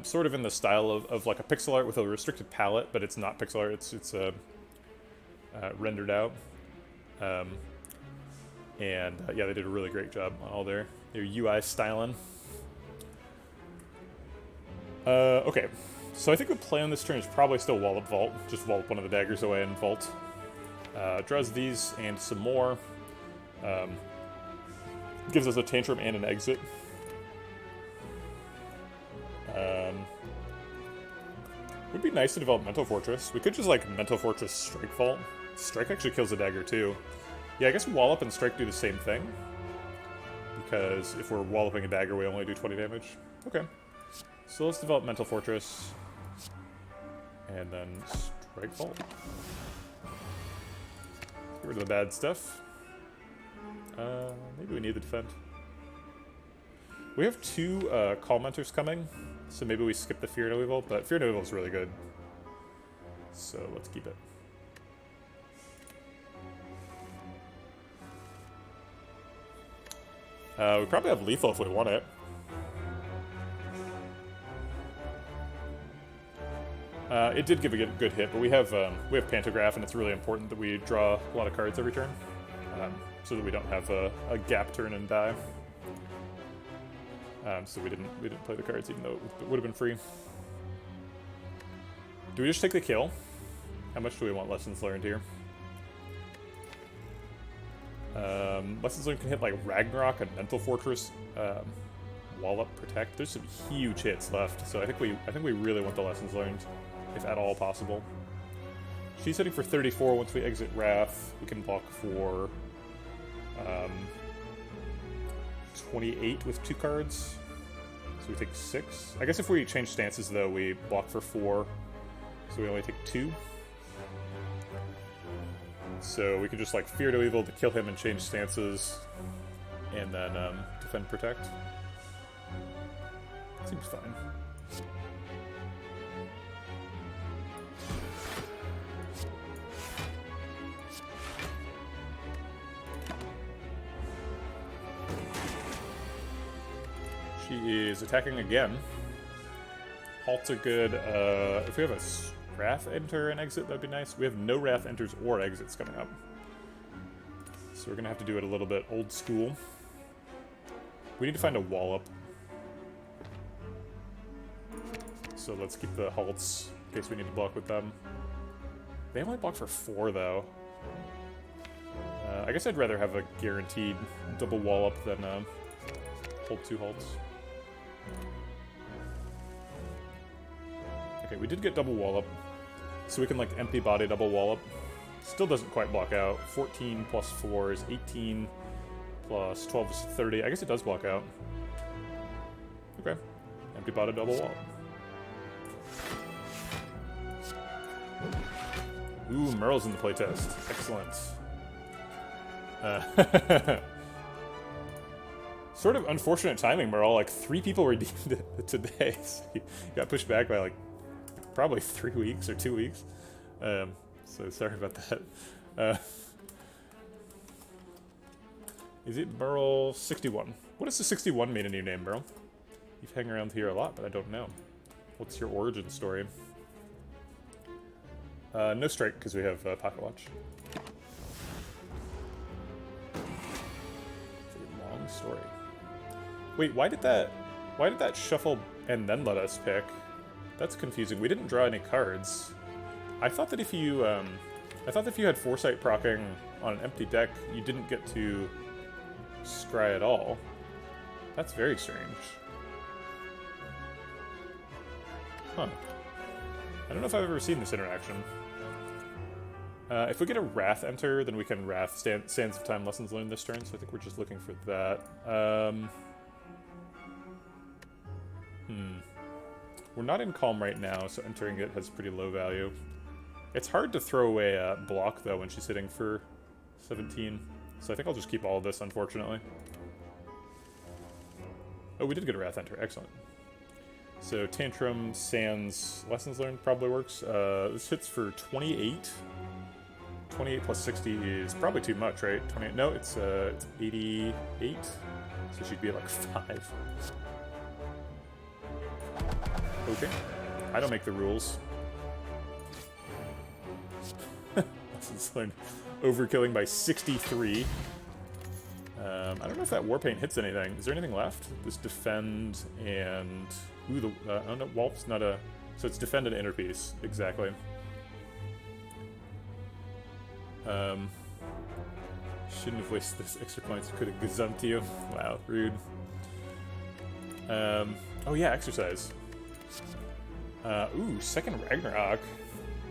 sort of in the style of like a pixel art with a restricted palette, but it's not pixel art. It's rendered out. Yeah, they did a really great job on all their UI styling. Okay, so I think the play on this turn is probably still Wallop Vault. Just Wallop one of the daggers away and Vault. Draws these and some more. Gives us a Tantrum and an exit. Would be nice to develop Mental Fortress. We could just like Mental Fortress Strike Vault. Strike actually kills the dagger too. Yeah, I guess Wallop and Strike do the same thing. Because if we're Walloping a dagger, we only do 20 damage. Okay. So let's develop Mental Fortress. And then Strike Vault. Get rid of the bad stuff. Maybe we need the defend. We have 2 Call Mentors coming, so maybe we skip the Fear No Evil, but Fear No Evil is really good. So let's keep it. We probably have Lethal if we want it. It did give a good hit, but we have Pantograph, and it's really important that we draw a lot of cards every turn, so that we don't have a gap turn and die. So we didn't play the cards, even though it would have been free. Do we just take the kill? How much do we want Lessons Learned here? Lessons Learned can hit like Ragnarok and Mental Fortress, Wallop, Protect. There's some huge hits left, so I think we really want the Lessons Learned, if at all possible. She's hitting for 34. Once we exit Wrath, we can block for 28 with 2 cards. So we take 6. I guess if we change stances, though, we block for 4. So we only take 2. So we can just like Fear No Evil to kill him and change stances. And then defend, protect. Seems fine. She is attacking again. Halts are good. If we have a Wrath enter and exit, that'd be nice. We have no Wrath enters or exits coming up. So we're gonna have to do it a little bit old school. We need to find a Wallop. So let's keep the halts in case we need to block with them. They only block for 4 though. I guess I'd rather have a guaranteed double Wallop than hold 2 halts. Okay, we did get double Wallop, so we can like empty body double Wallop. Still doesn't quite block out. 14 plus 4 is 18, plus 12 is 30. I guess it does block out. Okay, empty body double Wallop. Ooh, Merle's in the playtest. Excellent. Sort of unfortunate timing, Merle. Like 3 people redeemed it today. So you got pushed back by like probably 3 weeks or 2 weeks. So sorry about that. Is it Merle 61? What does the 61 mean in your name, Merle? You've hung around here a lot, but I don't know. What's your origin story? No strike because we have Pocket Watch. It's a long story. Wait, why did that shuffle and then let us pick? That's confusing. We didn't draw any cards. I thought that if you had Foresight proccing on an empty deck, you didn't get to scry at all. That's very strange. Huh. I don't know if I've ever seen this interaction. If we get a Wrath enter, then we can Wrath Sands of Time lessons learned this turn, so I think we're just looking for that. We're not in Calm right now, so entering it has pretty low value. It's hard to throw away a block, though, when she's hitting for 17. So I think I'll just keep all of this, unfortunately. Oh, we did get a Wrath enter. Excellent. So Tantrum, Sands, Lessons Learned probably works. This hits for 28. 28 plus 60 is probably too much, right? 28. No, it's 88. So she'd be at like 5. Okay. I don't make the rules. Lessons Learned. Overkilling by 63. I don't know if that Warpaint hits anything. Is there anything left? This Defend and... Ooh, oh no, Whelp's not a... So it's Defend and Inner Peace. Exactly. Shouldn't have wasted this extra points. Could have gazumped you. Wow, rude. Oh yeah, Exercise. Ooh, second Ragnarok.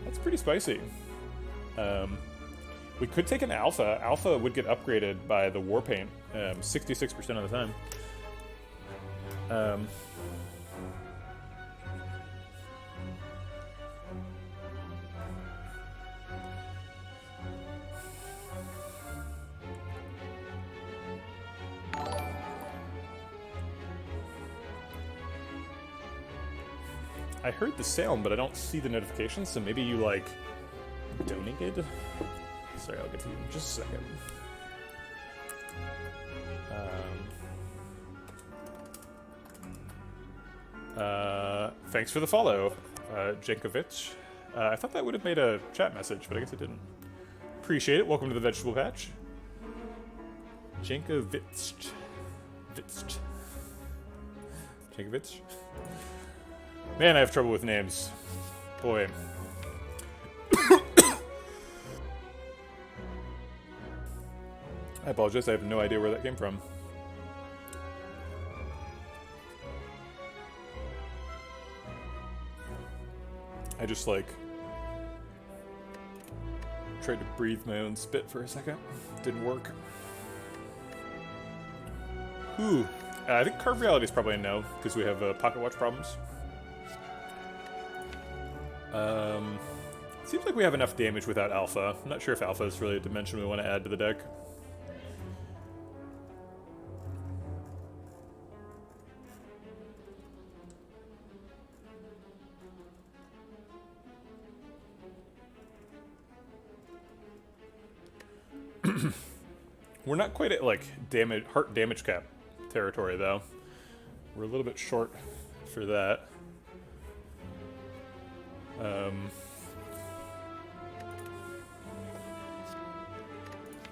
That's pretty spicy. We could take an Alpha. Alpha would get upgraded by the Warpaint 66% of the time. I heard the sound, but I don't see the notifications, so maybe you, like, donated? Sorry, I'll get to you in just a second. Thanks for the follow, Jankovic. I thought that would have made a chat message, but I guess it didn't. Appreciate it. Welcome to the Vegetable Patch. Jankovic. Jankovic? Man, I have trouble with names. Boy. I apologize, I have no idea where that came from. I just, like, tried to breathe my own spit for a second. Didn't work. Ooh. I think Carved Reality is probably a no, because we have pocket watch problems. Seems like we have enough damage without Alpha. I'm not sure if Alpha is really a dimension we want to add to the deck. We're not quite at, like, heart damage cap territory, though. We're a little bit short for that.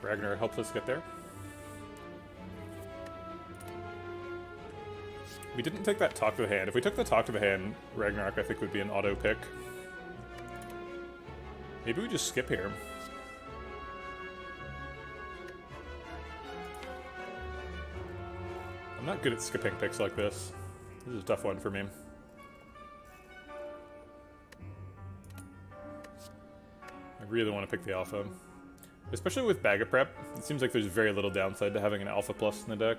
Ragnar helps us get there. We didn't take that Talk to the Hand. If we took the Talk to the Hand, Ragnarok, I think, would be an auto pick. Maybe we just skip here. I'm not good at skipping picks like this. This is a tough one for me. I really want to pick the Alpha. Especially with Bag of Prep, it seems like there's very little downside to having an Alpha Plus in the deck.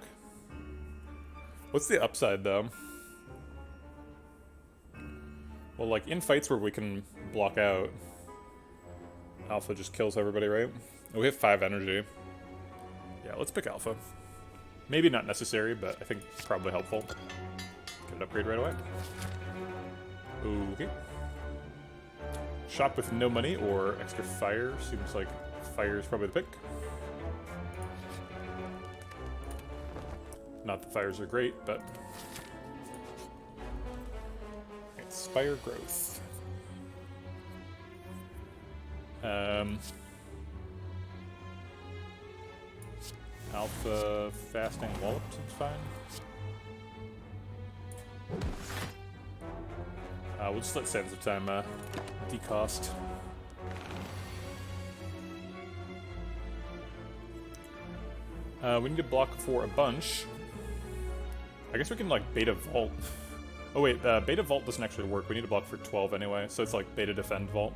What's the upside, though? Well, like, in fights where we can block out, Alpha just kills everybody, right? Oh, we have 5 energy. Yeah, let's pick Alpha. Maybe not necessary, but I think probably helpful. Get an upgrade right away. Okay. Shop with no money or extra fire. Seems like fire is probably the pick. Not that fires are great, but... Spire growth. Alpha fasting wallop seems fine. We'll just let Sands of Time decost. We need to block for a bunch. I guess we can, like, beta vault. Oh wait, Beta Vault doesn't actually work. We need to block for 12 anyway, so it's like Beta Defend Vault.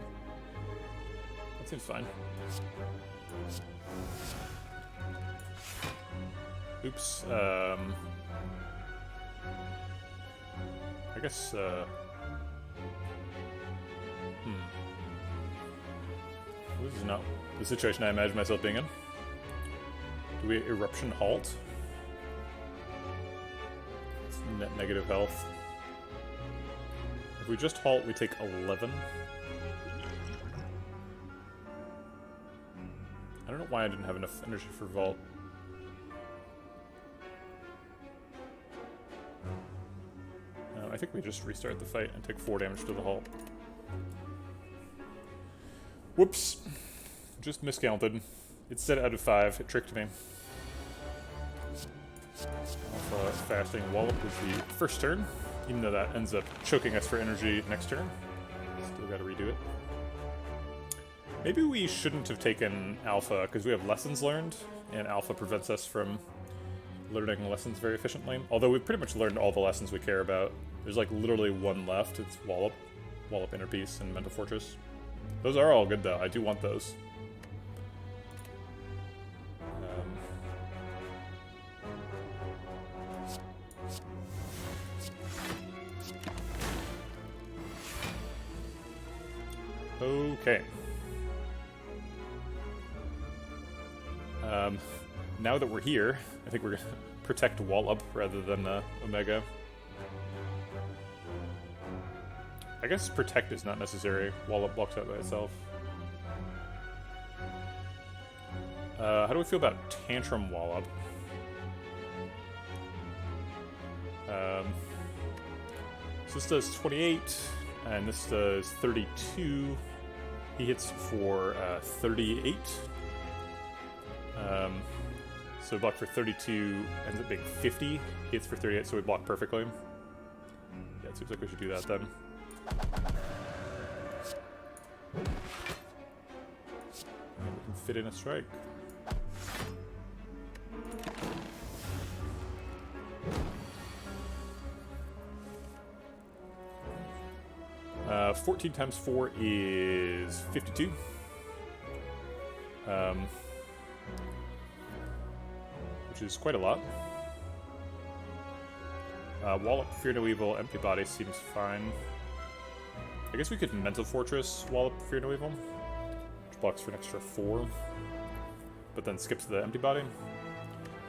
That seems fine. Oops. I guess, This is not the situation I imagine myself being in. Do we Eruption Halt? It's net negative health. If we just halt, we take 11. I don't know why I didn't have enough energy for Vault. I think we just restart the fight and take 4 damage to the halt. Whoops. Just miscounted. It said out of 5. It tricked me. Alpha Fasting Wallop was the first turn, even though that ends up choking us for energy next turn. Still gotta redo it. Maybe we shouldn't have taken Alpha, because we have Lessons Learned, and Alpha prevents us from learning lessons very efficiently. Although we've pretty much learned all the lessons we care about. There's like literally one left. It's Wallop, Wallop Inner Peace, and Mental Fortress. Those are all good though. I do want those. Okay. Now that we're here, I think we're gonna protect Wallop rather than Omega. I guess Protect is not necessary. Wallop blocks out by itself. How do we feel about Tantrum Wallop? So this does 28, and this does 32. He hits for 38. So block for 32 ends up being 50. He hits for 38, so we block perfectly. Yeah, it seems like we should do that then. And we can fit in a strike. Uh, 14 times 4 is 52. Which is quite a lot. Wallop, Fear No Evil, Empty Body seems fine. I guess we could Mental Fortress Wallop, Fear No Evil, which blocks for an extra 4, but then skips the Empty Body.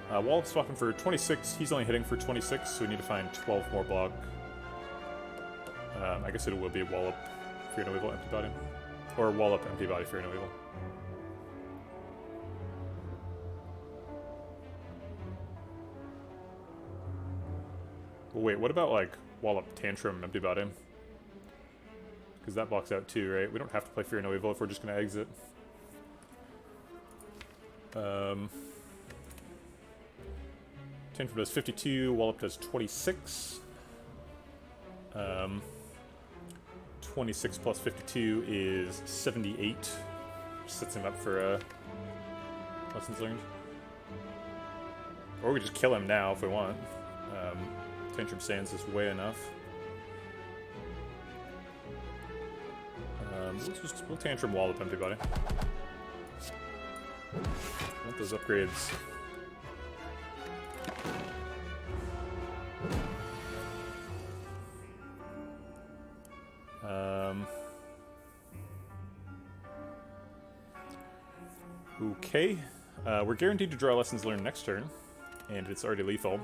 Wallop's swapping for 26. He's only hitting for 26, so we need to find 12 more block. I guess it will be Wallop, Fear No Evil, Empty Body. Or Wallop, Empty Body, Fear No Evil. Well, wait, what about, like, Wallop, Tantrum, Empty Body? Because that blocks out too, right? We don't have to play Fear No Evil if we're just going to exit. Tantrum does 52, Wallop does 26. 26 plus 52 is 78. Which sets him up for Lessons Learned. Or we just kill him now if we want. Tantrum Sands is way enough. We'll Tantrum Wallop Empty Body. I want those upgrades. Okay. We're guaranteed to draw Lessons Learned next turn, and it's already lethal.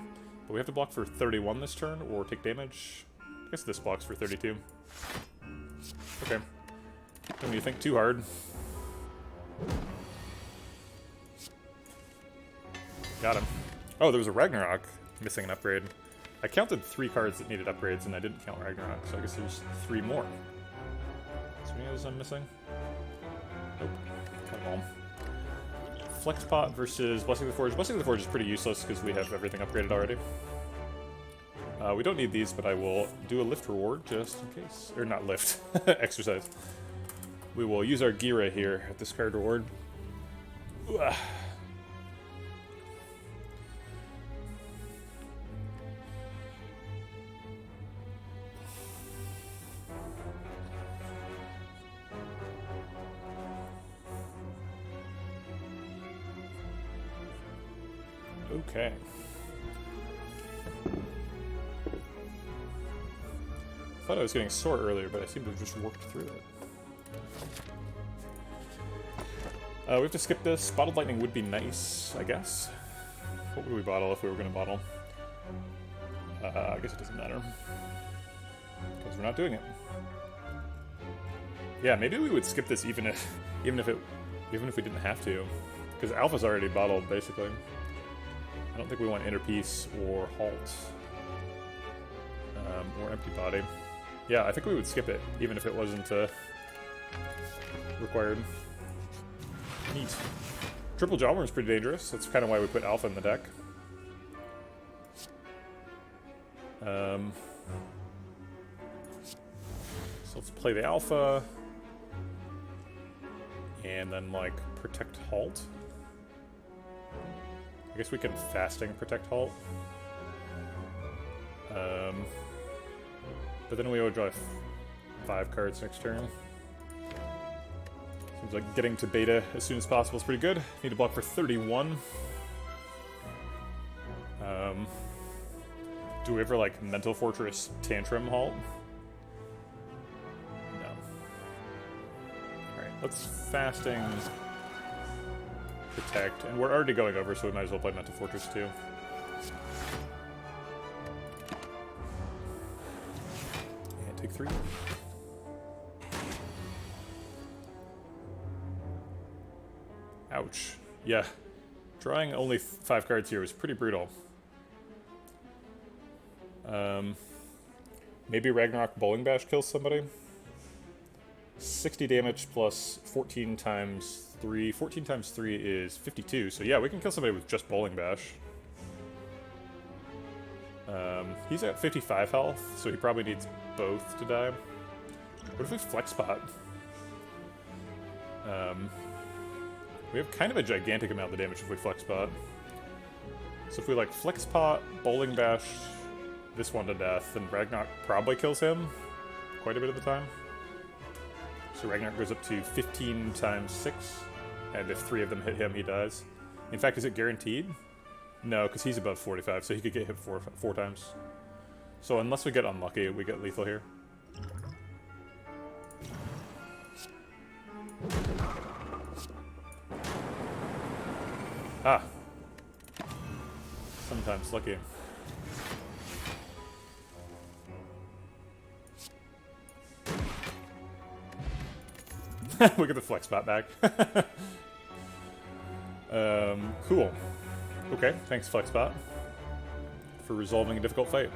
But we have to block for 31 this turn, or take damage. I guess this blocks for 32. Okay. Don't need to think too hard. Got him. Oh, there was a Ragnarok missing an upgrade. I counted 3 cards that needed upgrades, and I didn't count Ragnarok, so I guess there's 3 more. Is there any others I'm missing? Nope. Got them all. Flex Pot versus Blessing of the Forge. Blessing of the Forge is pretty useless because we have everything upgraded already. We don't need these, but I will do a lift reward just in case. Or not lift. Exercise. We will use our Gira here at this card reward. Ugh. Okay. I thought I was getting sore earlier, but I seem to have just worked through it. We have to skip this. Bottled lightning would be nice, I guess. What would we bottle if we were going to bottle? I guess it doesn't matter. Because we're not doing it. Yeah, maybe we would skip this even if we didn't have to. Because Alpha's already bottled, basically. I don't think we want Inner Peace or Halt. Or Empty Body. Yeah, I think we would skip it, even if it wasn't required. Neat. Triple Jawworm is pretty dangerous. That's kind of why we put Alpha in the deck. So let's play the Alpha. And then, like, protect Halt. I guess we can Fasting protect Halt. But then we would draw 5 cards next turn. Seems like getting to beta as soon as possible is pretty good. Need to block for 31. Do we ever, like, Mental Fortress Tantrum Halt? No. Alright, let's Fasting Protect. And we're already going over, so we might as well play Mental Fortress too. And take 3. Ouch. Yeah. Drawing only 5 cards here was pretty brutal. Maybe Ragnarok Bowling Bash kills somebody. 60 damage plus 14 times 3. 14 times 3 is 52. So yeah, we can kill somebody with just Bowling Bash. He's at 55 health, so he probably needs both to die. What if we Flex Pot? We have kind of a gigantic amount of damage if we Flex Pot. So if we, like, Flex Pot, Bowling Bash this one to death, then Ragnarok probably kills him quite a bit of the time. So Ragnarok goes up to 15 times 6, and if 3 of them hit him, he dies. In fact, is it guaranteed? No, because he's above 45, so he could get hit 4 times. So unless we get unlucky, we get lethal here. Ah. Sometimes lucky. We get the Flex Spot back. Cool. Okay, thanks Flex Spot for resolving a difficult fight.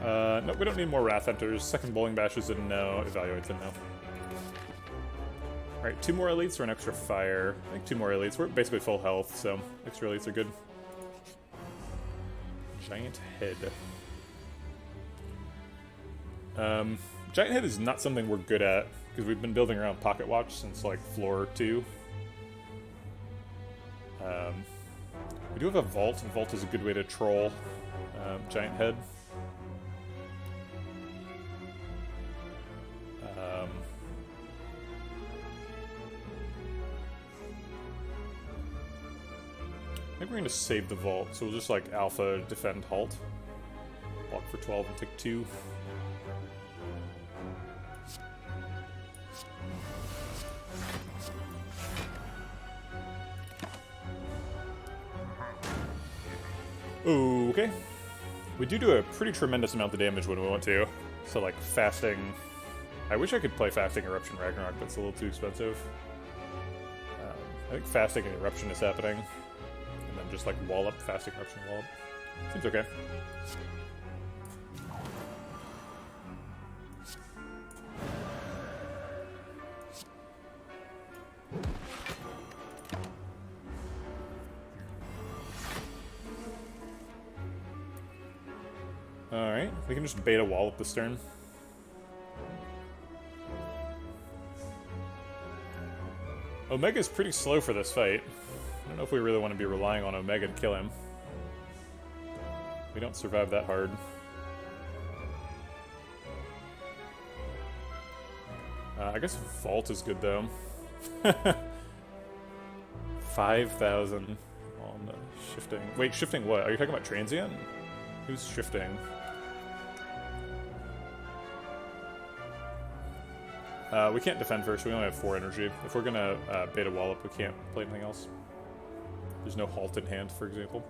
No, we don't need more Wrath Hunters. Second Bowling Bash is a no. Evaluate's a no. Alright, 2 more elites or an extra fire. I think 2 more elites. We're basically full health, so extra elites are good. Giant Head. Giant Head is not something we're good at, because we've been building around Pocket Watch since, like, floor 2. We do have a Vault. Vault is a good way to troll Giant Head. I think we're going to save the Vault, so we'll just, like, Alpha defend Halt. Block for 12 and take 2. Okay. We do a pretty tremendous amount of damage when we want to. So, like, Fasting... I wish I could play Fasting Eruption Ragnarok, but it's a little too expensive. I think Fasting and Eruption is happening. And then just, like, Wallop, Fasting Eruption, Wallop. Seems okay. Alright, we can just beta Wallop this turn. Omega's pretty slow for this fight. I don't know if we really want to be relying on Omega to kill him. We don't survive that hard. I guess Vault is good, though. 5,000 on the Shifting. Wait, shifting what? Are you talking about transient? Who's shifting? We can't defend first. We only have 4 energy. If we're gonna beta wallop, we can't play anything else. There's no halt in hand, for example.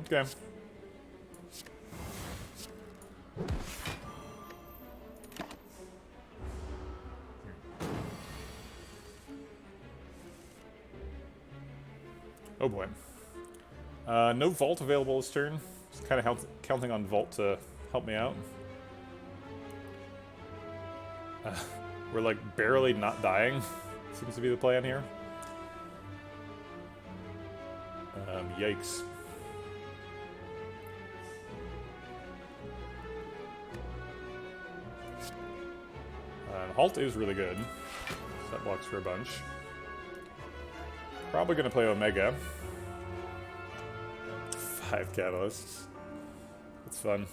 Okay. Oh boy. No vault available this turn. Just kind of counting on vault to help me out. We're like barely not dying. Seems to be the plan here. Yikes. Halt is really good. So that blocks for a bunch. Probably gonna play Omega. 5 catalysts. That's fun.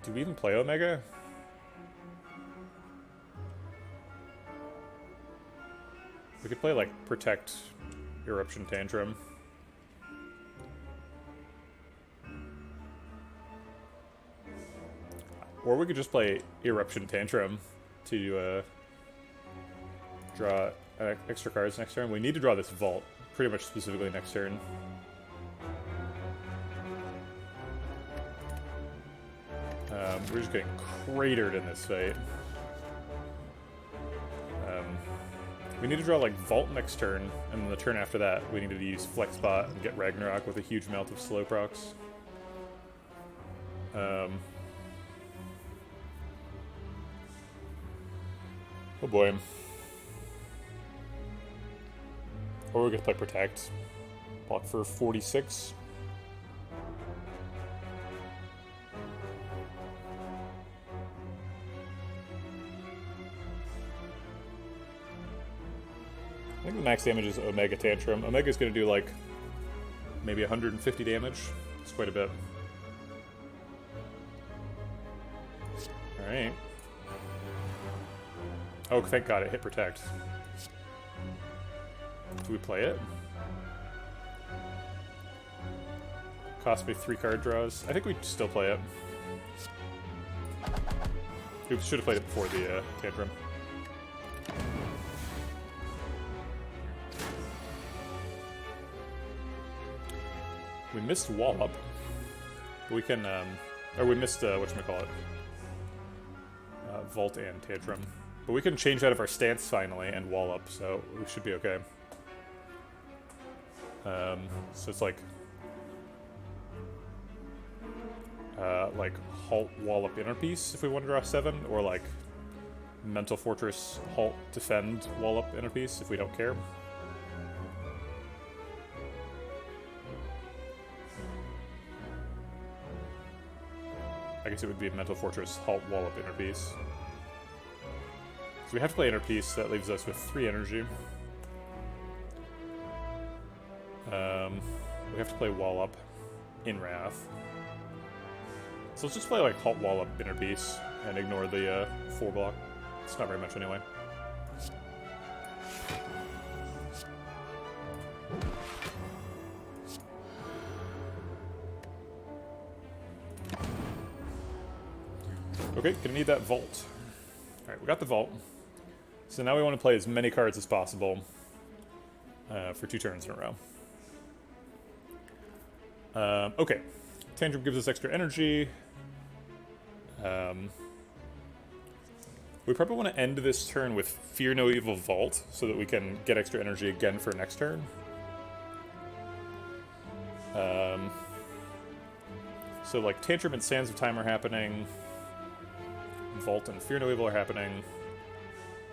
Do we even play Omega? We could play like Protect, Eruption Tantrum. Or we could just play Eruption Tantrum to draw extra cards next turn. We need to draw this Vault, pretty much specifically next turn. We're just getting cratered in this fight. We need to draw like Vault next turn, and then the turn after that we need to use Flex Spot and get Ragnarok with a huge amount of slow procs. Oh boy. Or we're gonna play Protect. Block for 46. I think the max damage is Omega Tantrum. Omega's gonna do like maybe 150 damage. It's quite a bit. Alright. Oh, thank God it hit Protect. Do we play it? Cost me 3 card draws. I think we still play it. We should have played it before the Tantrum. We missed Wallop. We can, or we missed, whatchamacallit? Vault and Tantrum. But we can change out of our stance finally and Wallop, so we should be okay. So it's like Halt, Wallop, Inner Peace if we want to draw 7, or like Mental Fortress, Halt, Defend, Wallop, Inner Peace if we don't care. I guess it would be Mental Fortress, Halt, Wallop, Inner Peace. So we have to play Inner Peace, that leaves us with 3 energy. We have to play Wallop in Wrath. So let's just play like Halt, Wallop, Inner Peace, and ignore the 4 block. It's not very much anyway. Okay, gonna need that Vault. Alright, we got the Vault. So now we want to play as many cards as possible for 2 turns in a row. Okay, Tantrum gives us extra energy. We probably want to end this turn with Fear No Evil Vault so that we can get extra energy again for next turn. So like Tantrum and Sands of Time are happening. Vault and Fear No Evil are happening.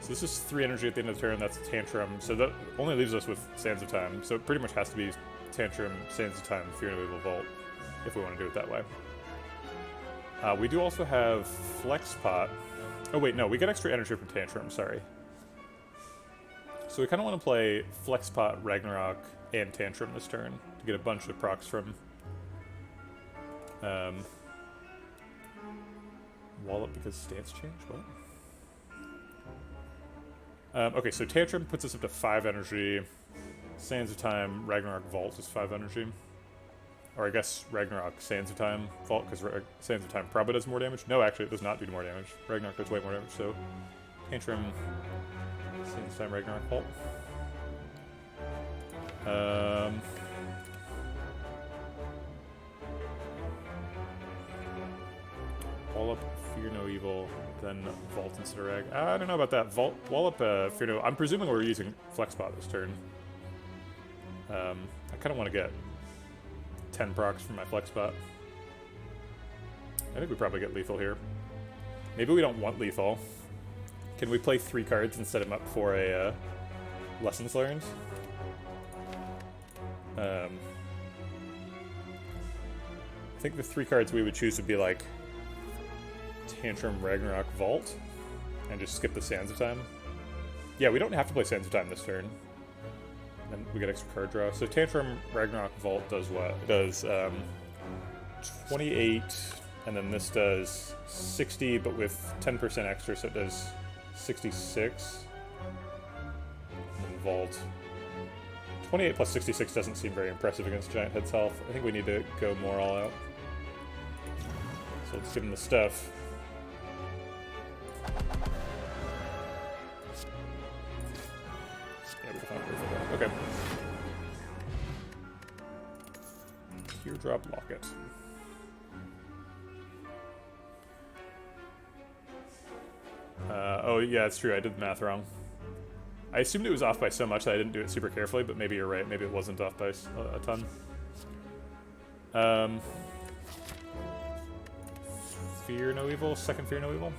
So this is 3 energy at the end of the turn, that's Tantrum. So that only leaves us with Sands of Time. So it pretty much has to be Tantrum, Sands of Time, Fear No Evil, Vault, if we want to do it that way. We do also have Flex Pot. Oh wait, no, we get extra energy from Tantrum, sorry. So we kind of want to play Flex Pot, Ragnarok, and Tantrum this turn to get a bunch of procs from. Wallop because stance change? What? Okay, so Tantrum puts us up to 5 energy. Sands of Time, Ragnarok Vault is 5 energy. Or I guess Ragnarok Sands of Time Vault, because Sands of Time probably does more damage. No, actually, it does not do more damage. Ragnarok does way more damage, so Tantrum, Sands of Time, Ragnarok Vault. Wallop, Fear No Evil, then Vault instead of Rag. I don't know about that. Wallop, Fear No... I'm presuming we're using Flexbot this turn. I kind of want to get 10 procs from my Flexbot. I think we probably get lethal here. Maybe we don't want lethal. Can we play 3 cards and set him up for a Lessons Learned? I think the 3 cards we would choose would be like Tantrum, Ragnarok, Vault, and just skip the Sands of Time. Yeah, we don't have to play Sands of Time this turn. And we get extra card draw. So Tantrum, Ragnarok, Vault does what? It does 28, and then this does 60, but with 10% extra, so it does 66. And then Vault. 28 plus 66 doesn't seem very impressive against Giant Head's health. I think we need to go more all out. So let's give him the stuff. Yeah, we found it. Okay. Teardrop Locket. Oh yeah, it's true. I did the math wrong. I assumed it was off by so much that I didn't do it super carefully, but maybe you're right. Maybe it wasn't off by a ton. Fear No Evil, second Fear No Evil.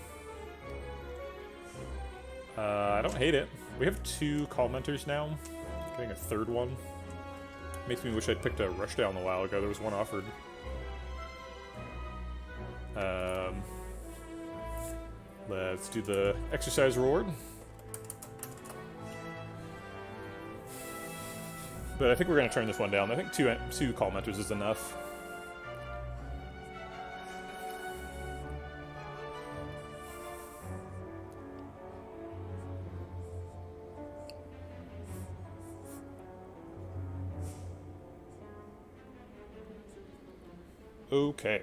I don't hate it. We have 2 Call Mentors now. Getting a 3rd one. Makes me wish I'd picked a Rushdown a while ago. There was one offered. Let's do the exercise reward. But I think we're going to turn this one down. I think two Call Mentors is enough. Okay.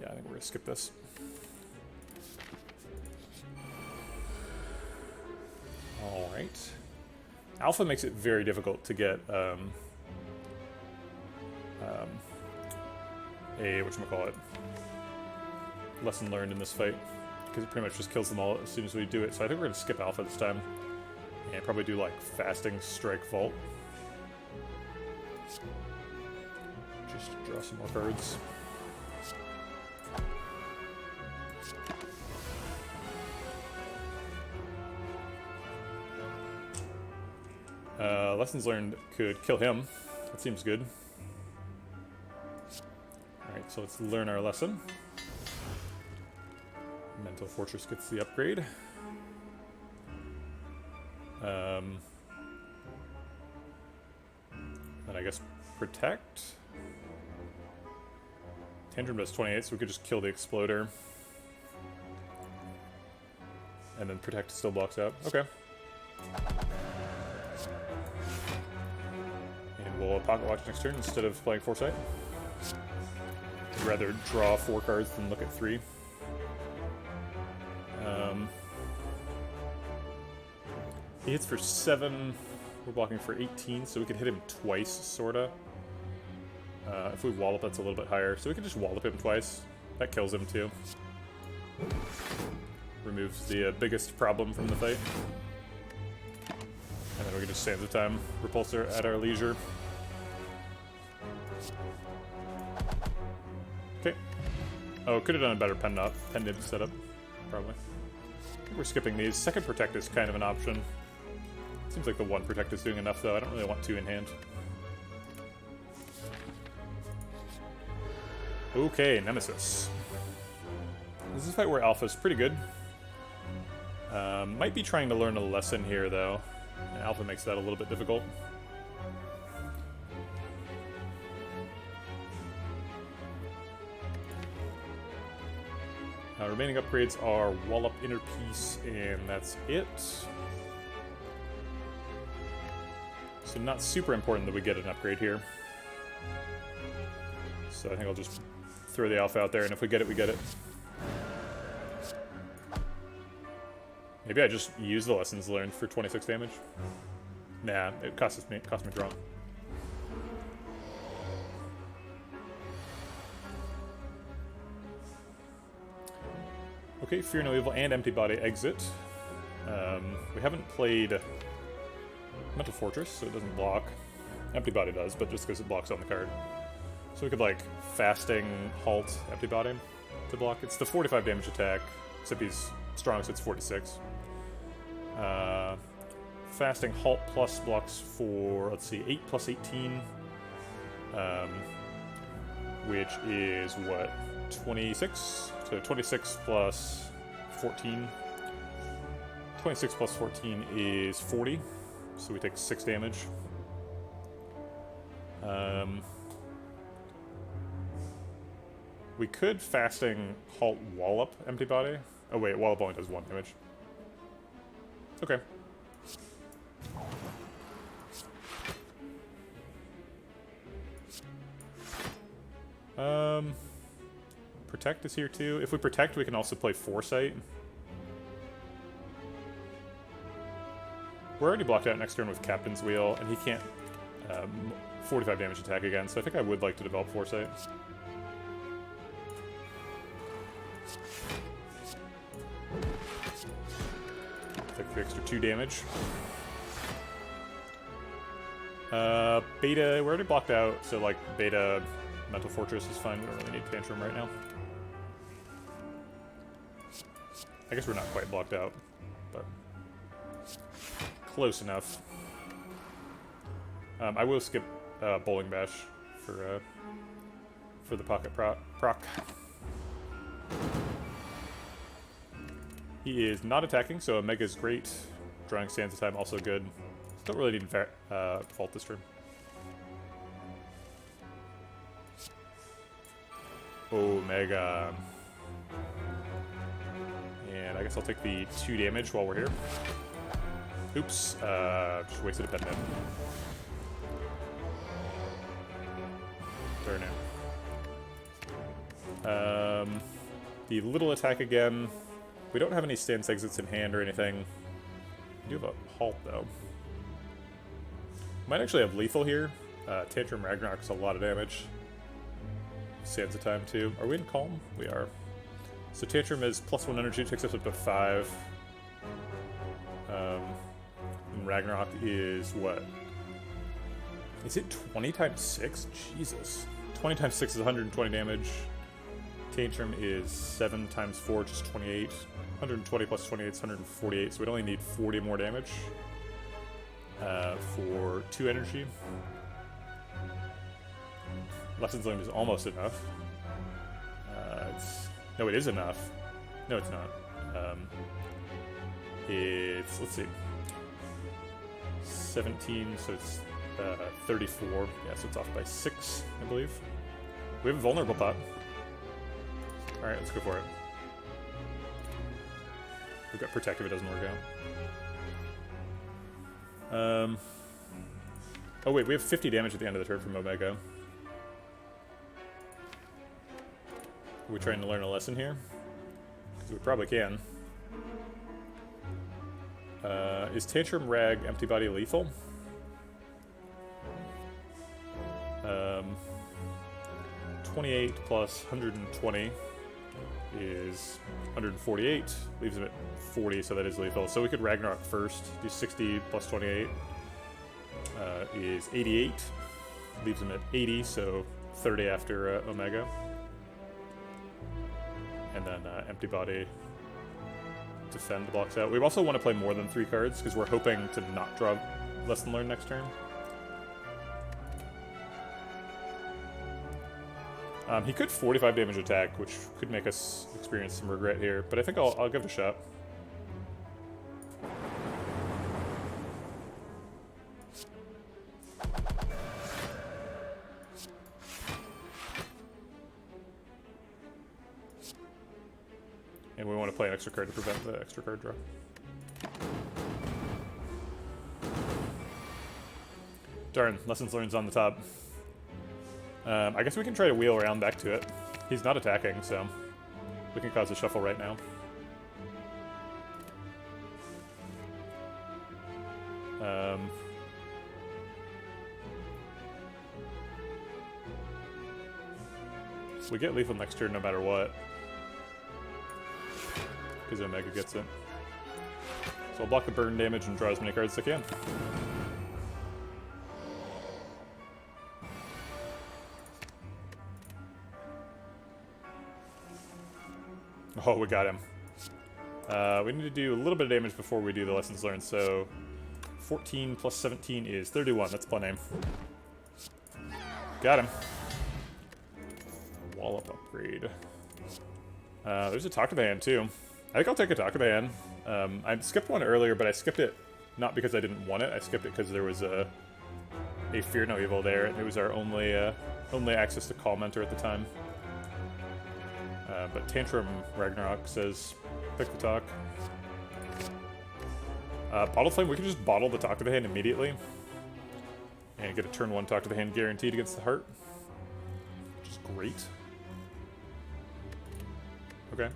Yeah, I think we're going to skip this. Alright. Alpha makes it very difficult to get a whatchamacallit, lesson learned in this fight, because it pretty much just kills them all as soon as we do it. So I think we're going to skip Alpha this time and probably do like Fasting Strike Vault. Just draw some more cards. Lessons learned could kill him. That seems good. Alright, so let's learn our lesson. Mental Fortress gets the upgrade. Then I guess Protect. Tantrum does 28, so we could just kill the Exploder. And then Protect still blocks out. Okay. And we'll Pocket Watch next turn instead of playing Foresight. I'd rather draw 4 cards than look at 3. He hits for 7. We're blocking for 18, so we could hit him twice, sorta. If we wallop, that's a little bit higher. So we can just wallop him twice. That kills him too. Removes the biggest problem from the fight. And then we can just Sands of Time Repulsor at our leisure. Okay. Oh, could have done a better pendant setup, probably. I think we're skipping these. Second Protect is kind of an option. Seems like the 1 Protect is doing enough, though. I don't really want 2 in hand. Okay, Nemesis. This is a fight where Alpha's pretty good. Might be trying to learn a lesson here, though. And Alpha makes that a little bit difficult. Remaining upgrades are Wallop, Inner Peace, and that's it. So not super important that we get an upgrade here. So I think I'll just throw the alpha out there, and if we get it, we get it. Maybe I just use the lessons learned for 26 damage. Nah, it cost me draw. Okay, Fear No Evil and Empty Body exit. We haven't played Mental Fortress, so it doesn't block. Empty Body does, but just because it blocks on the card. So we could, like, Fasting, Halt, Empty Body to block. It's the 45 damage attack, except he's strong, so it's 46. Fasting Halt plus blocks for, let's see, 8 plus 18, which is, what, 26? So 26 plus 14. 26 plus 14 is 40, so we take 6 damage. We could Fasting Halt Wallop Empty Body. Oh wait, Wallop only does 1 damage. Okay. Protect is here too. If we Protect, we can also play Foresight. We're already blocked out next turn with Captain's Wheel, and he can't 45 damage attack again, so I think I would like to develop Foresight. Take the extra 2 damage. Beta, we're already blocked out, so like Beta Mental Fortress is fine. We don't really need Tantrum right now. I guess we're not quite blocked out, but close enough. I will skip Bowling Bash for the Pocket Proc. He is not attacking, so Omega is great. Drawing Sands of Time also good. Don't really need Vault this turn. Omega. And I guess I'll take the 2 damage while we're here. Oops, just wasted a pet net. Burn it. The little attack again. We don't have any stance exits in hand or anything. We do have a halt though. Might actually have lethal here. Tantrum Ragnarok's a lot of damage. Sands of Time too. Are we in Calm? We are. So Tantrum is +1 energy, takes us up to 5. And Ragnarok is what? Is it 20 times 6? Jesus. 20 times 6 is 120 damage. Tantrum is 7 times 4, which is 28. 120 plus 28 is 148, so we'd only need 40 more damage for 2 energy. Lessons Learned is almost enough. No, it is enough. No, it's not. It's, let's see, 17, so it's 34. Yeah, so it's off by 6, I believe. We have a vulnerable pot. Alright, let's go for it. We've got Protect if it doesn't work out. Oh wait, we have 50 damage at the end of the turn from Omega. Are we trying to learn a lesson here? Because we probably can. Is Tantrum Rag Empty Body lethal? 28 plus 120 is 148. Leaves him at 40, so that is lethal. So we could Ragnarok first. Do 60 plus 28 is 88. Leaves him at 80, so 30 after Omega. And then Empty Body defend blocks out. We also want to play more than 3 cards because we're hoping to not draw Lesson Learned next turn. He could 45 damage attack, which could make us experience some regret here, but I think I'll give it a shot. And we want to play an extra card to prevent the extra card draw. Darn, lessons learned's on the top. I guess we can try to wheel around back to it. He's not attacking, so we can cause a shuffle right now. We get lethal next turn no matter what. Because Omega gets it. So I'll block the burn damage and draw as many cards as I can. Oh, we got him. We need to do a little bit of damage before we do the lessons learned, so 14 plus 17 is 31. That's plenty. Got him. Wallop upgrade. There's a talk to the hand too. I think I'll take a talk to the hand. I skipped one earlier, but I skipped it not because I didn't want it. I skipped it because there was a Fear No Evil there, and it was our only access to Call Mentor at the time. But Tantrum Ragnarok says, pick the talk. Bottle Flame, we can just bottle the talk to the hand immediately. And get a turn 1 talk to the hand guaranteed against the heart. Which is great. Okay.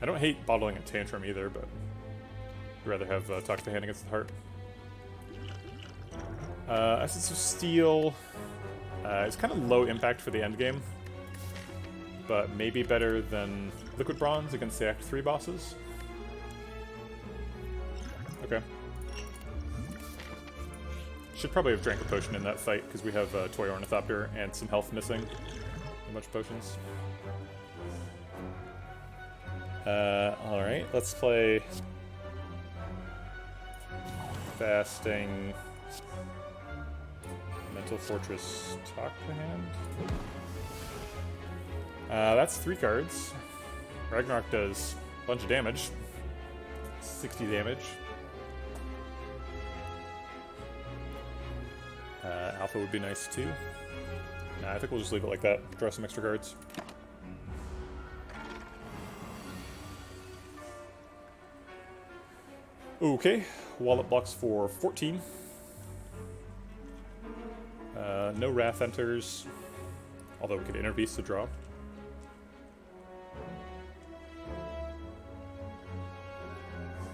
I don't hate bottling a Tantrum either, but I'd rather have talk to the hand against the heart. Essence of Steel is kind of low impact for the end game, but maybe better than Liquid Bronze against the Act 3 bosses. Okay. Should probably have drank a potion in that fight, because we have Toy Ornithopter and some health missing. Not much potions. Alright, let's play Fasting, Mental Fortress, Talk to Hand. That's 3 cards. Ragnarok does a bunch of damage. 60 damage. Alpha would be nice too. Nah, I think we'll just leave it like that. Draw some extra cards. Okay, Wallet blocks for 14. No Wrath enters, although we could interpiece to draw.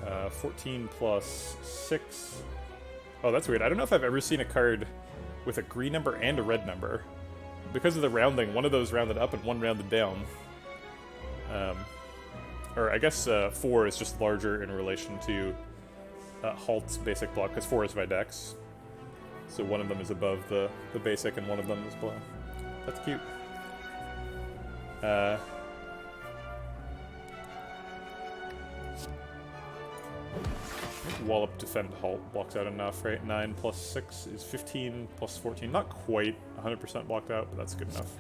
Uh, 14 plus 6. Oh, that's weird. I don't know if I've ever seen a card with a green number and a red number. Because of the rounding, one of those rounded up and one rounded down. Or I guess 4 is just larger in relation to Halt's basic block, because 4 is my dex. So one of them is above the basic and one of them is below. That's cute. Wallop Defend Halt blocks out enough, right? 9 plus 6 is 15 plus 14. Not quite 100% blocked out, but that's good enough.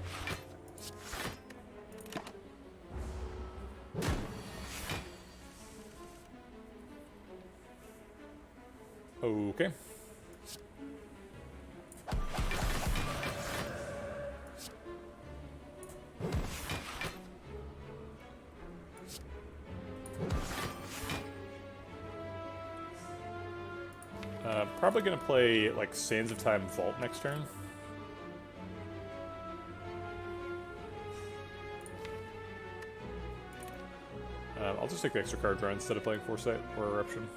Okay. Probably gonna play like Sands of Time Vault next turn. I'll just take the extra card draw instead of playing Foresight or Eruption.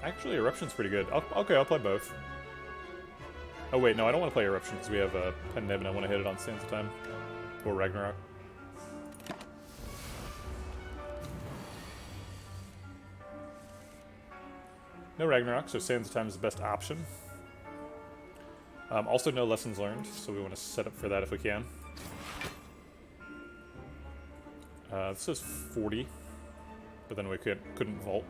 Actually, Eruption's pretty good. Okay, I'll play both. Oh wait, no, I don't want to play Eruption because we have a Pen Nib and I want to hit it on Sands of Time. Or Ragnarok. No Ragnarok, so Sands of Time is the best option. Also no Lessons Learned, so we want to set up for that if we can. This says 40, but then we couldn't vault.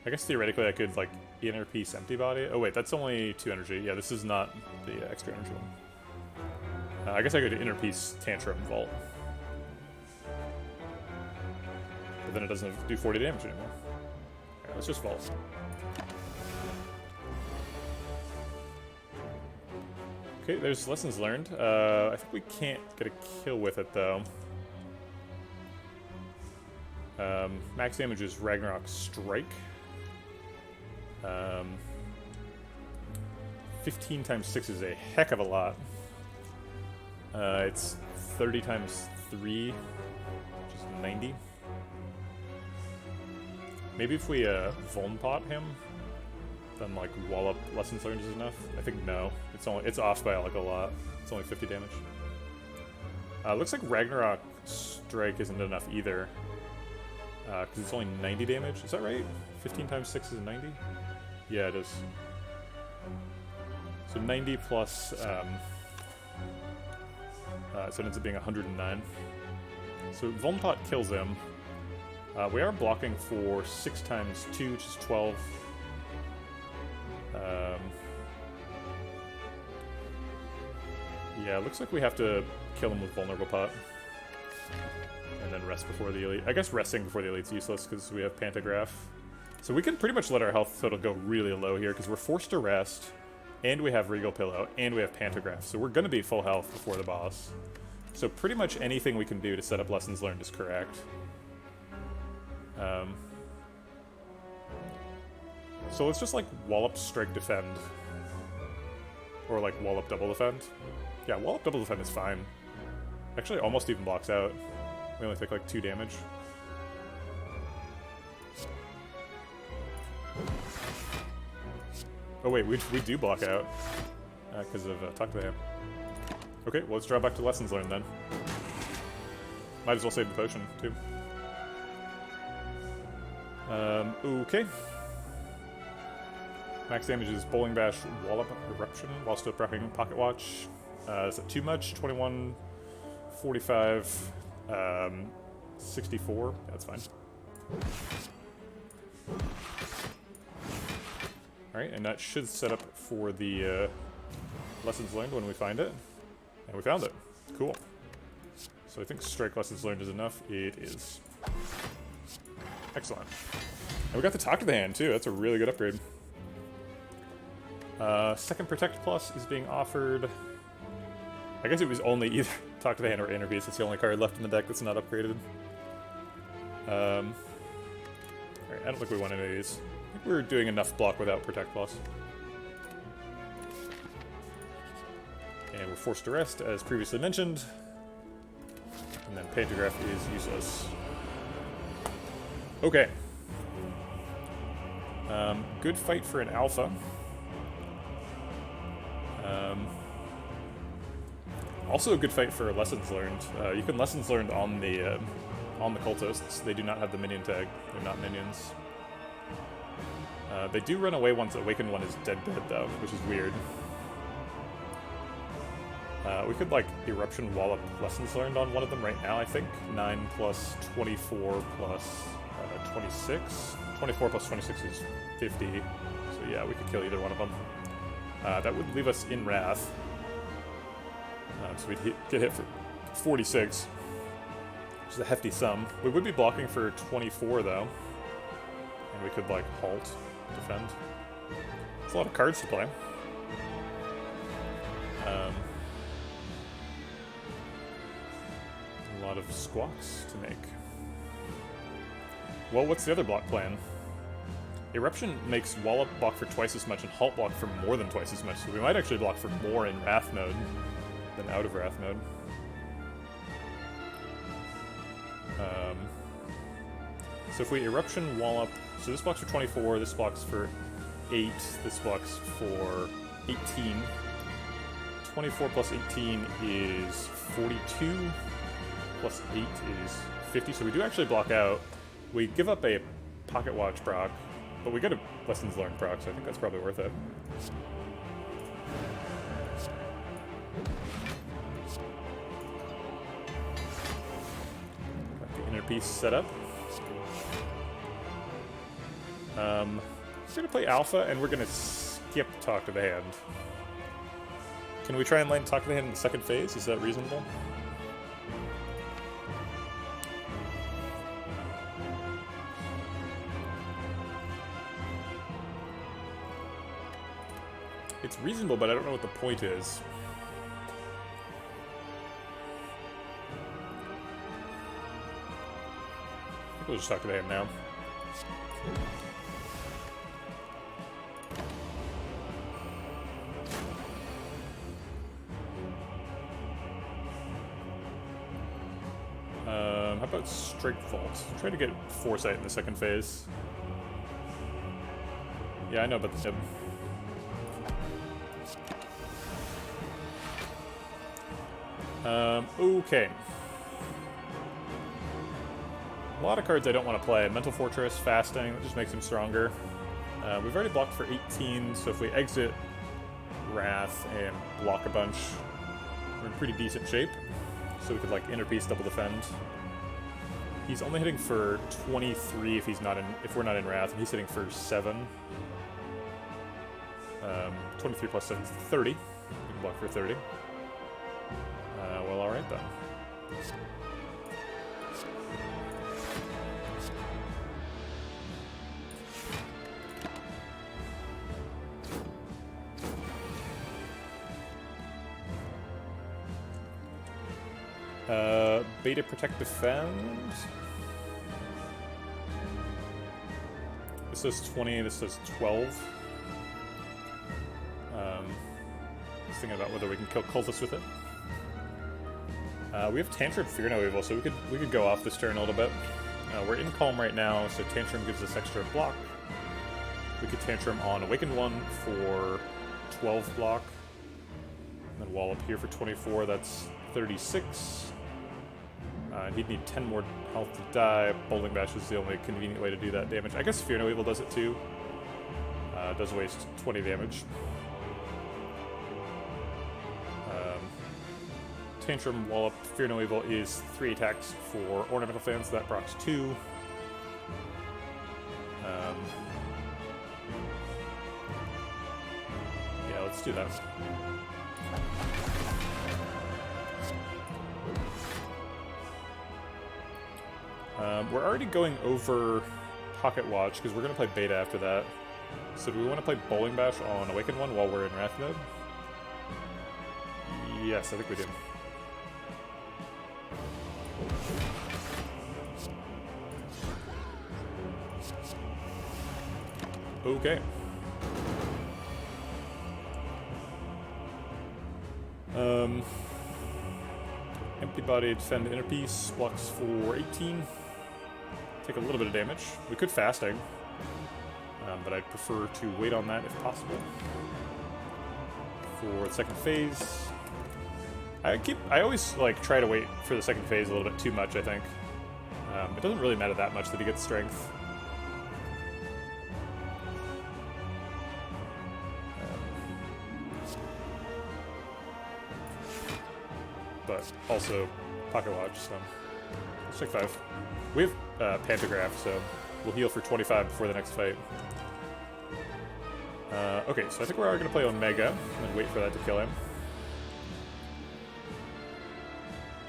I guess theoretically I could, like, Inner Peace Empty Body. Oh wait, that's only 2 energy. Yeah, this is not the extra energy one. I guess I could Inner Peace Tantrum Vault. But then it doesn't do 40 damage anymore. Okay, let's just vault. Okay, there's lessons learned. I think we can't get a kill with it, though. Max damage is Ragnarok Strike. 15 times 6 is a heck of a lot. It's 30 times 3, which is 90. Maybe if we Vuln Pot him, then like Wallop Lessons Learned is enough. I think no. It's off by like a lot. It's only 50 damage. Looks like Ragnarok Strike isn't enough either. Because it's only 90 damage. Is that right? 15 times 6 is 90? Yeah, it is. So 90 plus... so it ends up being 109. So Vuln Pot kills him. We are blocking for 6 times 2, which is 12. Yeah, looks like we have to kill him with Vulnerable Pot. And then rest before the elite. I guess resting before the elite's useless because we have Pantograph. So we can pretty much let our health total go really low here because we're forced to rest, and we have Regal Pillow, and we have Pantograph. So we're going to be full health before the boss. So pretty much anything we can do to set up Lessons Learned is correct. So let's just like Wallop Strike Defend. Or like Wallop Double Defend. Yeah, Wallop Double Defend is fine. Actually, almost even blocks out. We only take like 2 damage. Oh wait, we do block out. Because of Talk to the Hand. Okay, well let's draw back to Lessons Learned then. Might as well save the potion, too. Okay. Max damage is Bowling Bash, Wallop Eruption, while still prepping Pocket Watch. Is that too much? 21, 45, 64. That's fine. Alright, and that should set up for the Lessons Learned when we find it. And we found it. Cool. So I think Strike Lessons Learned is enough. It is. Excellent. And we got the Talk to the Hand, too. That's a really good upgrade. Second Protect Plus is being offered. I guess it was only either Talk to the Hand or Inner Beast. It's the only card left in the deck that's not upgraded. Alright, I don't think we want any of these. I think we're doing enough block without Protect Plus. And we're forced to rest, as previously mentioned. And then Pantograph is useless. Okay. Good fight for an alpha. Also a good fight for Lessons Learned. You can Lessons Learned on the cultists. They do not have the minion tag. They're not minions. They do run away once Awakened One is dead though, which is weird. We could like Eruption Wallop Lessons Learned on one of them right now, I think. 9 plus 24 plus 26. 24 plus 26 is 50. So yeah, we could kill either one of them. That would leave us in Wrath. So we'd get hit for 46, which is a hefty sum. We would be blocking for 24 though. And we could like halt, defend. It's a lot of cards to play. A lot of squawks to make. Well, what's the other block plan? Eruption makes Wallop block for twice as much and Halt block for more than twice as much, so we might actually block for more in Wrath mode than out of Wrath mode. So if we Eruption Wallop, so this blocks for 24, this blocks for 8, this blocks for 18. 24 plus 18 is 42, plus 8 is 50, so we do actually block out. We give up a Pocket Watch proc, but we get a Lessons Learned proc, so I think that's probably worth it. Got the inner piece set up. We're gonna play Alpha, and we're gonna skip Talk to the Hand. Can we try and land Talk to the Hand in the second phase? Is that reasonable? It's reasonable, but I don't know what the point is. We'll just talk to him now. How about Strike Vault? Try to get Foresight in the second phase. Yeah, I know about the tip. Okay. A lot of cards I don't want to play. Mental Fortress, Fasting, that just makes him stronger. We've already blocked for 18, so if we exit Wrath and block a bunch, we're in pretty decent shape. So we could, like, Inner Peace, double defend. He's only hitting for 23 if we're not in Wrath, and he's hitting for 7. 23 plus 7 is 30. We can block for 30. Well, alright then. Beta Protect Defend. This says 20, this says 12. Just thinking about whether we can kill cultists with it. We have Tantrum, Fear No Evil, so we could go off this turn a little bit. We're in Calm right now, so Tantrum gives us extra block. We could Tantrum on Awakened 1 for 12 block. And then Wall up here for 24, that's 36. He'd need 10 more health to die. Bowling Bash is the only convenient way to do that damage. I guess Fear No Evil does it too. Does waste 20 damage. Tantrum, Wall up, Fear No Evil is 3 attacks for Ornamental Fans, so that procs 2. Yeah, let's do that. We're already going over Pocket Watch, because we're going to play Beta after that. So do we want to play Bowling Bash on Awakened 1 while we're in Wrath mode? Yes, I think we do. Okay. Empty Body, Defend Inner Peace, blocks for 18. Take a little bit of damage. We could Fasting, but I'd prefer to wait on that if possible. For the second phase, I always like try to wait for the second phase a little bit too much, I think. It doesn't really matter that much that he gets strength. But also Pocket Watch, so let's take 5. We have Pantograph, so we'll heal for 25 before the next fight. Okay, so I think we're going to play Omega and wait for that to kill him.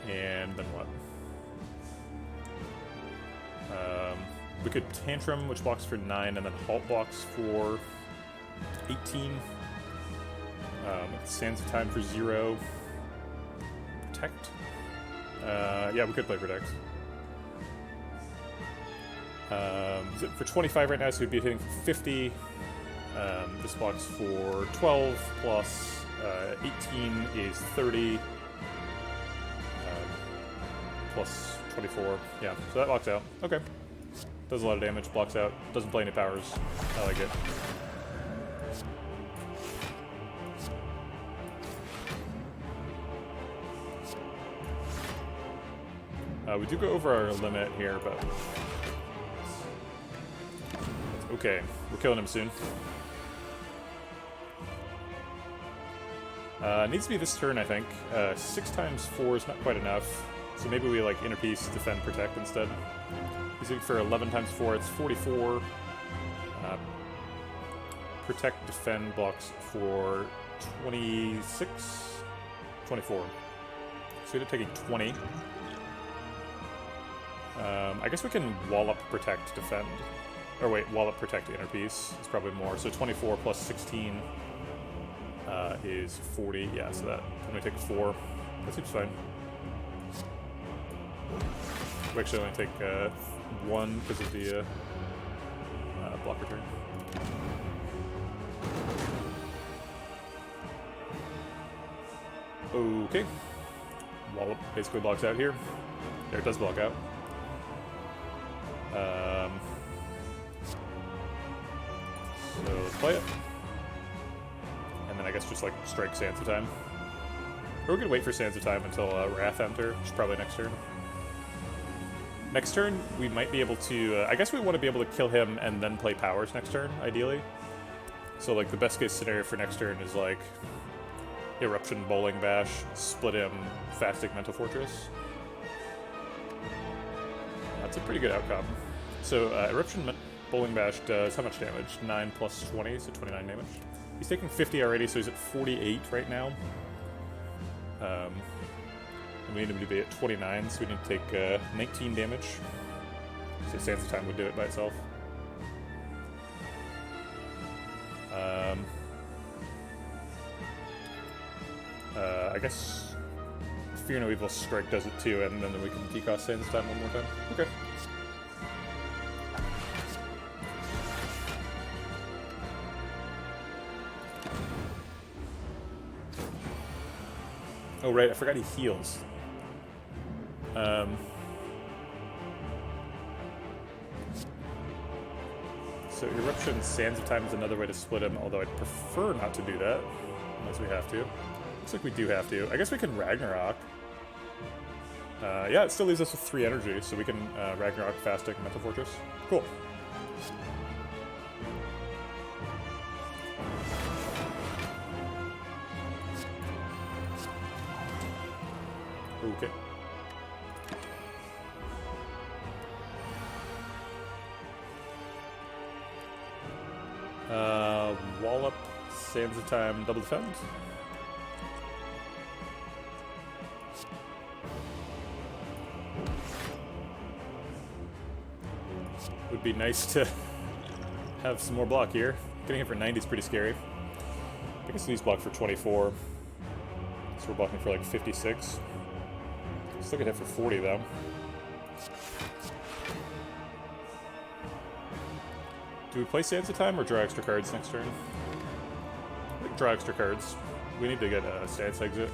And then what? We could Tantrum, which blocks for 9, and then Halt blocks for 18. Sands of Time for 0. Protect? Yeah, we could play Protect. Is it for 25 right now, so we'd be hitting for 50. This blocks for 12, plus 18 is 30. Plus 24. Yeah, so that blocks out. Okay. Does a lot of damage, blocks out. Doesn't play any powers. I like it. We do go over our limit here, but it's okay. We're killing him soon. Needs to be this turn, I think. 6 times 4 is not quite enough, so maybe we like Inner Peace, Defend, Protect instead. He's looking for 11 times 4, it's 44. Protect, Defend blocks for 26, 24. So we're taking 20. I guess we can Wall Up, Protect, Defend. Or wait, Wall Up, Protect, Inner Peace. It's probably more. So 24 plus 16 is 40. Yeah, so that, then we take 4. That seems fine. We actually only take 1 because of the block return. Okay. Wallop basically blocks out here. There, it does block out. So let's play it. And then I guess just like strike Sands of Time. Or we could wait for Sands of Time until Wrath enter, which is probably next turn. Next turn, we might be able to... I guess we want to be able to kill him and then play Powers next turn, ideally. So, like, the best case scenario for next turn is, like, Eruption, Bowling Bash, split him, Fastic Mental Fortress. That's a pretty good outcome. So, Eruption, Bowling Bash does how much damage? 9 plus 20, so 29 damage. He's taking 50 already, so he's at 48 right now. And we need him to be at 29, so we need to take 19 damage. So Sands of Time would do it by itself. I guess Fear No Evil Strike does it too, and then we can decost Sands of Time one more time. Okay. Oh right, I forgot he heals. So Eruption, Sands of Time is another way to split him, although I'd prefer not to do that, unless we have to. Looks like we do have to. I guess we can Ragnarok. Yeah, it still leaves us with 3 energy, so we can Ragnarok, Fastic, Mental Fortress. Cool. Okay. Wallop, Sands of Time, double defend. Would be nice to have some more block here. Getting hit for 90 is pretty scary. I guess these block for 24. So we're blocking for like 56. Still get hit for 40 though. Do we play Sands of Time or draw extra cards next turn? I think draw extra cards. We need to get a stance exit.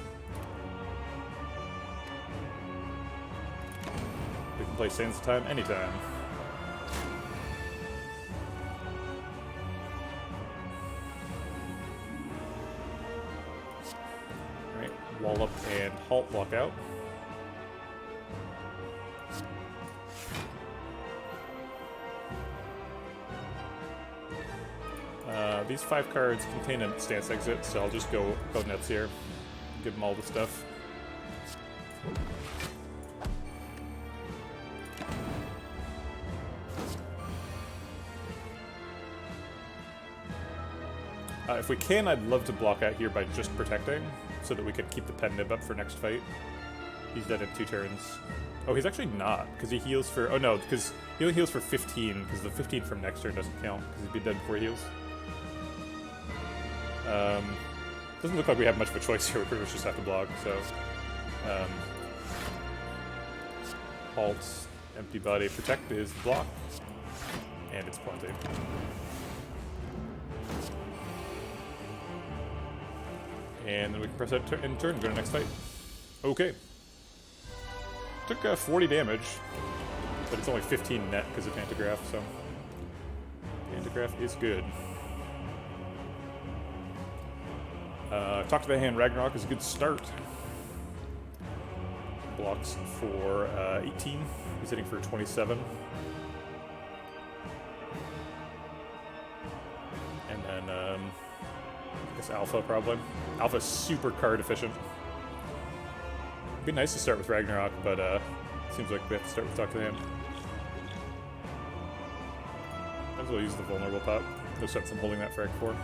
We can play Sands of Time anytime. Alright, Wallop and Halt block out. These 5 cards contain a stance exit, so I'll just go nuts here. Give them all the stuff. If we can, I'd love to block out here by just protecting, so that we can keep the pen nib up for next fight. He's dead in 2 turns. Oh, he's actually not, because he heals for... Oh no, because he only heals for 15, because the 15 from next turn doesn't count, because he'd be dead before he heals. Doesn't look like we have much of a choice here. We pretty much just have to block, so... Halt, Empty Body, Protect is block, and it's plenty. And then we can press that in turn and go to the next fight. Okay. Took 40 damage, but it's only 15 net because of Pantagraph, so... Pantagraph is good. Talk to the Hand Ragnarok is a good start. Blocks for 18. He's hitting for 27. And then, I guess Alpha probably. Alpha's super card efficient. It'd be nice to start with Ragnarok, but seems like we have to start with Talk to the Hand. Might as well use the Vulnerable Pop. No sense in holding that for Act 4.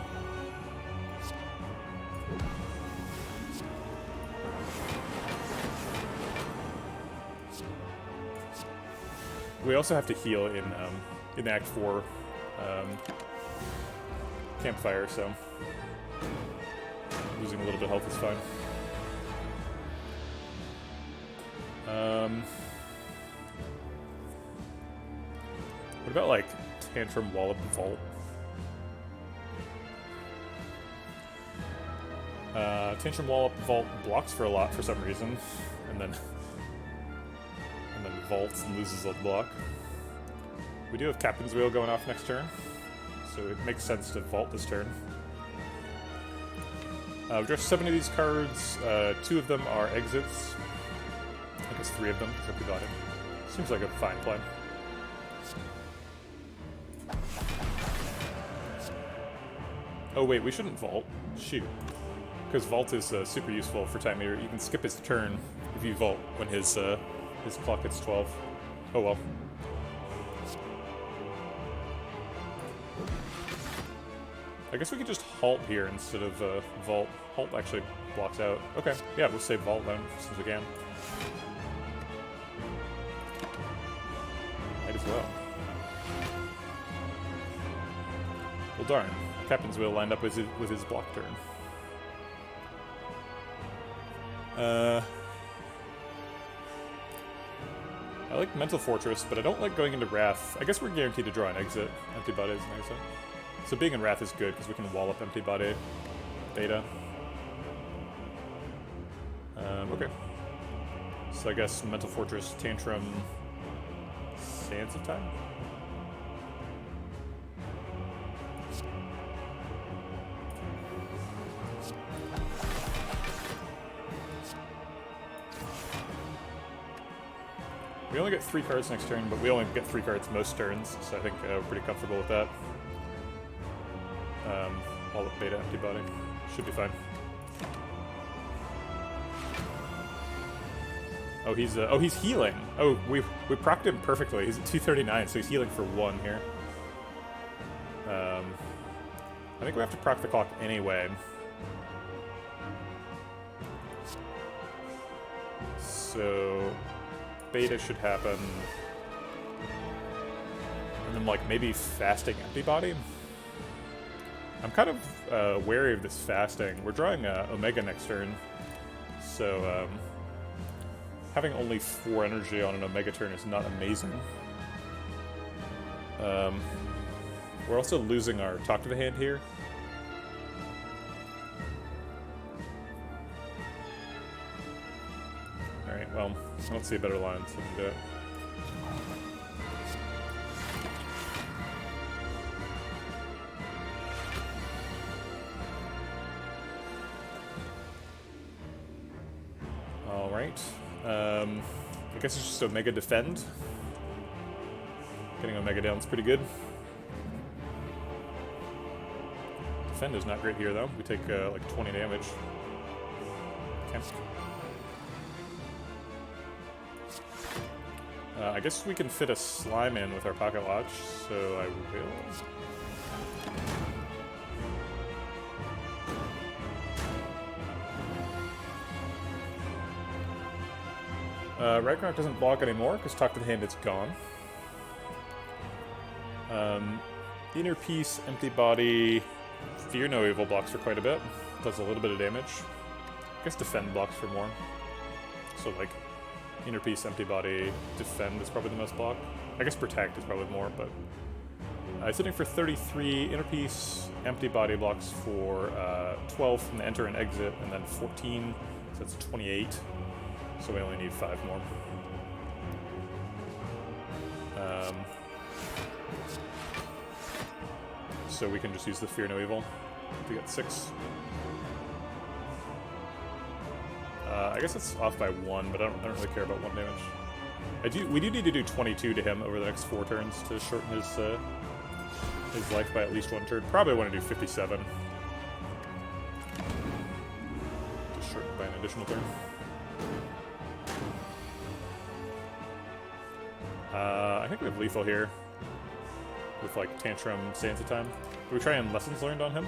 We also have to heal in Act 4 Campfire, so losing a little bit of health is fine. What about, like, Tantrum, Wallop, Vault? Tantrum, Wallop, Vault blocks for a lot for some reason, and then vaults and loses a block. We do have Captain's Wheel going off next turn, so it makes sense to vault this turn. We draw 7 of these cards. 2 of them are exits. I guess 3 of them, except we got it. Seems like a fine play. Oh wait, we shouldn't vault. Shoot. Because vault is super useful for time meter. You can skip his turn if you vault when his clock hits 12. Oh well. I guess we could just halt here instead of vault. Halt actually blocks out. Okay, yeah, we'll save vault then, since we can. Might as well. Well, darn. Captain's Wheel lined up with his block turn. I like Mental Fortress, but I don't like going into Wrath. I guess we're guaranteed to draw an exit. Empty Body is an exit. So being in Wrath is good, because we can wall up Empty Body. Beta. Okay. So I guess Mental Fortress, Tantrum, Sands of Time? We only get 3 cards next turn, but we only get 3 cards most turns, so I think we're pretty comfortable with that. All the beta empty body. Should be fine. Oh, he's healing. Oh, we procced him perfectly. He's at 239, so he's healing for 1 here. I think we have to proc the clock anyway. So beta should happen. And then, like, maybe fasting empty body? I'm kind of wary of this fasting. We're drawing Omega next turn, so having only 4 energy on an Omega turn is not amazing. We're also losing our Talk to the Hand here. Alright, well, I don't see a better line, so we can do it. Alright. I guess it's just Omega Defend. Getting Omega down is pretty good. Defend is not great here, though. We take, like, 20 damage. Okay. I guess we can fit a slime in with our Pocket Watch, so I will. Ragnarok doesn't block anymore, because Talk to the Hand is gone. Inner Peace, Empty Body, Fear No Evil blocks for quite a bit. Does a little bit of damage. I guess Defend blocks for more. So, like, Inner Peace, Empty Body, Defend is probably the most block. I guess Protect is probably more, but... it's sitting for 33. Inner Peace, Empty Body blocks for 12 from the enter and exit, and then 14, so that's 28. So we only need 5 more. So we can just use the Fear No Evil to get 6. I guess it's off by 1, but I don't really care about 1 damage. We do need to do 22 to him over the next 4 turns to shorten his life by at least 1 turn. Probably want to do 57. Just shorten by an additional turn. I think we have lethal here. With, like, Tantrum, Sands of Time. Do we try and Lessons Learned on him?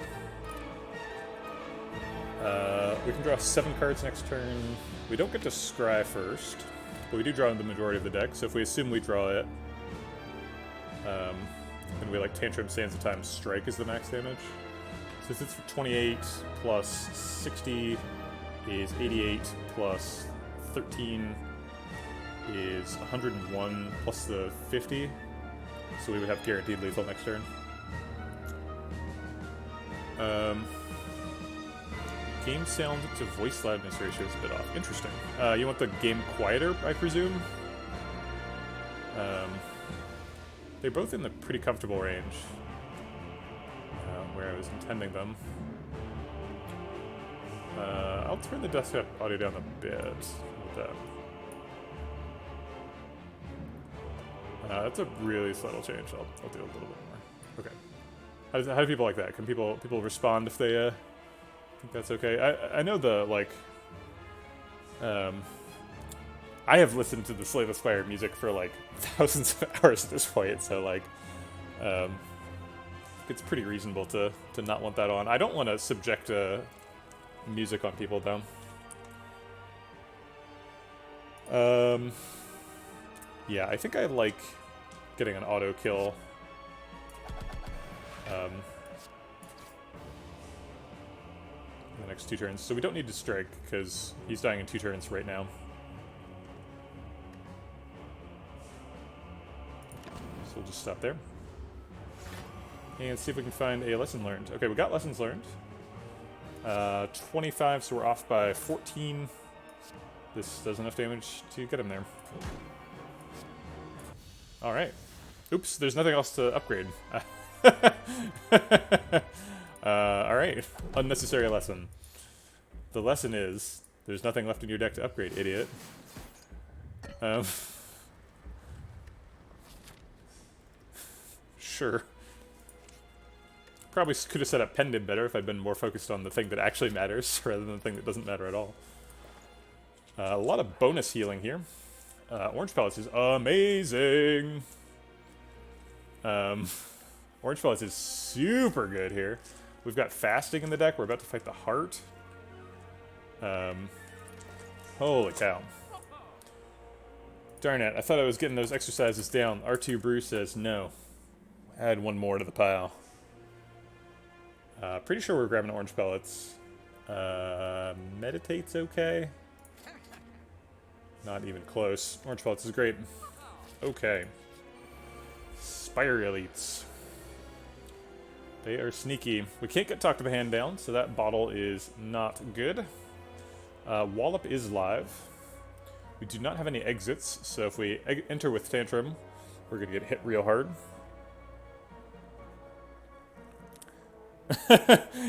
We can draw 7 cards next turn. We don't get to scry first, but we do draw the majority of the deck, so if we assume we draw it, then we, like, Tantrum, Sands of Time, Strike is the max damage. So this is for 28 plus 60 is 88 plus 13 is 101 plus the 50 So we would have guaranteed lethal next turn. Game sound to voice loudness ratio is a bit off. Interesting. You want the game quieter, I presume? They're both in the pretty comfortable range. Where I was intending them. I'll turn the desktop audio down a bit with that. That's a really subtle change. I'll do a little bit more. Okay. How do people like that? Can people respond if they think that's okay? I know the like. I have listened to the Slay the Spire music for like thousands of hours at this point, so like, it's pretty reasonable to not want that on. I don't want to subject music on people though. Yeah, I think I like getting an auto kill. The next 2 turns. So we don't need to strike, because he's dying in 2 turns right now. So we'll just stop there. And see if we can find a lesson learned. Okay, we got lessons learned. 25, so we're off by 14. This does enough damage to get him there. Alright. Oops, there's nothing else to upgrade. Alright. Unnecessary lesson. The lesson is, there's nothing left in your deck to upgrade, idiot. Sure. Probably could have set up Pendant better if I'd been more focused on the thing that actually matters, rather than the thing that doesn't matter at all. A lot of bonus healing here. Orange Pellets is amazing! Orange Pellets is super good here. We've got Fasting in the deck, we're about to fight the Heart. Holy cow. Darn it, I thought I was getting those exercises down. R2 Brew says no. Add one more to the pile. Pretty sure we're grabbing Orange Pellets. Meditate's okay. Not even close. Orange Pellets is great. Okay. Spire Elites. They are sneaky. We can't get Talk to the Hand down, so that bottle is not good. Wallop is live. We do not have any exits, so if we enter with Tantrum, we're going to get hit real hard.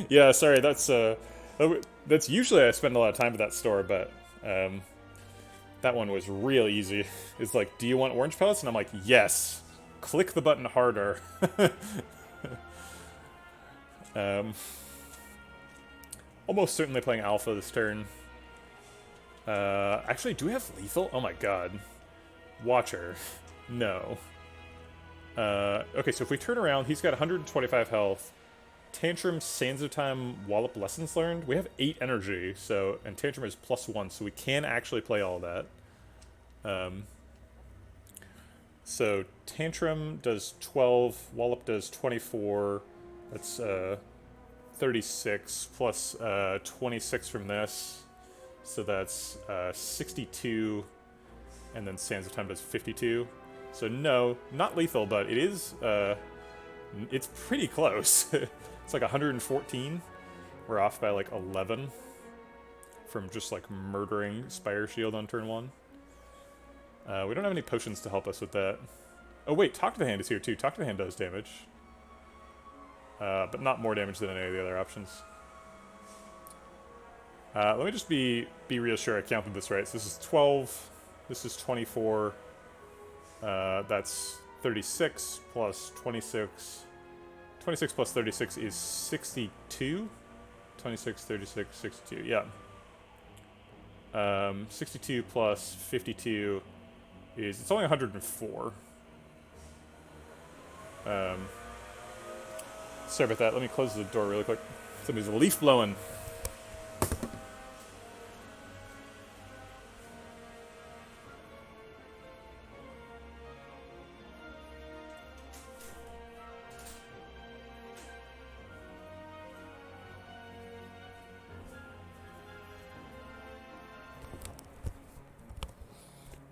Yeah, sorry, that's usually I spend a lot of time at that store, but that one was real easy. It's like, do you want Orange Pellets? And I'm like, yes. Click the button harder. Almost certainly playing Alpha this turn. Actually, do we have Lethal? Oh my god. Watcher. No. Okay, so if we turn around, he's got 125 health. Tantrum, Sands of Time, Wallop, Lessons Learned. We have 8 energy, so, and Tantrum is +1, so we can actually play all that. So Tantrum does 12, Wallop does 24. That's 36 plus 26 from this, so that's 62, and then Sands of Time does 52. So no, not lethal, but it is. It's pretty close. It's like 114. We're off by like 11 from just like murdering Spire Shield on turn 1. We don't have any potions to help us with that. Oh wait, Talk to the Hand is here too. Talk to the Hand does damage. But not more damage than any of the other options. Let me just be real sure I counted this right. So this is 12, this is 24, that's 36 plus 26. 26 plus 36 is 62. 26, 36, 62, yeah. 62 plus 52 is, it's only 104. Sorry about that, let me close the door really quick. Somebody's leaf blowing.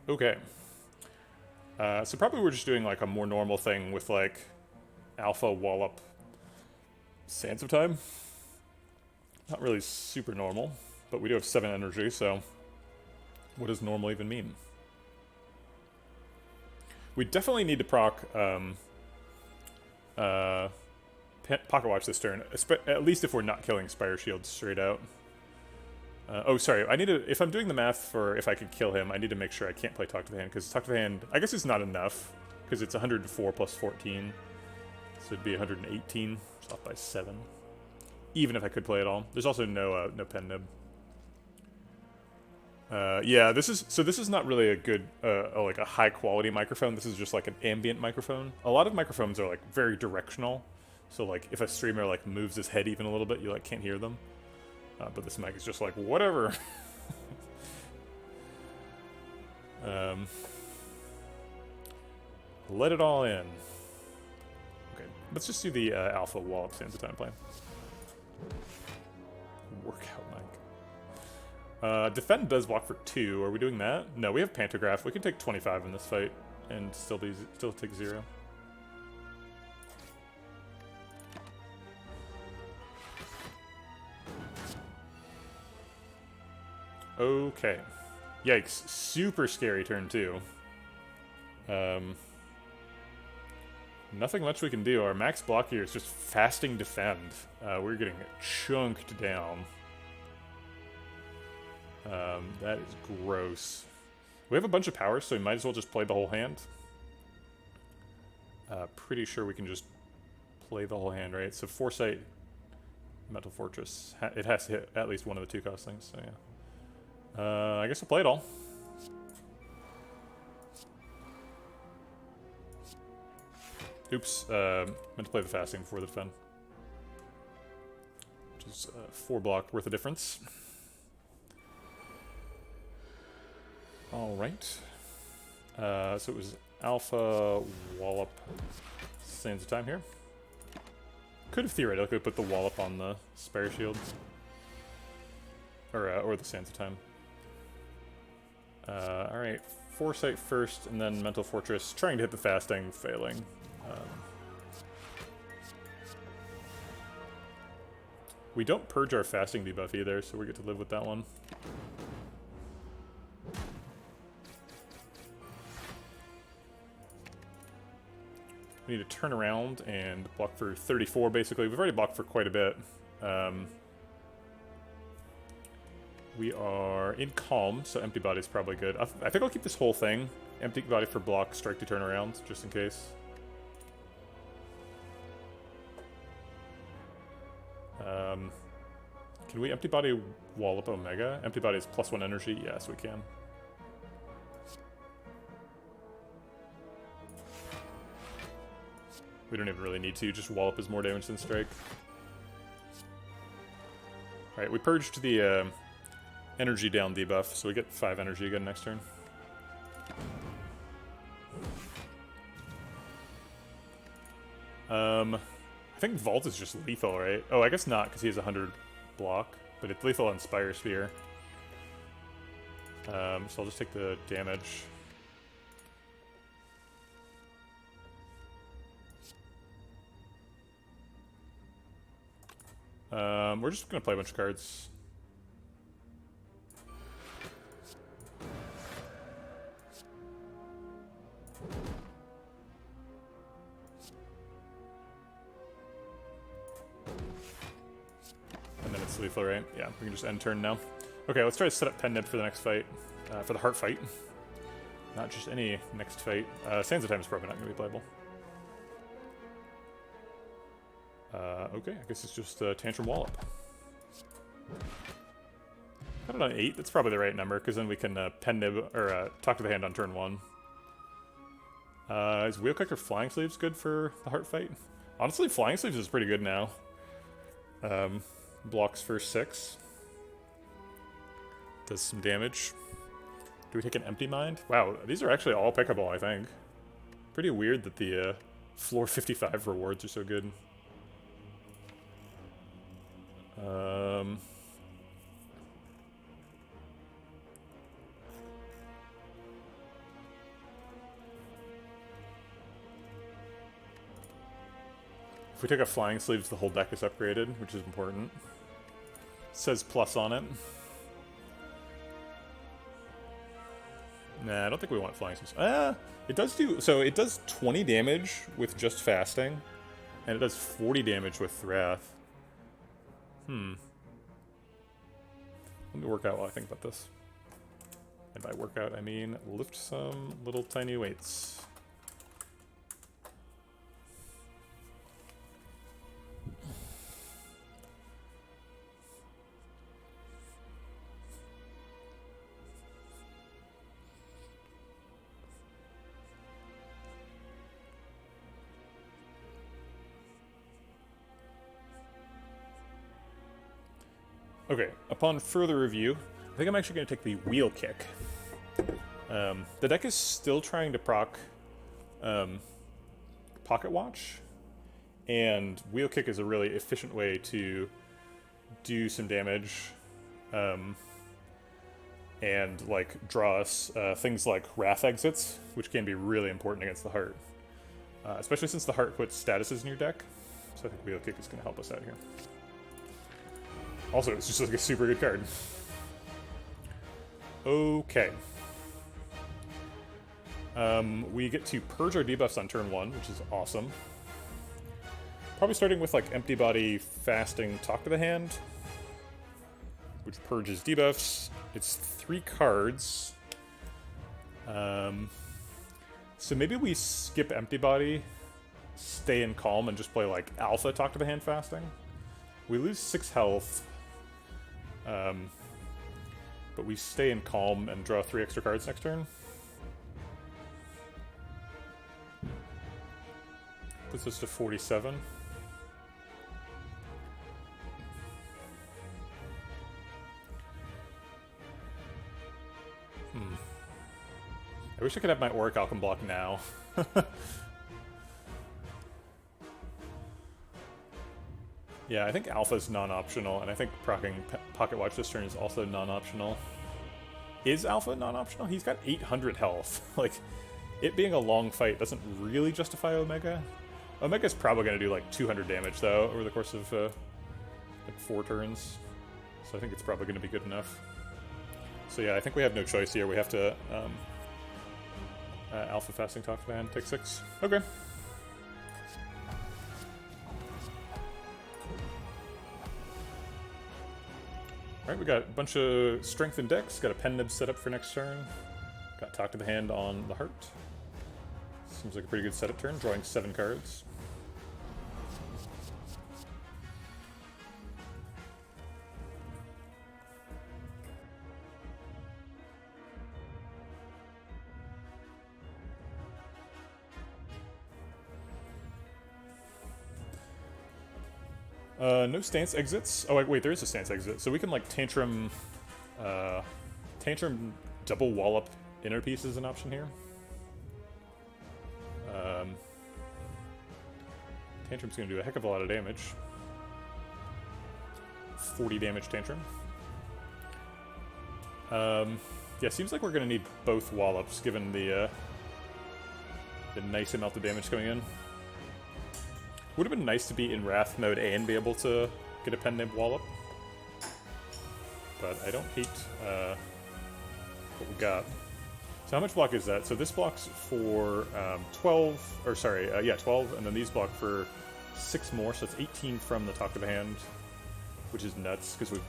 Okay. So probably we're just doing like a more normal thing with like Alpha Wallop Sands of Time. Not really super normal, but we do have 7 energy, so what does normal even mean? We definitely need to proc Pocket Watch this turn, at least if we're not killing Spire Shield straight out. Oh, sorry, I need to, if I'm doing the math for if I could kill him, I need to make sure I can't play Talk to the Hand, because Talk to the Hand, I guess it's not enough, because it's 104 plus 14, so it'd be 118, it's off by 7. Even if I could play it all. There's also no pen nib. Yeah, this is not really a good, like a high quality microphone. This is just like an ambient microphone. A lot of microphones are like very directional. So like if a streamer like moves his head even a little bit, you like can't hear them. But this mic is just like, whatever. Let it all in. Okay, let's just do the Alpha Wallop Sands of Time plan. Workout mic. Defend does block for 2. Are we doing that? No, we have Pantograph. We can take 25 in this fight and still take 0. Okay. Yikes. Super scary turn 2. Nothing much we can do. Our max block here is just fasting defend. We're getting chunked down. That is gross. We have a bunch of powers, so we might as well just play the whole hand. Pretty sure we can just play the whole hand, right? So Foresight, Mental Fortress. It has to hit at least one of the 2 cost things, so yeah. I guess I'll play it all. Oops, meant to play the fasting before the defend. Which is 4 block worth of difference. Alright. So it was Alpha Wallop Sands of Time here. Could have theoretically put the Wallop on the Spire Shield. Or the Sands of Time. Alright, Foresight first, and then Mental Fortress, trying to hit the fasting, failing. We don't purge our fasting debuff either, so we get to live with that one. We need to turn around and block for 34, basically. We've already blocked for quite a bit. We are in Calm, so Empty Body is probably good. I think I'll keep this whole thing. Empty Body for block, Strike to turn around, just in case. Can we Empty Body Wallop Omega? Empty Body is +1 energy? Yes, we can. We don't even really need to, just Wallop is more damage than Strike. Alright, we purged the energy down debuff, so we get 5 energy again next turn. I think Vault is just lethal, right? Oh, I guess not, because he has 100 block, but it's lethal on Spire Sphere. So I'll just take the damage. We're just gonna play a bunch of cards. And then it's lethal, right? Yeah, we can just end turn now. Okay, let's try to set up Pen Nib for the next fight. For the heart fight. Not just any next fight. Sands of Time is probably not gonna be playable. Okay, I guess it's just Tantrum Wallop. Got it on 8, that's probably the right number, because then we can Pen Nib, or Talk to the Hand on turn 1. Is Wheelkick or Flying Sleeves good for the heart fight? Honestly, Flying Sleeves is pretty good now. Blocks for 6. Does some damage. Do we take an Empty Mind? Wow, these are actually all pickable, I think. Pretty weird that the floor 55 rewards are so good. If we take a Flying Sleeves, the whole deck is upgraded, which is important. It says plus on it. Nah, I don't think we want Flying Sleeves. It does do... So it does 20 damage with just fasting, and it does 40 damage with Wrath. Let me work out while I think about this. And by workout, I mean lift some little tiny weights. Okay, upon further review, I think I'm actually going to take the Wheel Kick. The deck is still trying to proc Pocket Watch, and Wheel Kick is a really efficient way to do some damage and like draw us things like Wrath Exits, which can be really important against the Heart, especially since the Heart puts statuses in your deck. So I think Wheel Kick is going to help us out here. Also, it's just like a super good card. Okay. We get to purge our debuffs on turn 1, which is awesome. Probably starting with like Empty Body, Fasting, Talk to the Hand, which purges debuffs. It's 3 cards. So maybe we skip Empty Body, stay in Calm, and just play like Alpha, Talk to the Hand, Fasting. We lose 6 health. But we stay in Calm and draw 3 extra cards next turn. Puts us to 47. I wish I could have my Auric Alchem block now. Yeah, I think Alpha's non-optional, and I think proccing Pocket Watch this turn is also non-optional. Is Alpha non-optional? He's got 800 health. Like, it being a long fight doesn't really justify Omega. Omega's probably going to do like 200 damage, though, over the course of like 4 turns. So I think it's probably going to be good enough. So yeah, I think we have no choice here. We have to Alpha Fasting Talk to the Hand, take 6. Okay. Alright, we got a bunch of strengthened decks, got a Pen Nib set up for next turn. Got Talk to the Hand on the Heart. Seems like a pretty good setup turn, drawing 7 cards. No stance exits. Oh, wait, there is a stance exit. So we can, like, Tantrum double wallop inner piece is an option here. Tantrum's going to do a heck of a lot of damage. 40 damage Tantrum. Yeah, seems like we're going to need both wallops, given the nice amount of damage coming in. Would have been nice to be in Wrath mode and be able to get a Pen Nib wallop. But I don't hate what we got. So how much block is that? So this blocks for 12, or sorry, yeah, 12, and then these block for 6 more, so it's 18 from the Talk to the Hand, which is nuts, because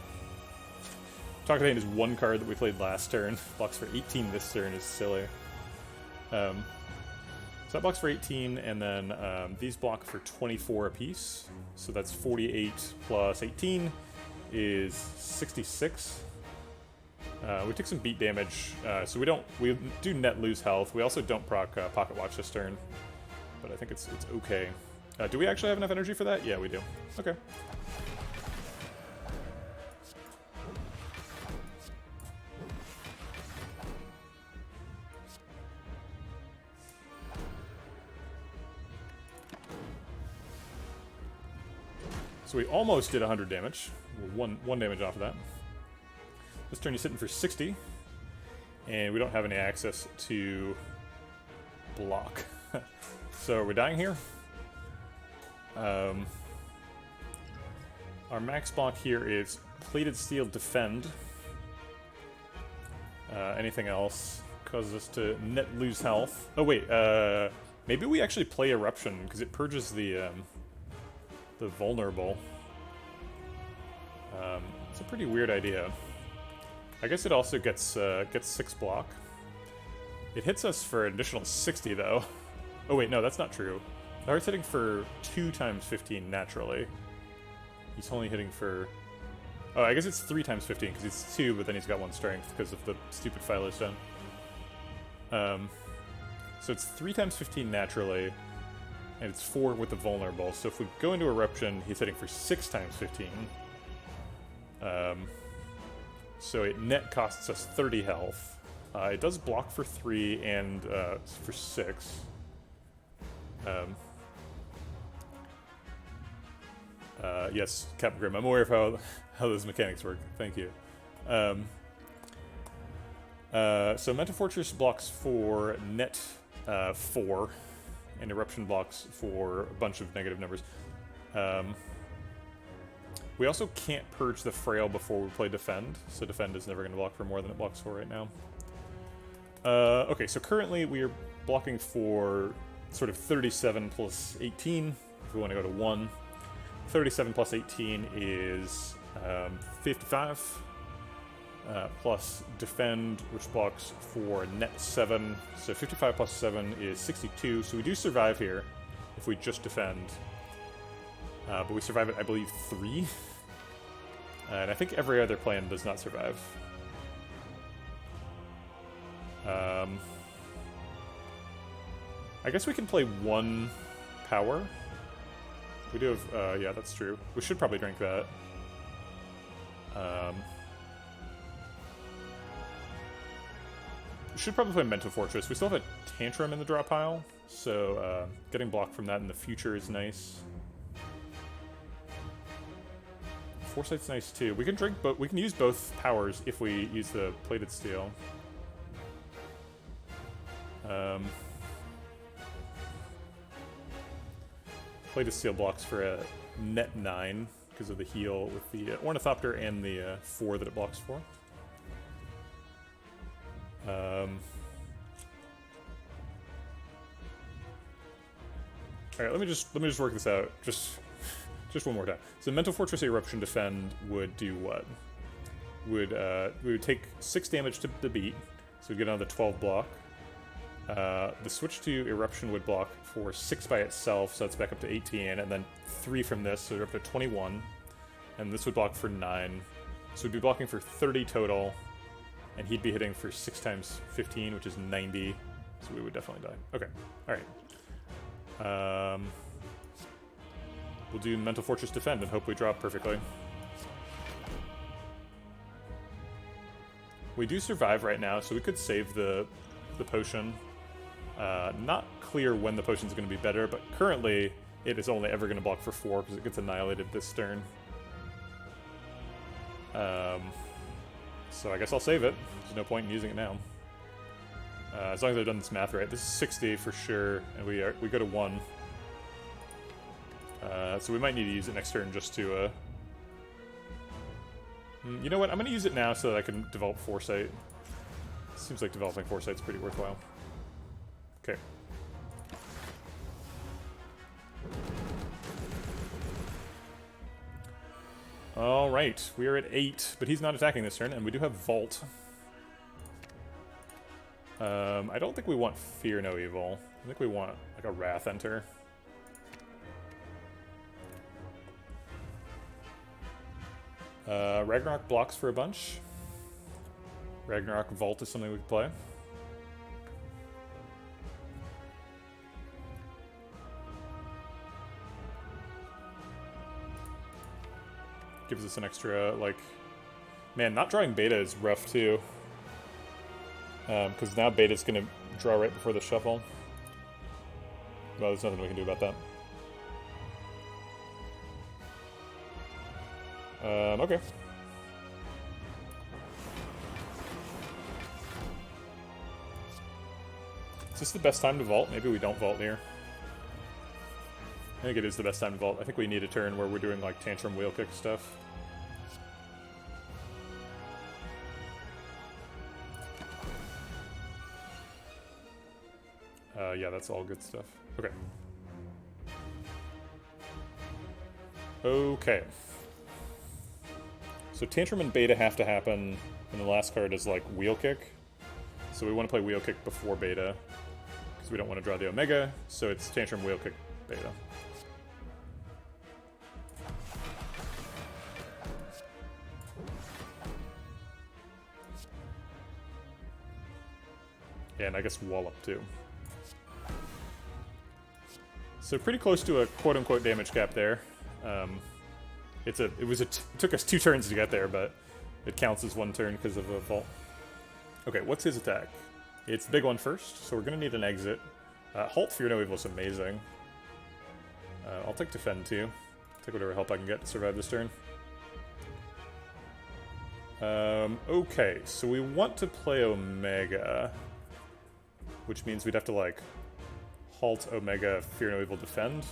Talk to the Hand is 1 card that we played last turn. Blocks for 18 this turn is silly. So that blocks for 18, and then these block for 24 apiece. So that's 48 plus 18 is 66. We took some beat damage, so we do net lose health. We also don't proc Pocket Watch this turn, but I think it's okay. Do we actually have enough energy for that? Yeah, we do. Okay. So we almost did 100 damage. One damage off of that. This turn he's sitting for 60. And we don't have any access to block. So are we dying here? Our max block here is Plated Steel Defend. Anything else causes us to net lose health. Oh wait, maybe we actually play Eruption because it purges the vulnerable. It's a pretty weird idea. I guess it also gets 6 block. It hits us for an additional 60 though. Oh wait, no, that's not true. The heart's hitting for 2 times 15 naturally. He's only hitting for... Oh, I guess it's 3 times 15 because it's 2, but then he's got 1 strength because of the stupid Philo Stone. So it's 3 times 15 naturally, and it's 4 with the vulnerable. So if we go into Eruption, he's hitting for 6 times 15. So it net costs us 30 health. It does block for 3 and for 6. Yes, Captain Grim, I'm aware of how those mechanics work. Thank you. So Mental Fortress blocks for net 4, and Eruption blocks for a bunch of negative numbers. We also can't purge the Frail before we play Defend, so Defend is never going to block for more than it blocks for right now. Okay, so currently we are blocking for sort of 37 plus 18, if we want to go to 1. 37 plus 18 is 55, plus Defend, which blocks for net 7, so 55 plus 7 is 62, so we do survive here if we just Defend. But we survive it, I believe, 3. And I think every other plan does not survive. I guess we can play 1 power. We do have, yeah, that's true. We should probably drink that. We should probably play Mental Fortress. We still have a Tantrum in the draw pile, so getting blocked from that in the future is nice. Foresight's nice too. We can drink both. We can use both powers if we use the Plated Steel. Plated Steel blocks for a net 9 because of the heal with the Ornithopter and the 4 that it blocks for. All right, let me just work this out. Just one more time. So Mental Fortress Eruption Defend would do what? We would take 6 damage to the beat, so we'd get on the 12 block. The switch to Eruption would block for 6 by itself, so that's back up to 18, and then 3 from this, so we're up to 21. And this would block for 9. So we'd be blocking for 30 total, and he'd be hitting for 6 times 15, which is 90. So we would definitely die. Okay, alright. We'll do Mental Fortress Defend and hope we drop perfectly. We do survive right now, so we could save the potion. Not clear when the potion's going to be better, but currently it is only ever going to block for 4 because it gets annihilated this turn. So I guess I'll save it. There's no point in using it now. As long as I've done this math right. This is 60 for sure, and we go to 1. So we might need to use it next turn just to... You know what? I'm going to use it now so that I can develop Foresight. Seems like developing Foresight's pretty worthwhile. Okay. Alright, we are at 8, but he's not attacking this turn, and we do have Vault. I don't think we want Fear No Evil. I think we want, like, a Wrath Enter. Ragnarok blocks for a bunch. Ragnarok Vault is something we could play. Gives us an extra, like... Man, not drawing Beta is rough, too. Because now Beta's going to draw right before the shuffle. Well, there's nothing we can do about that. Okay. Is this the best time to vault? Maybe we don't vault here. I think it is the best time to vault. I think we need a turn where we're doing like tantrum wheel kick stuff. Yeah, that's all good stuff. Okay. Okay. So tantrum and beta have to happen, and the last card is like wheel kick. So we want to play wheel kick before beta, because we don't want to draw the omega, so it's tantrum, wheel kick, beta. And I guess wallop too. So pretty close to a quote-unquote damage cap there. It took us 2 turns to get there, but it counts as 1 turn because of a vault. Okay, what's his attack? It's the big one first, so we're gonna need an exit. Halt Fear No Evil is amazing. I'll take defend too. Take whatever help I can get to survive this turn. Okay, so we want to play Omega, which means we'd have to like halt Omega, Fear No Evil, defend.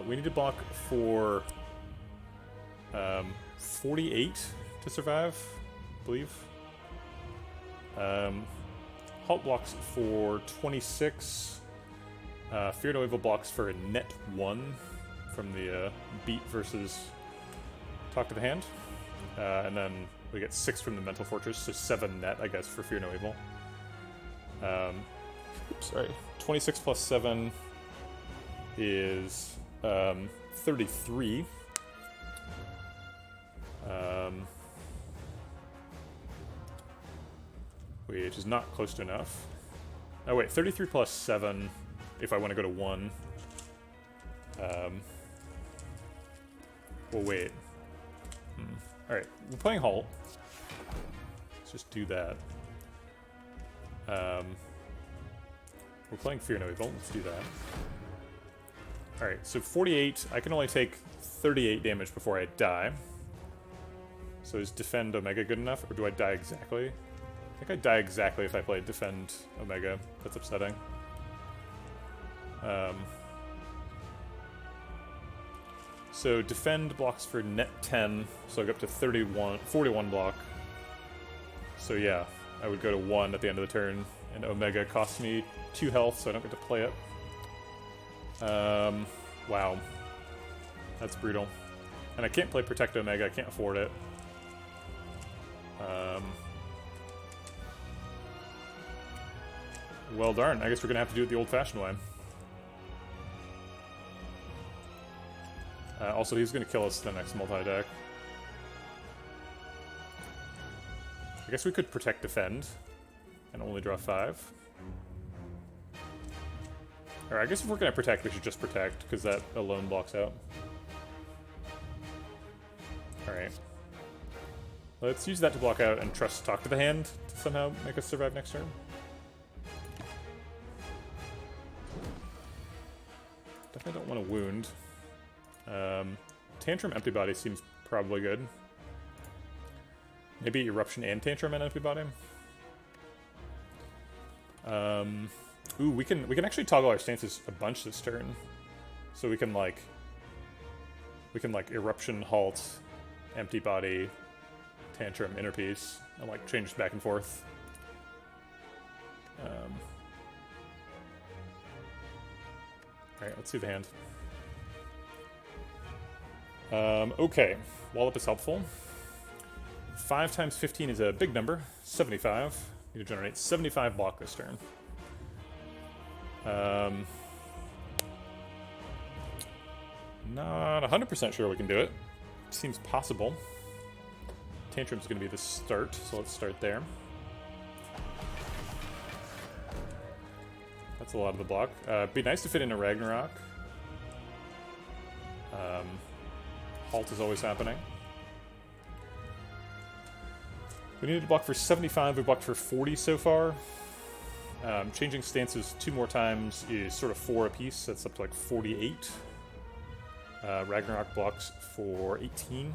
We need to block for 48 to survive, I believe. Halt blocks for 26. Fear No Evil blocks for a net 1 from the beat versus talk to the hand. And then we get 6 from the Mental Fortress, so 7 net, I guess, for Fear No Evil. Sorry, 26 plus 7 is 33. Which is not close to enough. Oh wait, 33 plus 7 if I want to go to 1. Well, wait. Alright, we're playing Halt. Let's just do that. We're playing Fear No Evil. Let's do that. Alright, so 48. I can only take 38 damage before I die. So is Defend Omega good enough, or do I die exactly? I think I die exactly if I play Defend Omega. That's upsetting. So Defend blocks for net 10, so I go up to 41 block. So yeah, I would go to 1 at the end of the turn, and Omega costs me 2 health, so I don't get to play it. Wow. That's brutal. And I can't play Protect Omega, I can't afford it. Well darn, I guess we're gonna have to do it the old-fashioned way. Also, he's gonna kill us the next multi-deck. I guess we could Protect Defend and only draw 5. Or I guess if we're gonna Protect, we should just Protect, because that alone blocks out. Alright. Let's use that to block out and trust Talk to the Hand to somehow make us survive next turn. Definitely don't want to wound. Tantrum Empty Body seems probably good. Maybe Eruption and Tantrum and Empty Body. Ooh, we can actually toggle our stances a bunch this turn. So we can like Eruption, Halt, Empty Body, Tantrum, Inner Peace, and like change back and forth. Alright, let's see the hand. Okay, Wallop is helpful. 5 times 15 is a big number, 75. Need to generate 75 block this turn. Not 100% sure we can do it. Seems possible. Tantrum's going to be the start, so let's start there. That's a lot of the block. Be nice to fit in a Ragnarok. Halt is always happening. We needed to block for 75, we blocked for 40 so far. Changing stances 2 more times is sort of 4 apiece, that's up to like 48. Ragnarok blocks for 18.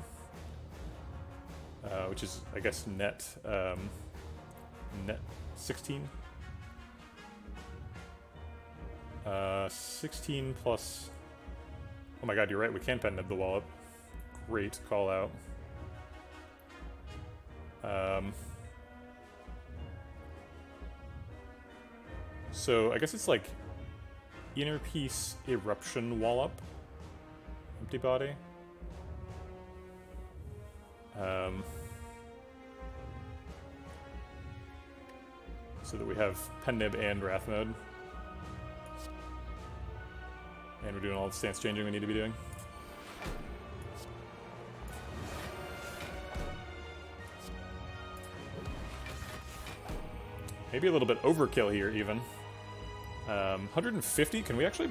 Which is, I guess, net 16. 16 plus... Oh my god, you're right, we can pen nib the wallop. Great call out. So I guess it's like inner piece eruption wallop. Empty body. So that we have pen nib and wrath mode. And we're doing all the stance changing we need to be doing. Maybe a little bit overkill here, even. 150? Can we actually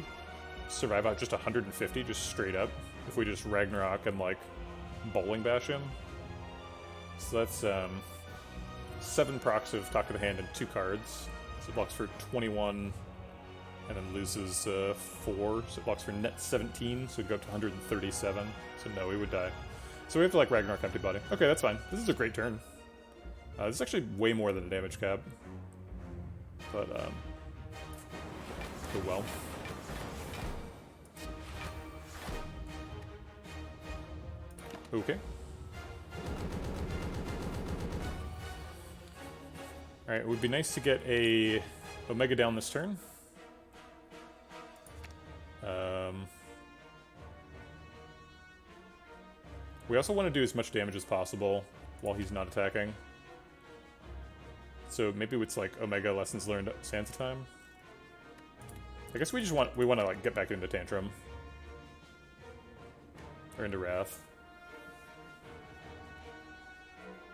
survive out just 150, just straight up? If we just Ragnarok and, like, bowling bash him? So that's, 7 procs of Talk of the Hand and 2 cards. So it blocks for 21, and then loses 4. So it blocks for net 17, so it'd go up to 137. So no, we would die. So we have to, like, Ragnarok Empty Body. Okay, that's fine. This is a great turn. This is actually way more than a damage cap. But, go well. Okay. Alright, it would be nice to get a Omega down this turn. We also want to do as much damage as possible while he's not attacking. So maybe it's like Omega Lessons Learned at Sands of Time. I guess we want to like get back into Tantrum. Or into Wrath.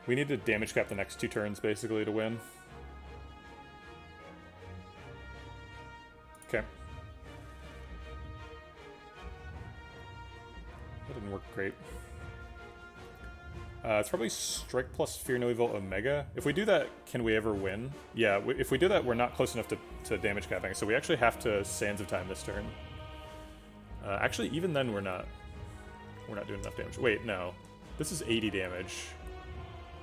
We need to damage cap the next 2 turns basically to win. Okay. That didn't work great. It's probably Strike plus Fear No Evil Omega. If we do that, can we ever win? Yeah, if we do that, we're not close enough to damage capping, so we actually have to Sands of Time this turn. Actually, even then we're not doing enough damage. Wait, no. This is 80 damage.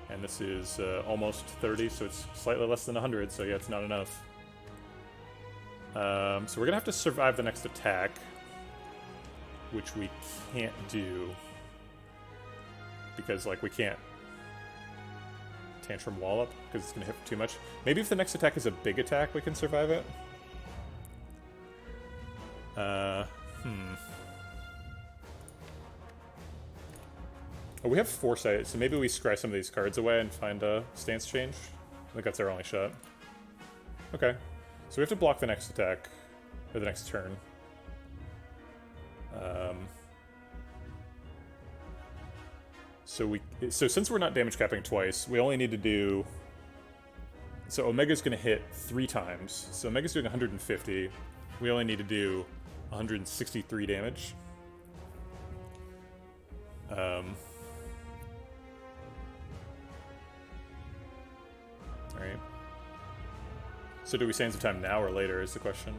And this is almost 30, so it's slightly less than 100, so yeah, it's not enough. So we're gonna have to survive the next attack, which we can't do. Because, like, we can't Tantrum Wallop, because it's going to hit too much. Maybe if the next attack is a big attack, we can survive it? Oh, we have Foresight, so maybe we scry some of these cards away and find a stance change. I think that's our only shot. Okay. So we have to block the next attack, or the next turn. So since we're not damage capping twice, we only need to do... So Omega's going to hit 3 times. So Omega's doing 150. We only need to do 163 damage. Alright. So do we Sands of Time now or later is the question.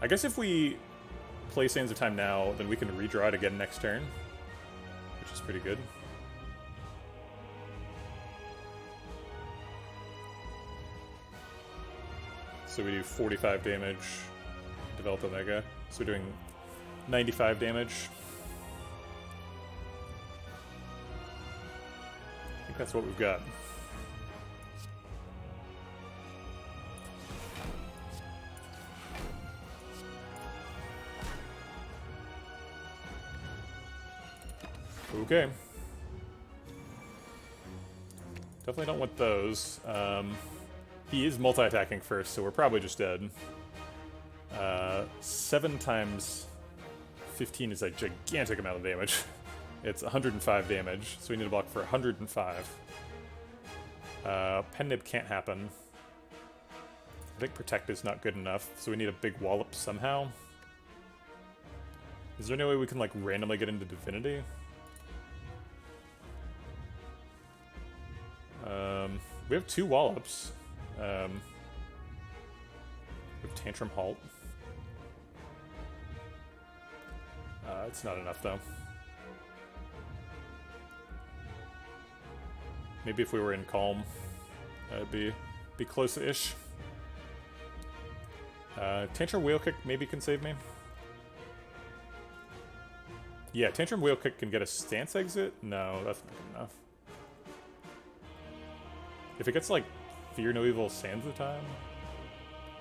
I guess if we play Sands of Time now, then we can redraw it again next turn. Which is pretty good. So we do 45 damage, develop Omega. So we're doing 95 damage. I think that's what we've got. Okay. Definitely don't want those. He is multi-attacking first, so we're probably just dead. 7 times 15 is a gigantic amount of damage. It's 105 damage, so we need to block for 105. Pen Nib can't happen. I think Protect is not good enough, so we need a big Wallop somehow. Is there any way we can, like, randomly get into Divinity? We have 2 Wallops. We have Tantrum Halt. It's not enough, though. Maybe if we were in Calm, it'd be close-ish. Tantrum Wheel Kick maybe can save me. Yeah, Tantrum Wheel Kick can get a stance exit? No, that's not good enough. If it gets like Fear No Evil Sands of Time,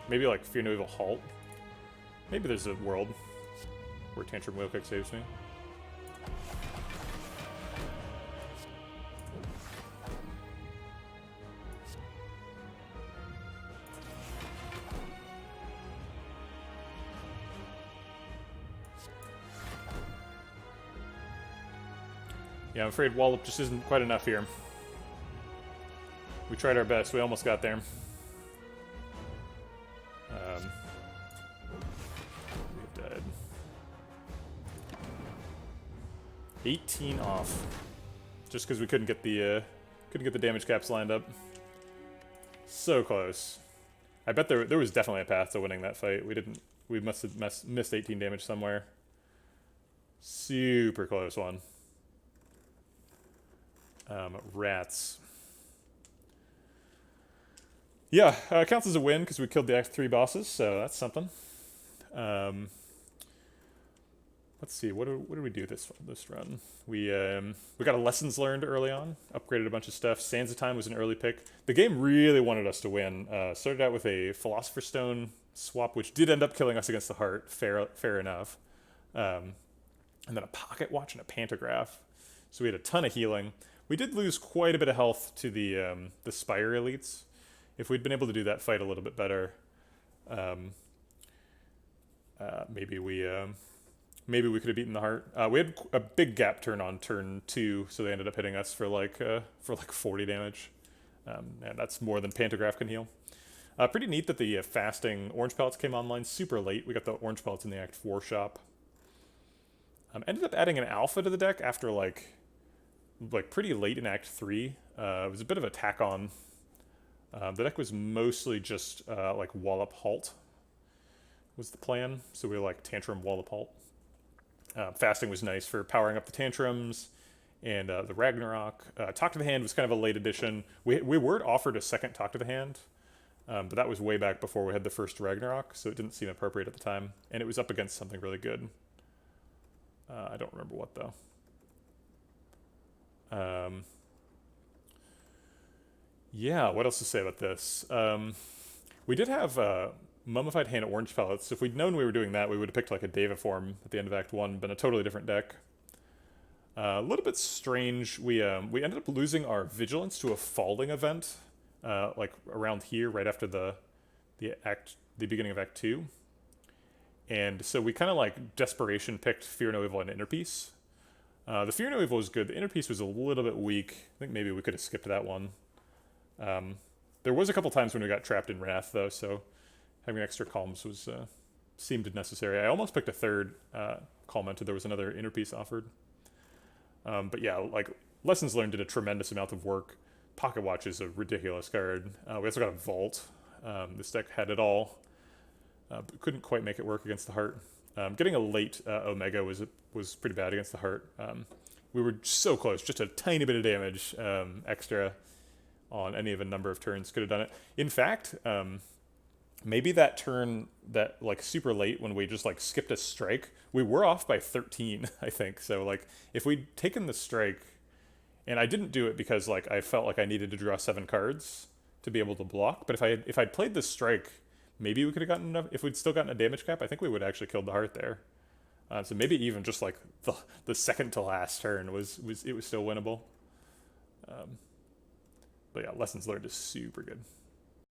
maybe like Fear No Evil Halt. Maybe there's a world where Tantrum Wheel Kick saves me. Yeah, I'm afraid Wallop just isn't quite enough here. We tried our best. We almost got there. We died. 18 off, just because we couldn't get the damage caps lined up. So close. I bet there was definitely a path to winning that fight. We must have missed 18 damage somewhere. Super close one. Rats. Yeah, counts as a win because we killed the Act 3 bosses, so that's something. Let's see, what did we do this run? We got a lessons learned early on, upgraded a bunch of stuff. Sands of Time was an early pick. The game really wanted us to win. Started out with a Philosopher's Stone swap, which did end up killing us against the heart, fair enough. And then a Pocket Watch and a Pantograph. So we had a ton of healing. We did lose quite a bit of health to the Spire elites. If we'd been able to do that fight a little bit better, maybe we could have beaten the heart. We had a big gap turn on turn 2, so they ended up hitting us for like 40 damage, and that's more than Pantograph can heal. Pretty neat that the fasting orange pellets came online super late. We got the orange pellets in the Act 4 shop. Ended up adding an alpha to the deck after like pretty late in Act 3. It was a bit of a tack on. The deck was mostly just like Wallop Halt was the plan, so we were like Tantrum Wallop Halt. Fasting was nice for powering up the tantrums, and the Ragnarok. Talk to the Hand was kind of a late addition. We were offered a second Talk to the Hand, but that was way back before we had the first Ragnarok, so it didn't seem appropriate at the time, and it was up against something really good. I don't remember what though. Yeah, what else to say about this? We did have Mummified Hand orange pellets. If we'd known we were doing that, we would have picked like a Devaform at the end of Act 1, been a totally different deck. A little bit strange. We ended up losing our Vigilance to a Falling event, like around here, right after the beginning of Act 2. And so we kind of like desperation picked Fear No Evil and Inner Peace. The Fear No Evil was good. The Inner Peace was a little bit weak. I think maybe we could have skipped that one. There was a couple times when we got trapped in Wrath, though, so having extra columns was seemed necessary. I almost picked a third column until there was another Inner Peace offered. But yeah, like Lessons Learned did a tremendous amount of work. Pocket Watch is a ridiculous card. We also got a Vault. This deck had it all. But couldn't quite make it work against the heart. Getting a late Omega was pretty bad against the heart. We were so close, just a tiny bit of damage extra on any of a number of turns could have done it. In fact, maybe that turn that like super late when we just like skipped a strike, we were off by 13, I think. So like if we'd taken the strike, and I didn't do it because like I felt like I needed to draw 7 cards to be able to block, but if I'd played the strike, maybe we could have gotten enough. If we'd still gotten a damage cap, I think we would have actually killed the heart there. So maybe even just like the second to last turn was still winnable. But yeah, Lessons Learned is super good.